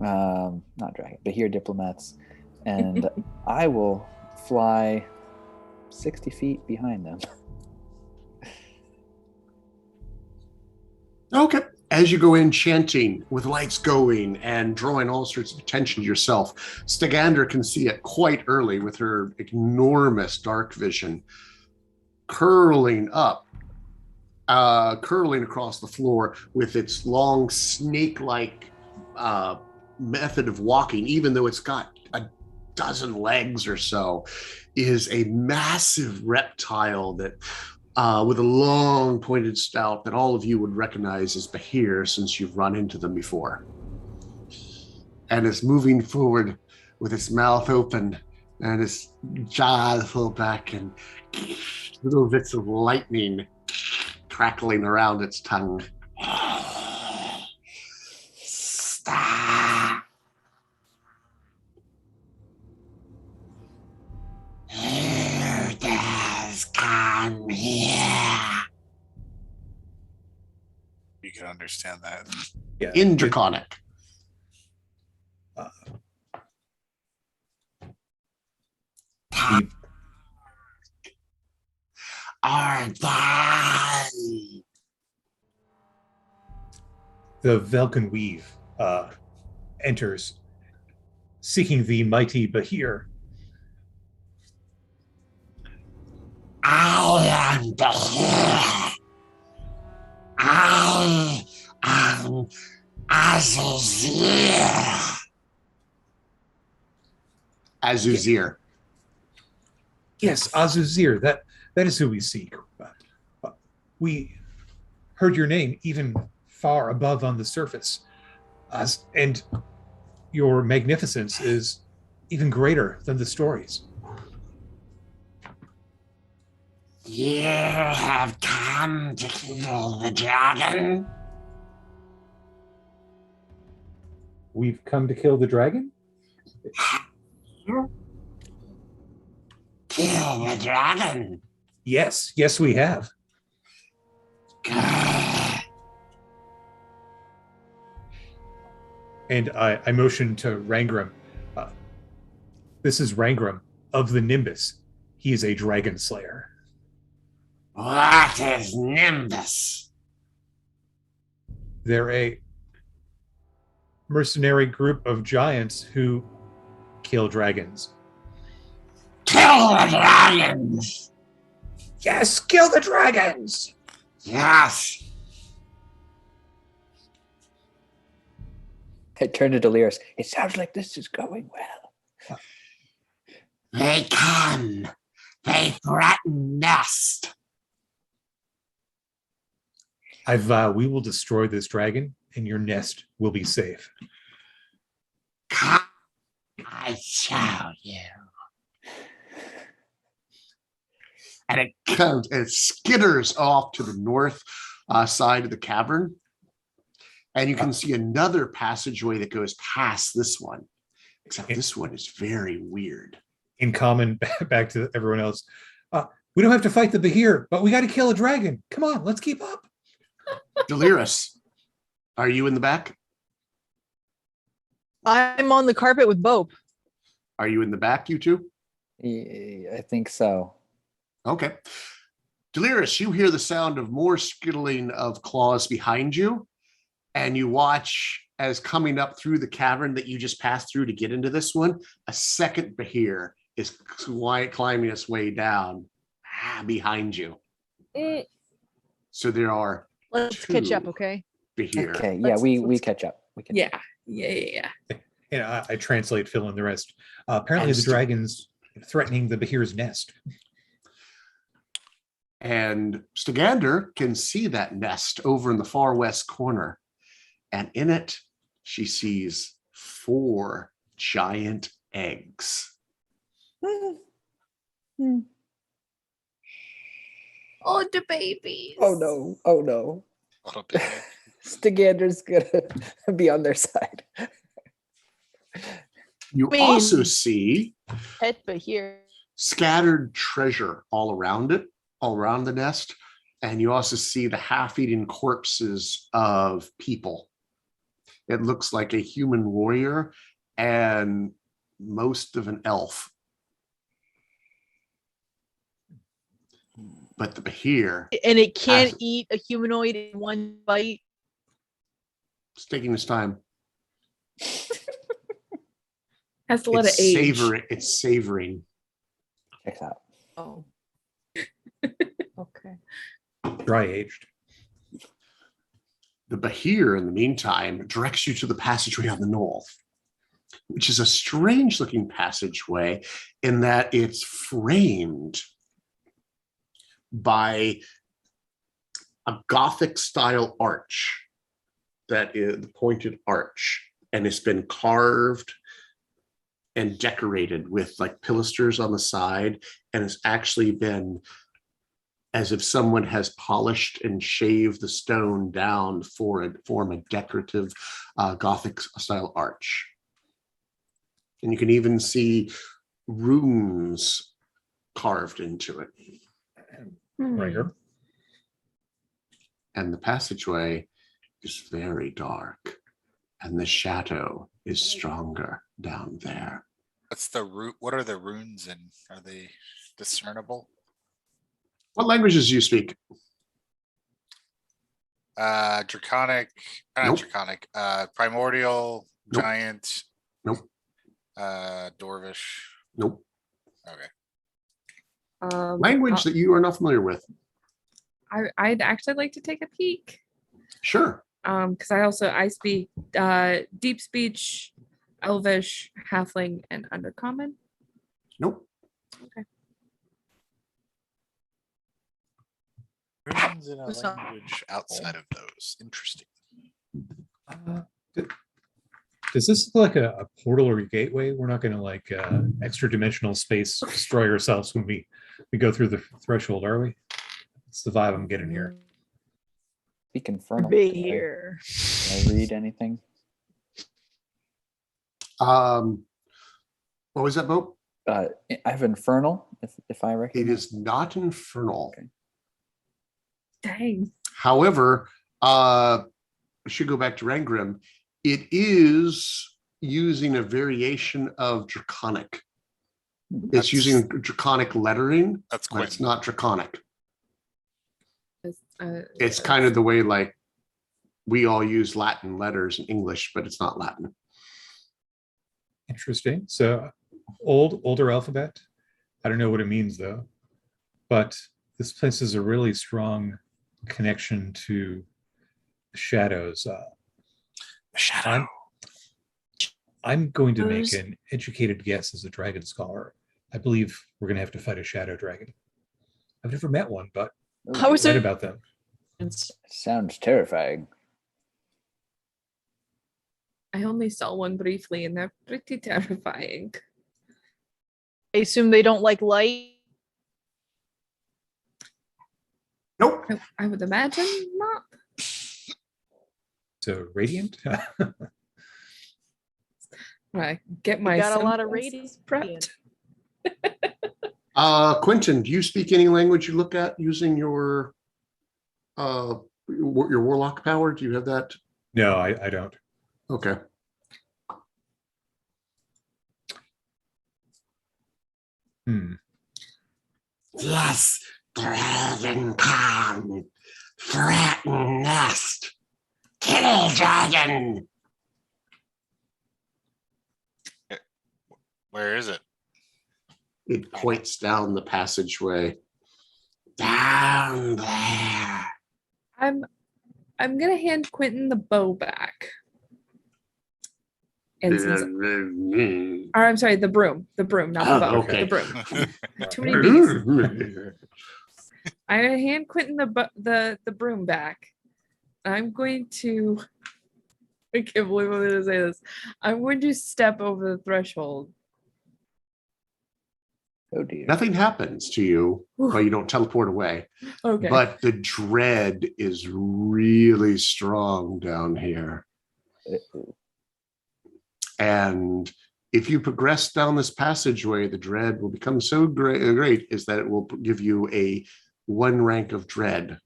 Not dragon, but here diplomats. And I will fly 60 feet behind them. Okay. As you go in chanting with lights going and drawing all sorts of attention to yourself, Stagander can see it quite early with her enormous dark vision curling across the floor with its long snake-like method of walking, even though it's got a dozen legs or so, is a massive reptile that with a long pointed snout that all of you would recognize as Bahir since you've run into them before. And it's moving forward with its mouth open and its jaws pulled back and little bits of lightning crackling around its tongue. Stop. Who does come here? You can understand that. Yeah. In Draconic. We've- Are they? the Velkyn Weave enters, seeking the mighty Bahir. I am Bahir. I am Azuzir. Azuzir. Yes, Azuzir. That is who we seek. We heard your name even far above on the surface, and your magnificence is even greater than the stories. You have come to kill the dragon? We've come to kill the dragon? Kill the dragon? Yes, we have. And I motion to Rangram. This is Rangram of the Nimbus. He is a dragon slayer. What is Nimbus? They're a mercenary group of giants who kill dragons. Kill the dragons! Yes, kill the dragons! Yes! I turn to Delirious. It sounds like this is going well. They come. They threaten Nest. I vow we will destroy this dragon and your nest will be safe. Come, I show you. And it comes, and it skitters off to the north side of the cavern. And you can see another passageway that goes past this one. Except this one is very weird. In common, back to everyone else. We don't have to fight the Bahir, but we got to kill a dragon. Come on, let's keep up. Delirious, are you in the back? I'm on the carpet with Bope. Are you in the back, you two? I think so. Okay. Delirious, you hear the sound of more skittling of claws behind you, and you watch as coming up through the cavern that you just passed through to get into this one, a second Bahir is climbing its way down behind you. So there are Let's catch up, okay? Bahir. Okay, yeah, we catch up. Yeah. And I translate, fill in the rest. Apparently the dragon's threatening the Bahir's nest. And Stagander can see that nest over in the far west corner. And in it, she sees 4 giant eggs. Oh, the babies. Oh no. Little baby. Stagander's gonna be on their side. You also see Pet Bahir. scattered treasure all around it, all around the nest. And you also see the half-eaten corpses of people. It looks like a human warrior and most of an elf. But the Bahir And it can't As- eat a humanoid in one bite. is taking its time. Has to let it age. It's savoring. Checks out. Oh. Okay. Dry aged. The Bahir, in the meantime, directs you to the passageway on the north, which is a strange looking passageway in that it's framed by a Gothic style arch that is the pointed arch, and it's been carved and decorated with like pilasters on the side, and it's actually been as if someone has polished and shaved the stone down for it form a decorative Gothic style arch. And you can even see runes carved into it. Ringer. And the passageway is very dark, and the shadow is stronger down there. What's the root? What are the runes and are they discernible? What languages do you speak? Draconic, not Nope. draconic, primordial, Nope. giant, Nope. dwarvish. Nope. Okay. Language that you are not familiar with. I'd actually like to take a peek. Sure. Because I speak deep speech, elvish, halfling, and undercommon. Nope. Okay. Runes in a It's not- language outside of those. Interesting. Does this look like a portal or a gateway? We're not going to like extra dimensional space destroy ourselves when we go through the threshold, are we? It's the vibe I'm getting here. Be confirmed. Bahir. Can I read anything? What was that, Bo? I have infernal. If I It recognize. is not infernal. Okay. Dang. However, I should go back to Rangrim. It is using a variation of Draconic. It's That's- using Draconic lettering, That's but it's Quinn. not Draconic. It's It's kind of the way like we all use Latin letters in English, but it's not Latin. Interesting. So older alphabet. I don't know what it means though, but this places a really strong connection to shadows. Shadow. I'm going to make Those- an educated guess as a dragon scholar. I believe we're going to have to fight a shadow dragon. I've never met one, but How is I've read it? about them. Sounds terrifying. I only saw one briefly, and they're pretty terrifying. I assume they don't like light. Nope. I would imagine not. So radiant. Right. Get We my got a lot of sunglasses radiant. prepped. Quentin, do you speak any language you look at using your warlock power? Do you have that? No, I don't. Okay. Yes, dragon come, threaten nest, kill dragon. Where is it? It points down the passageway. Down there. I'm gonna hand Quentin the bow back. And since, or I'm sorry, the broom, not the bow, okay. the broom. Too many bees. I'm gonna hand Quentin the broom back. I'm going to. I can't believe I'm gonna say this. I'm going to step over the threshold. Oh dear. Nothing happens to you, but you don't teleport away. Okay. But the dread is really strong down here. And if you progress down this passageway, the dread will become so great is that it will give you a 1 rank of dread,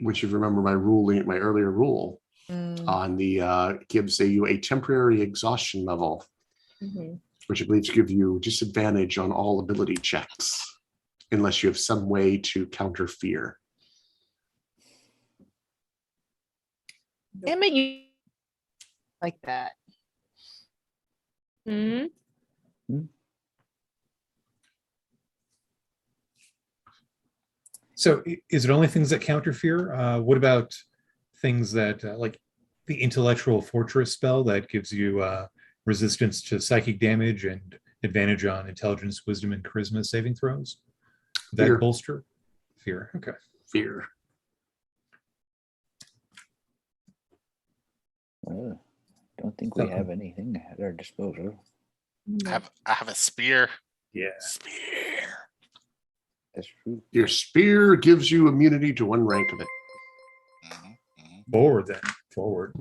which, if you remember my earlier rule on the gives you a temporary exhaustion level, Mhm. which I believe gives you disadvantage on all ability checks. unless you have some way to counter fear. Damn it, you like that. Hmm. So is it only things that counter fear? What about things that like the intellectual fortress spell that gives you resistance to psychic damage and advantage on intelligence, wisdom, and charisma saving throws? That Fear. bolster? Fear. Okay. Fear. Don't think we have anything at our disposal. I have a spear. Yeah. Spear. That's true. Your spear gives you immunity to one rank of it. Forward then. Forward.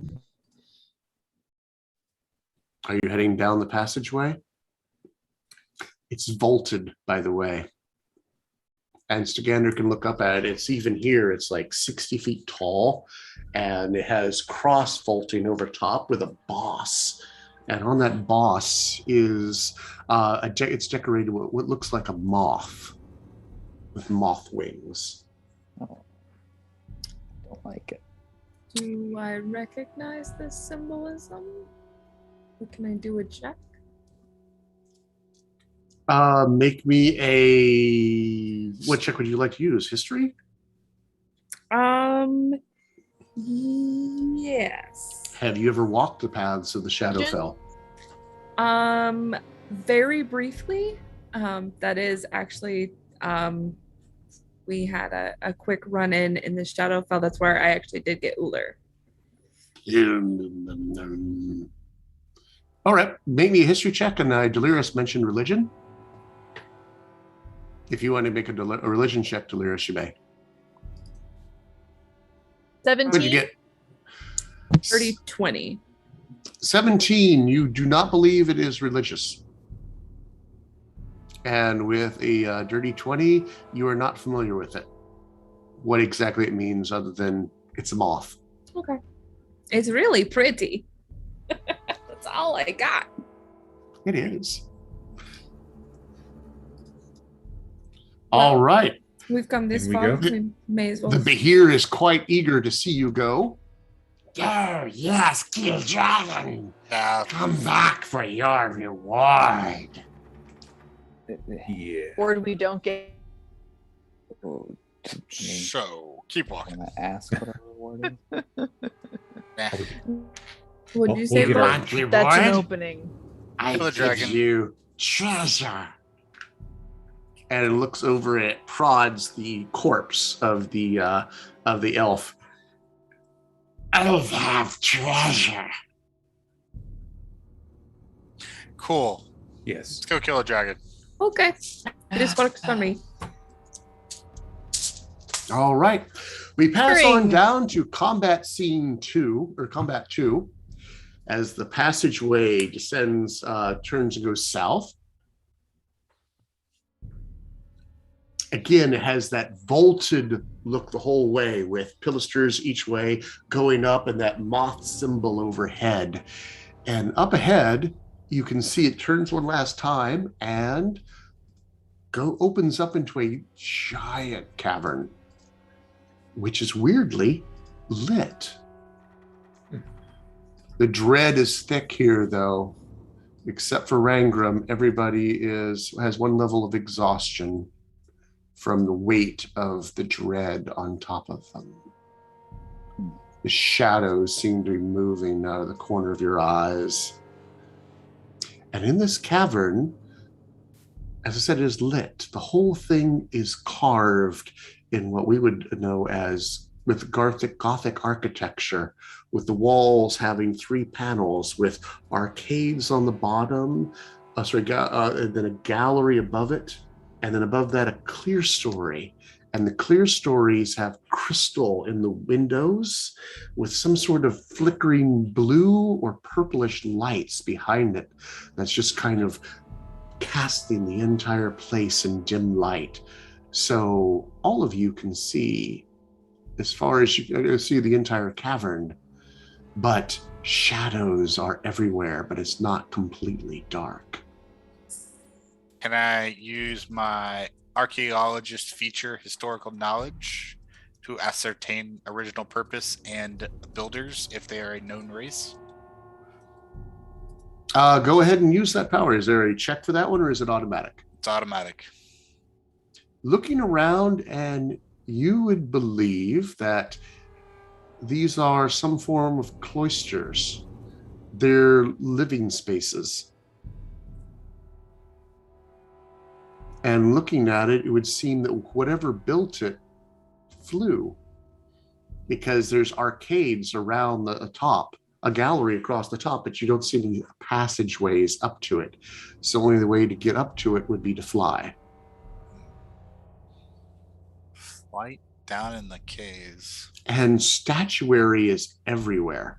Are you heading down the passageway? It's vaulted, by the way. And Stagander can look up at it. It's even here, it's like 60 feet tall, and it has cross vaulting over top with a boss. And on that boss is it's decorated with what looks like a moth with moth wings. Oh, don't like it. Do I recognize this symbolism? Or can I do a check? Make me a... What check would you like to use? History? Yes. Have you ever walked the paths of the Shadowfell? Very briefly. That is actually, we had a quick run in the Shadowfell. That's where I actually did get Uller. All right, make me a history check, and Delirious mentioned religion. If you want to make a religion check, Delirious, you may. 17. What'd you get? 30-20. 17, you do not believe it is religious. And with a dirty 20, you are not familiar with it. What exactly it means other than it's a moth. Okay. It's really pretty. That's all I got. It is. All right. We've come this Here we far. go. We may as well. The Behir is quite eager to see you go. Oh, yes, Kill Dragon. Now, Come back for your reward. Yeah. Or we don't get. Oh, I mean, so keep walking. can I ask what our reward is? Nah. Would We'll you say get Bert? on. Want reward? That's an opening. I Kill a give dragon. you treasure. And it looks over it, prods the corpse of the elf. I have treasure. Cool. Yes. Let's go kill a dragon. Okay. This works for me. All right. We pass on Ring. down to combat scene 2, or combat 2, as the passageway descends, turns and goes south. Again, it has that vaulted look the whole way with pilasters each way going up and that moth symbol overhead. And up ahead, you can see it turns one last time and opens up into a giant cavern, which is weirdly lit. The dread is thick here, though. Except for Rangram, everybody has one level of exhaustion from the weight of the dread on top of them. The shadows seem to be moving out of the corner of your eyes. And in this cavern, as I said, it is lit. The whole thing is carved in what we would know as with Gothic architecture, with the walls having 3 panels with arcades on the bottom, and then a gallery above it, and then above that a clear story. And the clear stories have crystal in the windows with some sort of flickering blue or purplish lights behind it that's just kind of casting the entire place in dim light. So all of you can see, as far as you can see, the entire cavern, but shadows are everywhere, but it's not completely dark. Can I use my archaeologists feature historical knowledge to ascertain original purpose and builders if they are a known race? Go ahead and use that power. Is there a check for that one, or is it automatic? It's automatic. Looking around, and you would believe that these are some form of cloisters. They're living spaces. And looking at it, it would seem that whatever built it flew, because there's arcades around the top, a gallery across the top, but you don't see any passageways up to it. So only the way to get up to it would be to fly. Flight down in the caves. And statuary is everywhere.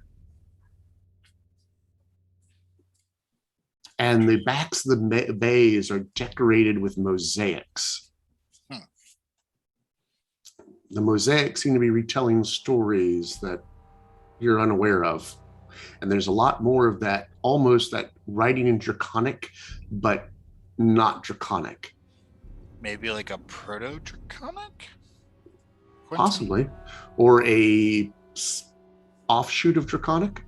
And the backs of the bays are decorated with mosaics. The mosaics seem to be retelling stories that you're unaware of. And there's a lot more of that, almost that writing in Draconic, but not Draconic. Maybe like a proto-Draconic? Possibly. Or a offshoot of Draconic.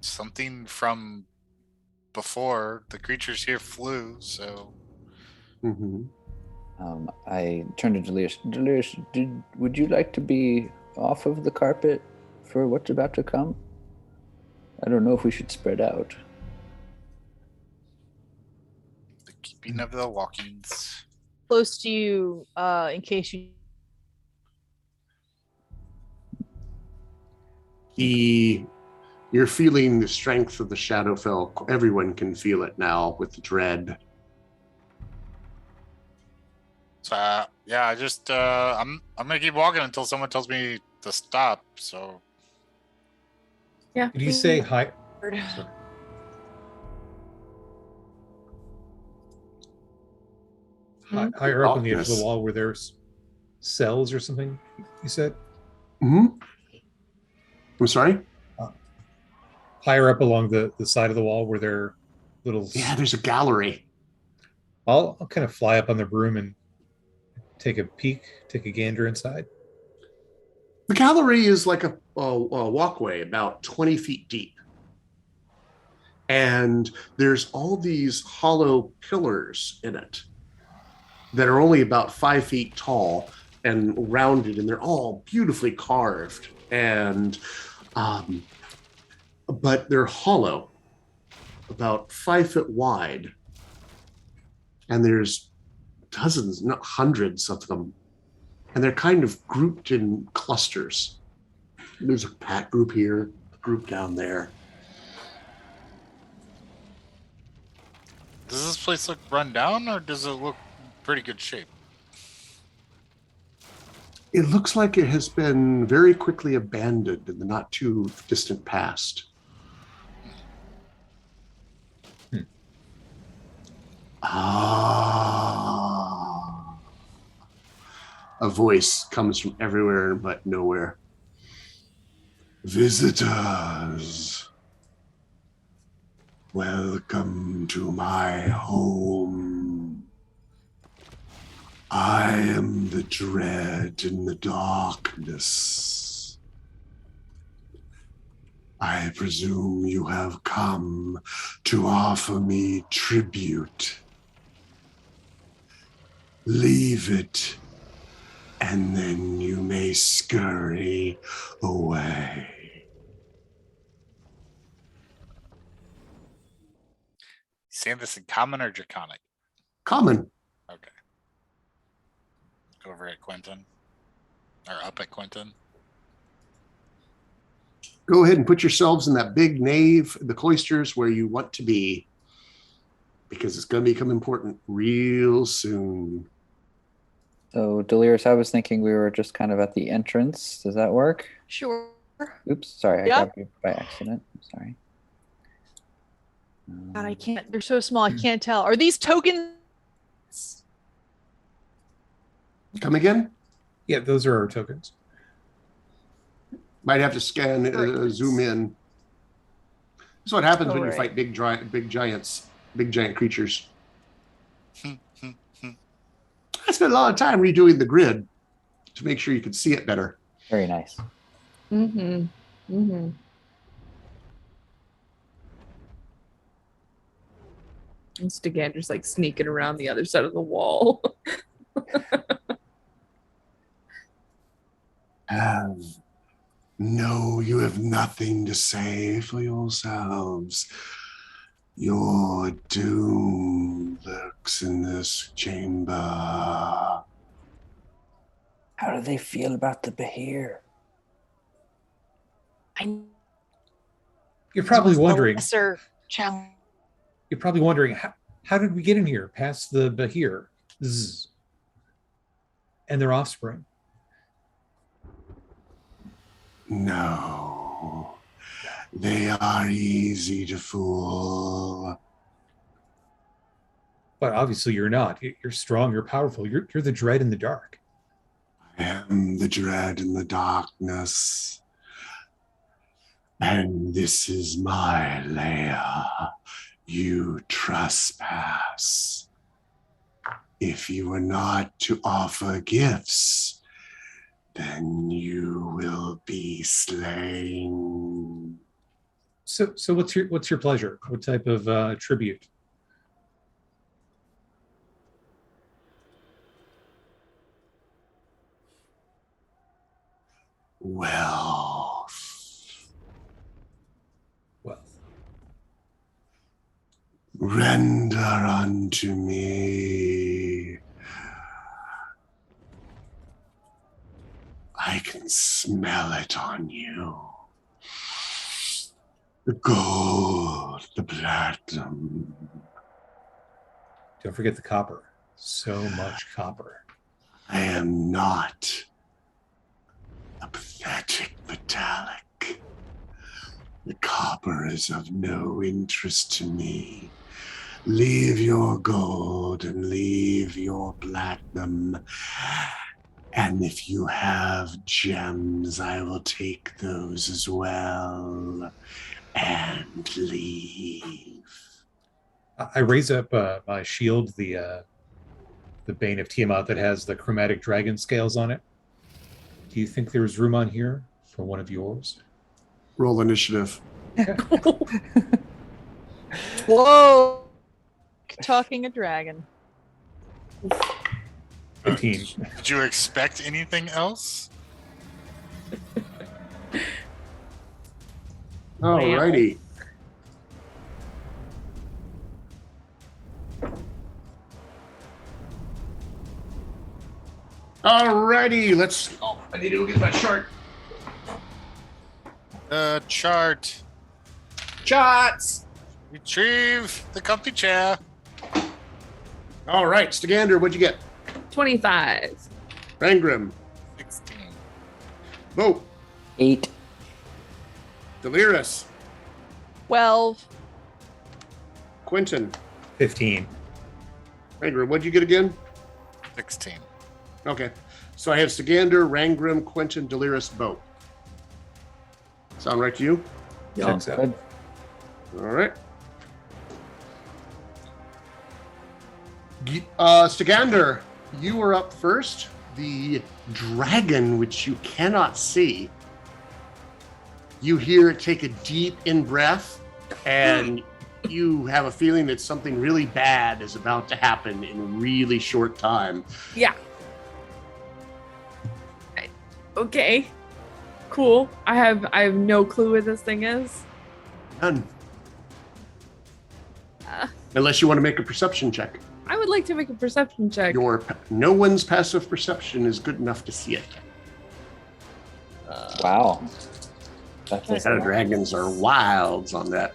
Something from before. The creatures here flew, so... I turned to Delirious. Delirious, would you like to be off of the carpet for what's about to come? I don't know if we should spread out. The keeping of the walkings. Close to you, in case you. You're feeling the strength of the Shadowfell. Everyone can feel it now with the dread. So yeah, I just I'm gonna keep walking until someone tells me to stop. So Yeah. Did you say hi? Higher up on the edge of the wall where there's cells or something, you said? I'm sorry? Higher up along the side of the wall where there are little... Yeah, there's a gallery. I'll kind of fly up on the broom and take a peek, take a gander inside. The gallery is like a walkway about 20 feet deep. And there's all these hollow pillars in it that are only about 5 feet tall and rounded, and they're all beautifully carved. And but they're hollow, about 5 foot wide. And there's dozens, not hundreds of them. And they're kind of grouped in clusters. There's a pack group here, a group down there. does this place look run down, or does it look pretty good shape? It looks like it has been very quickly abandoned in the not too distant past. A voice comes from everywhere but nowhere. Visitors, welcome to my home. I am the dread in the darkness. I presume you have come to offer me tribute. Leave it, and then you may scurry away. Saying this in common or draconic? Common. Okay. Over at Quentin. Or up at Quentin. Go ahead and put yourselves in that big nave, the cloisters, where you want to be, because it's going to become important real soon. So, Delirious, I was thinking we were just kind of at the entrance. Does that work? Sure. Oops, sorry, I grabbed you by accident. I'm sorry. God, I can't. They're so small. I can't tell. Are these tokens? Come again? Yeah, those are our tokens. Might have to scan, zoom in. That's what happens when you Alright. fight big giant creatures. I spent a lot of time redoing the grid to make sure you could see it better. Very nice. Mm-hmm. Mm-hmm. And Stigander's like sneaking around the other side of the wall. No, you have nothing to say for yourselves. Your doom lurks in this chamber. How do they feel about the Behir? You're probably wondering. Lesser challenge. You're probably wondering how did we get in here past the Behir and their offspring? No, they are easy to fool. But obviously you're not. You're strong, you're powerful. You're the dread in the dark. I am the dread in the darkness. And this is my lair. You trespass. If you were not to offer gifts, then you will be slain. So what's your pleasure? What type of tribute? Wealth. Wealth. Render unto me. I can smell it on you. The gold, the platinum. Don't forget the copper. So much copper. I am not a pathetic metallic. The copper is of no interest to me. Leave your gold and leave your platinum. And if you have gems, I will take those as well and leave. I raise up my shield, the Bane of Tiamat that has the chromatic dragon scales on it. Do you think there's room on here for one of yours? Roll initiative. Whoa! Talking a dragon. 15. Did you expect anything else? Alrighty. Alrighty, let's. Oh, I need to go get my chart. Chart. Charts. Retrieve the comfy chair. All right, Stigander, what'd you get? 25. Rangrim. 16. Vote. 8. Delirus. 12. Quentin. 15. Rangrim, what'd you get again? 16. Okay, so I have Stigander, Rangrim, Quentin, Delirus, Bo. Sound right to you? Checks out. Good. All right. Stigander, you are up first. The dragon, which you cannot see, you hear it take a deep in breath, and you have a feeling that something really bad is about to happen in a really short time. Yeah. Okay. Cool. I have no clue what this thing is. None. Unless you want to make a perception check. I would like to make a perception check. No one's passive perception is good enough to see it. Wow. That's The dragons are wilds on that.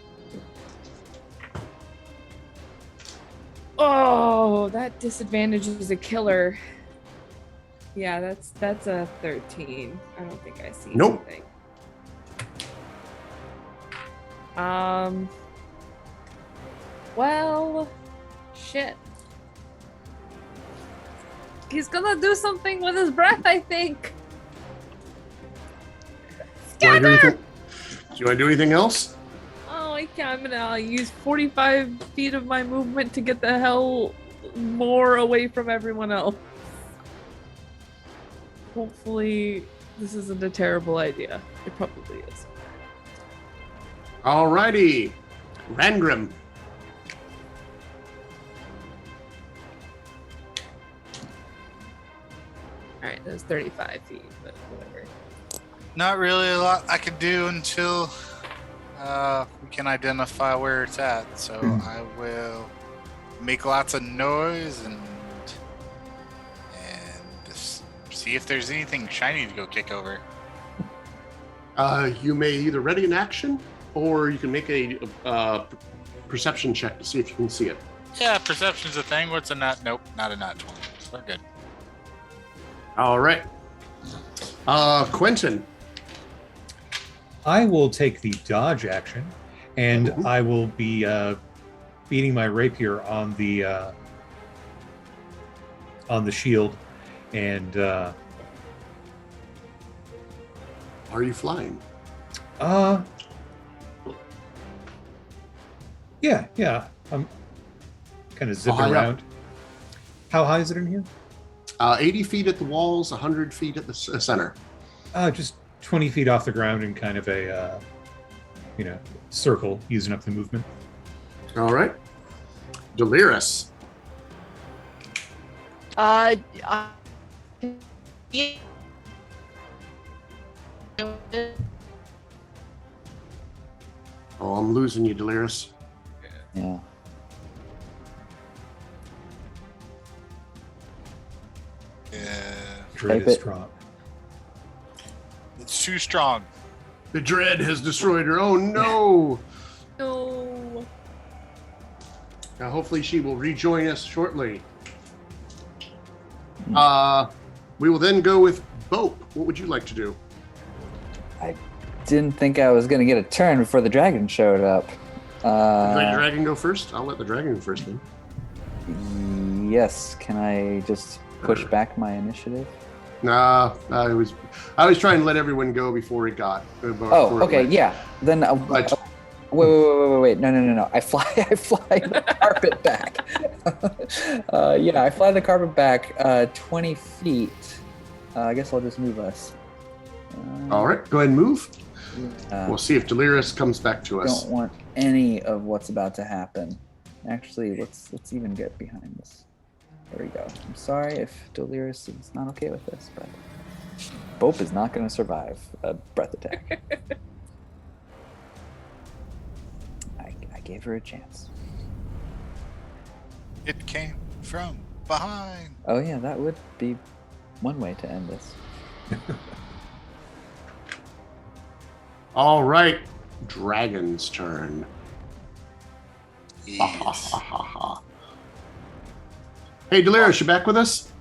Oh, that disadvantage is a killer. Yeah, that's a 13. I don't think I see Nope. anything. Well, shit. He's gonna do something with his breath, I think. Do you want to do anything else? Oh, I'm gonna use 45 feet of my movement to get the hell more away from everyone else. Hopefully, this isn't a terrible idea. It probably is. Alrighty. Rangrim. All right, that was 35 feet, but whatever. Not really a lot I can do until we can identify where it's at. So I will make lots of noise and just see if there's anything shiny to go kick over. You may either ready an action, or you can make a perception check to see if you can see it. Yeah, perception's a thing. What's a nat? Nope, not a nat 20. We're good. All right. Quentin. I will take the dodge action, and I will be beating my rapier on the shield, and are you flying? Yeah. I'm kind of zipping high around. How high is it in here? 80 feet at the walls, 100 feet at the center. Just 20 feet off the ground in kind of a, circle, using up the movement. All right. Delirious. Yeah. Oh, I'm losing you, Delirious. Yeah. Dread Type is it. strong. It's too strong. The dread has destroyed her. Oh no! No. Now, hopefully, she will rejoin us shortly. We will then go with Bope. What would you like to do? I didn't think I was going to get a turn before the dragon showed up. Would you like the dragon go first? I'll let the dragon go first then. Yes. Can I just push back my initiative? Nah, I was trying to let everyone go before it got. Oh, okay, yeah. Then wait. No. I fly the carpet back. I fly the carpet back 20 feet. I guess I'll just move us. All right, go ahead and move. We'll see if Delirious comes back to us. Don't want any of what's about to happen. Actually, let's even get behind this. There we go. I'm sorry if Delirious is not okay with this, but Bope is not going to survive a breath attack. I gave her a chance. It came from behind. Oh yeah, that would be one way to end this. All right, dragon's turn. Yes. Hey, Delirious, you back with us?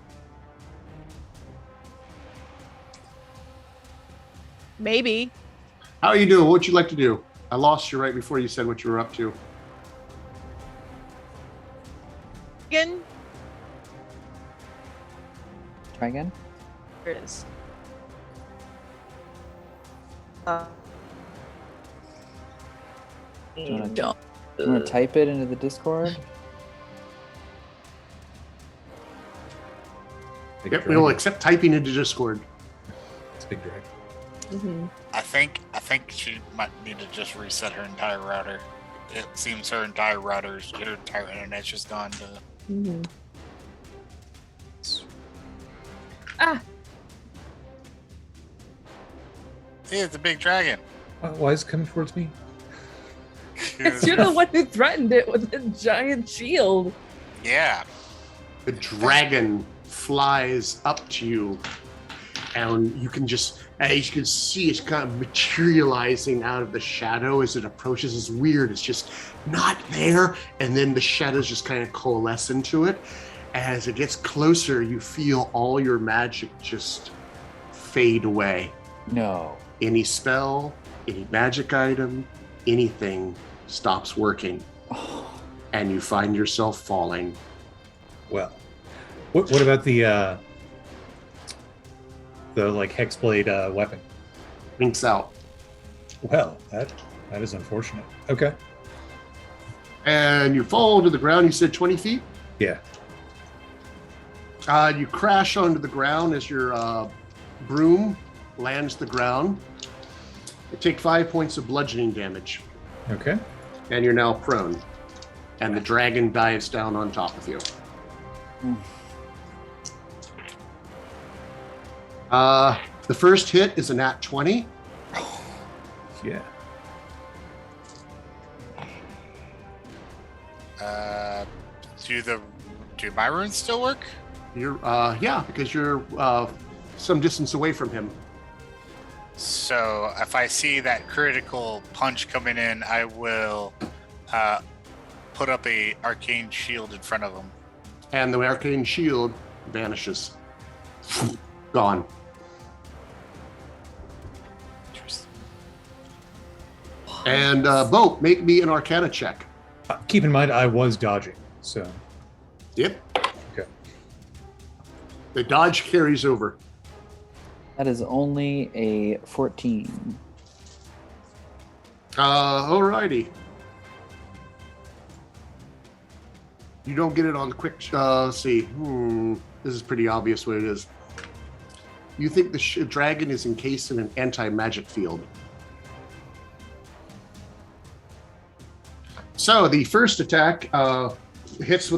Maybe. How are you doing? What would you like to do? I lost you right before you said what you were up to. Again? Try again? There it is. Do you want to type it into the Discord? Yep, we will accept typing into Discord. It's a big drag. Mm-hmm. I think she might need to just reset her entire router. It seems her entire internet's just gone to. Mm-hmm. Ah! Hey, it's a big dragon. Why is it coming towards me? Because you're the one who threatened it with a giant shield. Yeah. The dragon flies up to you, and you can as you can see, it's kind of materializing out of the shadow as it approaches. It's weird. It's just not there, and then the shadows just kind of coalesce into it. As it gets closer, you feel all your magic just fade away. No. Any spell, any magic item, anything stops working, and you find yourself falling. Well, what about the hexblade weapon? Winks out. Well, that is unfortunate. Okay. And you fall to the ground. You said 20 feet? Yeah. You crash onto the ground as your broom lands the ground. You take 5 points of bludgeoning damage. Okay. And you're now prone. And the dragon dives down on top of you. The first hit is a nat 20. Yeah. Do my runes still work? You're because you're some distance away from him. So if I see that critical punch coming in, I will put up a arcane shield in front of him. And the arcane shield vanishes. Gone. And Bo, make me an Arcana check. Keep in mind, I was dodging, so. Yep. Okay. The dodge carries over. That is only a 14. Alrighty. You don't get it on the quick. Let's see. This is pretty obvious what it is. You think the dragon is encased in an anti-magic field. So the first attack crits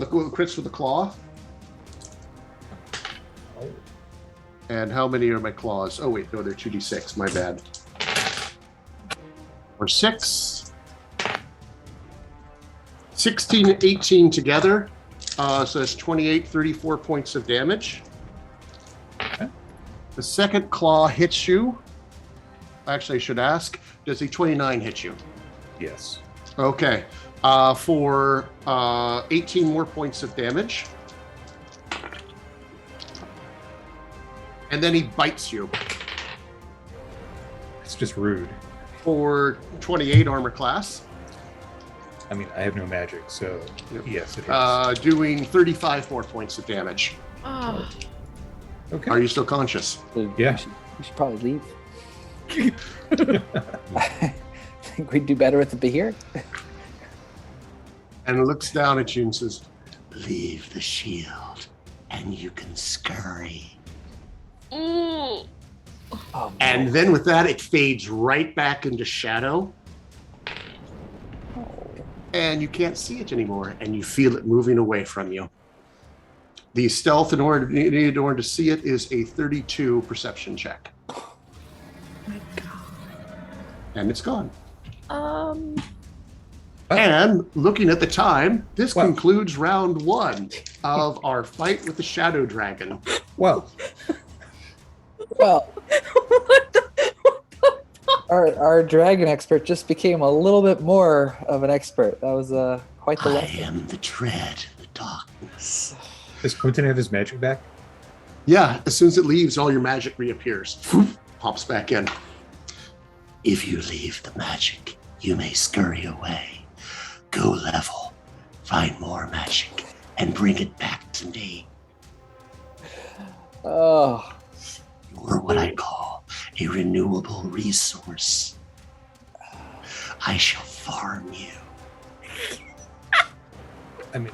with a claw. And how many are my claws? Oh wait, no, they're 2d6. My bad. Or 6. 16 and 18 together. So that's 28, 34 points of damage. Okay. The second claw hits you. Actually, I should ask, does the 29 hit you? Yes. Okay. For 18 more points of damage. And then he bites you. It's just rude. For 28 armor class. I mean, I have no magic, so yes, it is. Doing 35 more points of damage. Oh. Okay. Are you still conscious? Yeah. We should probably leave. I think we'd do better with the beer. And looks down at you and says, Leave the shield, and you can scurry. Ooh. Oh, and then with that, it fades right back into shadow. And you can't see it anymore, and you feel it moving away from you. The stealth in order to see it is a 32 perception check. Oh my God. And it's gone. Oh. And looking at the time, this concludes round 1 of our fight with the Shadow Dragon. Well, our dragon expert just became a little bit more of an expert. That was quite the lesson. I am the dread of the darkness. does Quentin have his magic back? Yeah, as soon as it leaves, all your magic reappears. Pops back in. If you leave the magic, you may scurry away. Go level, find more magic, and bring it back to me. Oh. You're what I call a renewable resource. I shall farm you. I mean,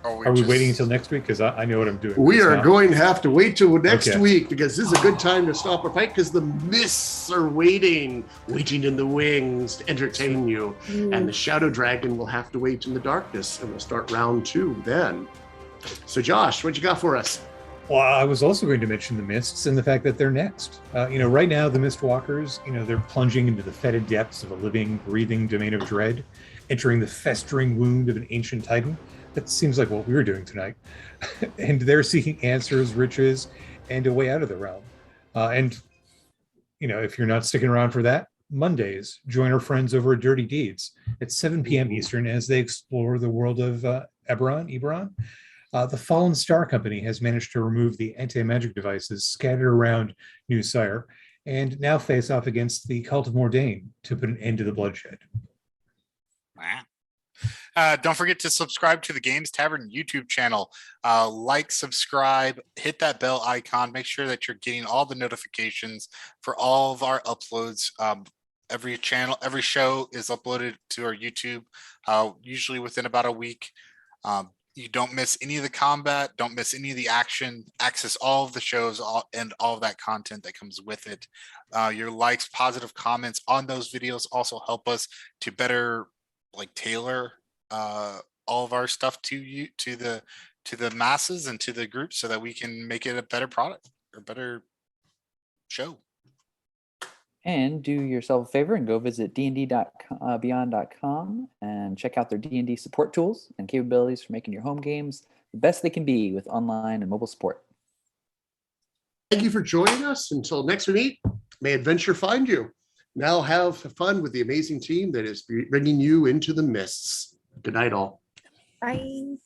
Are we waiting until next week? Because I know what I'm doing. We are now. going to have to wait till next Okay. week because this is a good time to stop our fight because the mists are waiting in the wings to entertain you. And the Shadow Dragon will have to wait in the darkness and we'll start round 2 then. So Josh, what you got for us? Well, I was also going to mention the mists and the fact that they're next. Right now, the Mistwalkers, they're plunging into the fetid depths of a living, breathing domain of dread, entering the festering wound of an ancient titan. That seems like what we were doing tonight. And they're seeking answers, riches, and a way out of the realm. If you're not sticking around for that, Mondays, join our friends over at Dirty Deeds at 7 p.m. Eastern as they explore the world of Eberron. The Fallen Star Company has managed to remove the anti-magic devices scattered around New Sire and now face off against the Cult of Mordain to put an end to the bloodshed. Don't forget to subscribe to the Games Tavern YouTube channel. Subscribe, hit that bell icon. Make sure that you're getting all the notifications for all of our uploads. Every show is uploaded to our YouTube, usually within about a week. you don't miss any of the combat, don't miss any of the action, access all of the shows and all of that content that comes with it. Your likes, positive comments on those videos also help us to better like tailor all of our stuff to you, to the masses and to the group, so that we can make it a better product or better show. And do yourself a favor and go visit dnd.beyond.com and check out their D&D support tools and capabilities for making your home games the best they can be with online and mobile support. Thank you for joining us. Until next we meet, may adventure find you. Now have fun with the amazing team that is bringing you into the mists. Good night, all. Bye.